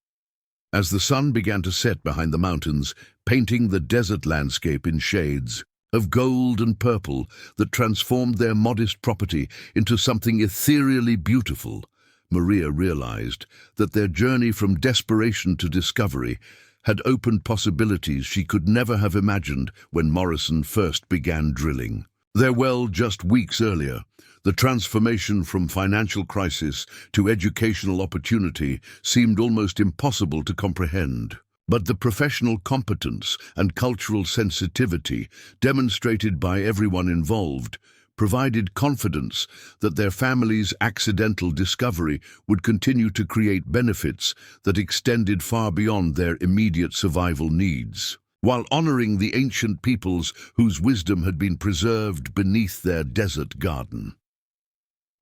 As the sun began to set behind the mountains, painting the desert landscape in shades of gold and purple that transformed their modest property into something ethereally beautiful, Maria realized that their journey from desperation to discovery had opened possibilities she could never have imagined when Morrison first began drilling. Their well just weeks earlier, the transformation from financial crisis to educational opportunity seemed almost impossible to comprehend. But the professional competence and cultural sensitivity demonstrated by everyone involved provided confidence that their family's accidental discovery would continue to create benefits that extended far beyond their immediate survival needs, while honoring the ancient peoples whose wisdom had been preserved beneath their desert garden.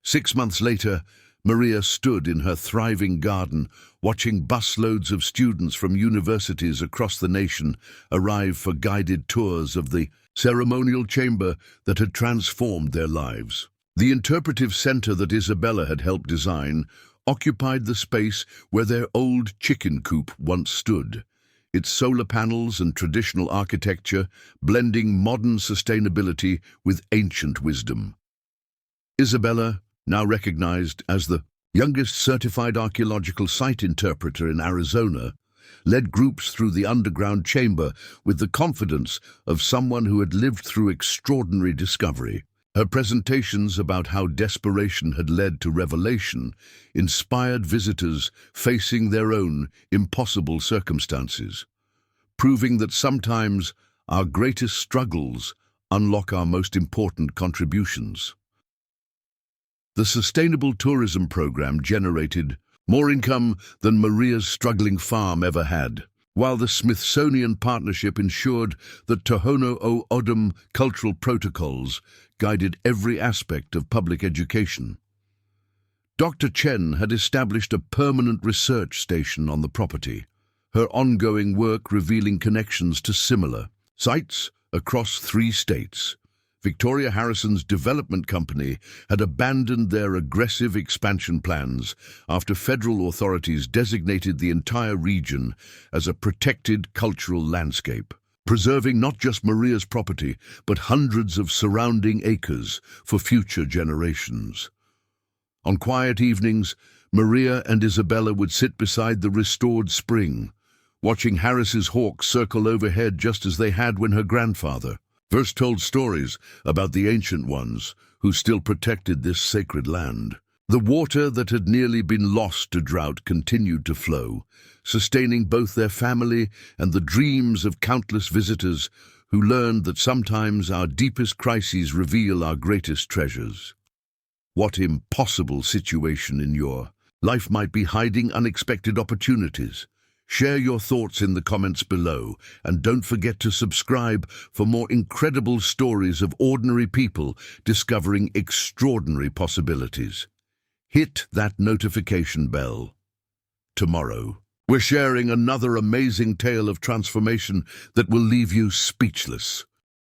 6 months later, Maria stood in her thriving garden, watching busloads of students from universities across the nation arrive for guided tours of the ceremonial chamber that had transformed their lives. The interpretive center that Isabella had helped design occupied the space where their old chicken coop once stood, its solar panels and traditional architecture blending modern sustainability with ancient wisdom. Isabella, now recognized as the youngest certified archaeological site interpreter in Arizona, led groups through the underground chamber with the confidence of someone who had lived through extraordinary discovery. Her presentations about how desperation had led to revelation inspired visitors facing their own impossible circumstances, proving that sometimes our greatest struggles unlock our most important contributions. The sustainable tourism program generated more income than Maria's struggling farm ever had, while the Smithsonian partnership ensured that Tohono O'odham cultural protocols guided every aspect of public education. Dr. Chen had established a permanent research station on the property, her ongoing work revealing connections to similar sites across 3 states. Victoria Harrison's development company had abandoned their aggressive expansion plans after federal authorities designated the entire region as a protected cultural landscape, preserving not just Maria's property, but hundreds of surrounding acres for future generations. On quiet evenings, Maria and Isabella would sit beside the restored spring, watching Harris's hawks circle overhead just as they had when her grandfather first told stories about the ancient ones who still protected this sacred land. The water that had nearly been lost to drought continued to flow, sustaining both their family and the dreams of countless visitors who learned that sometimes our deepest crises reveal our greatest treasures. What impossible situation in your life might be hiding unexpected opportunities? Share your thoughts in the comments below, and don't forget to subscribe for more incredible stories of ordinary people discovering extraordinary possibilities. Hit that notification bell. Tomorrow, we're sharing another amazing tale of transformation that will leave you speechless.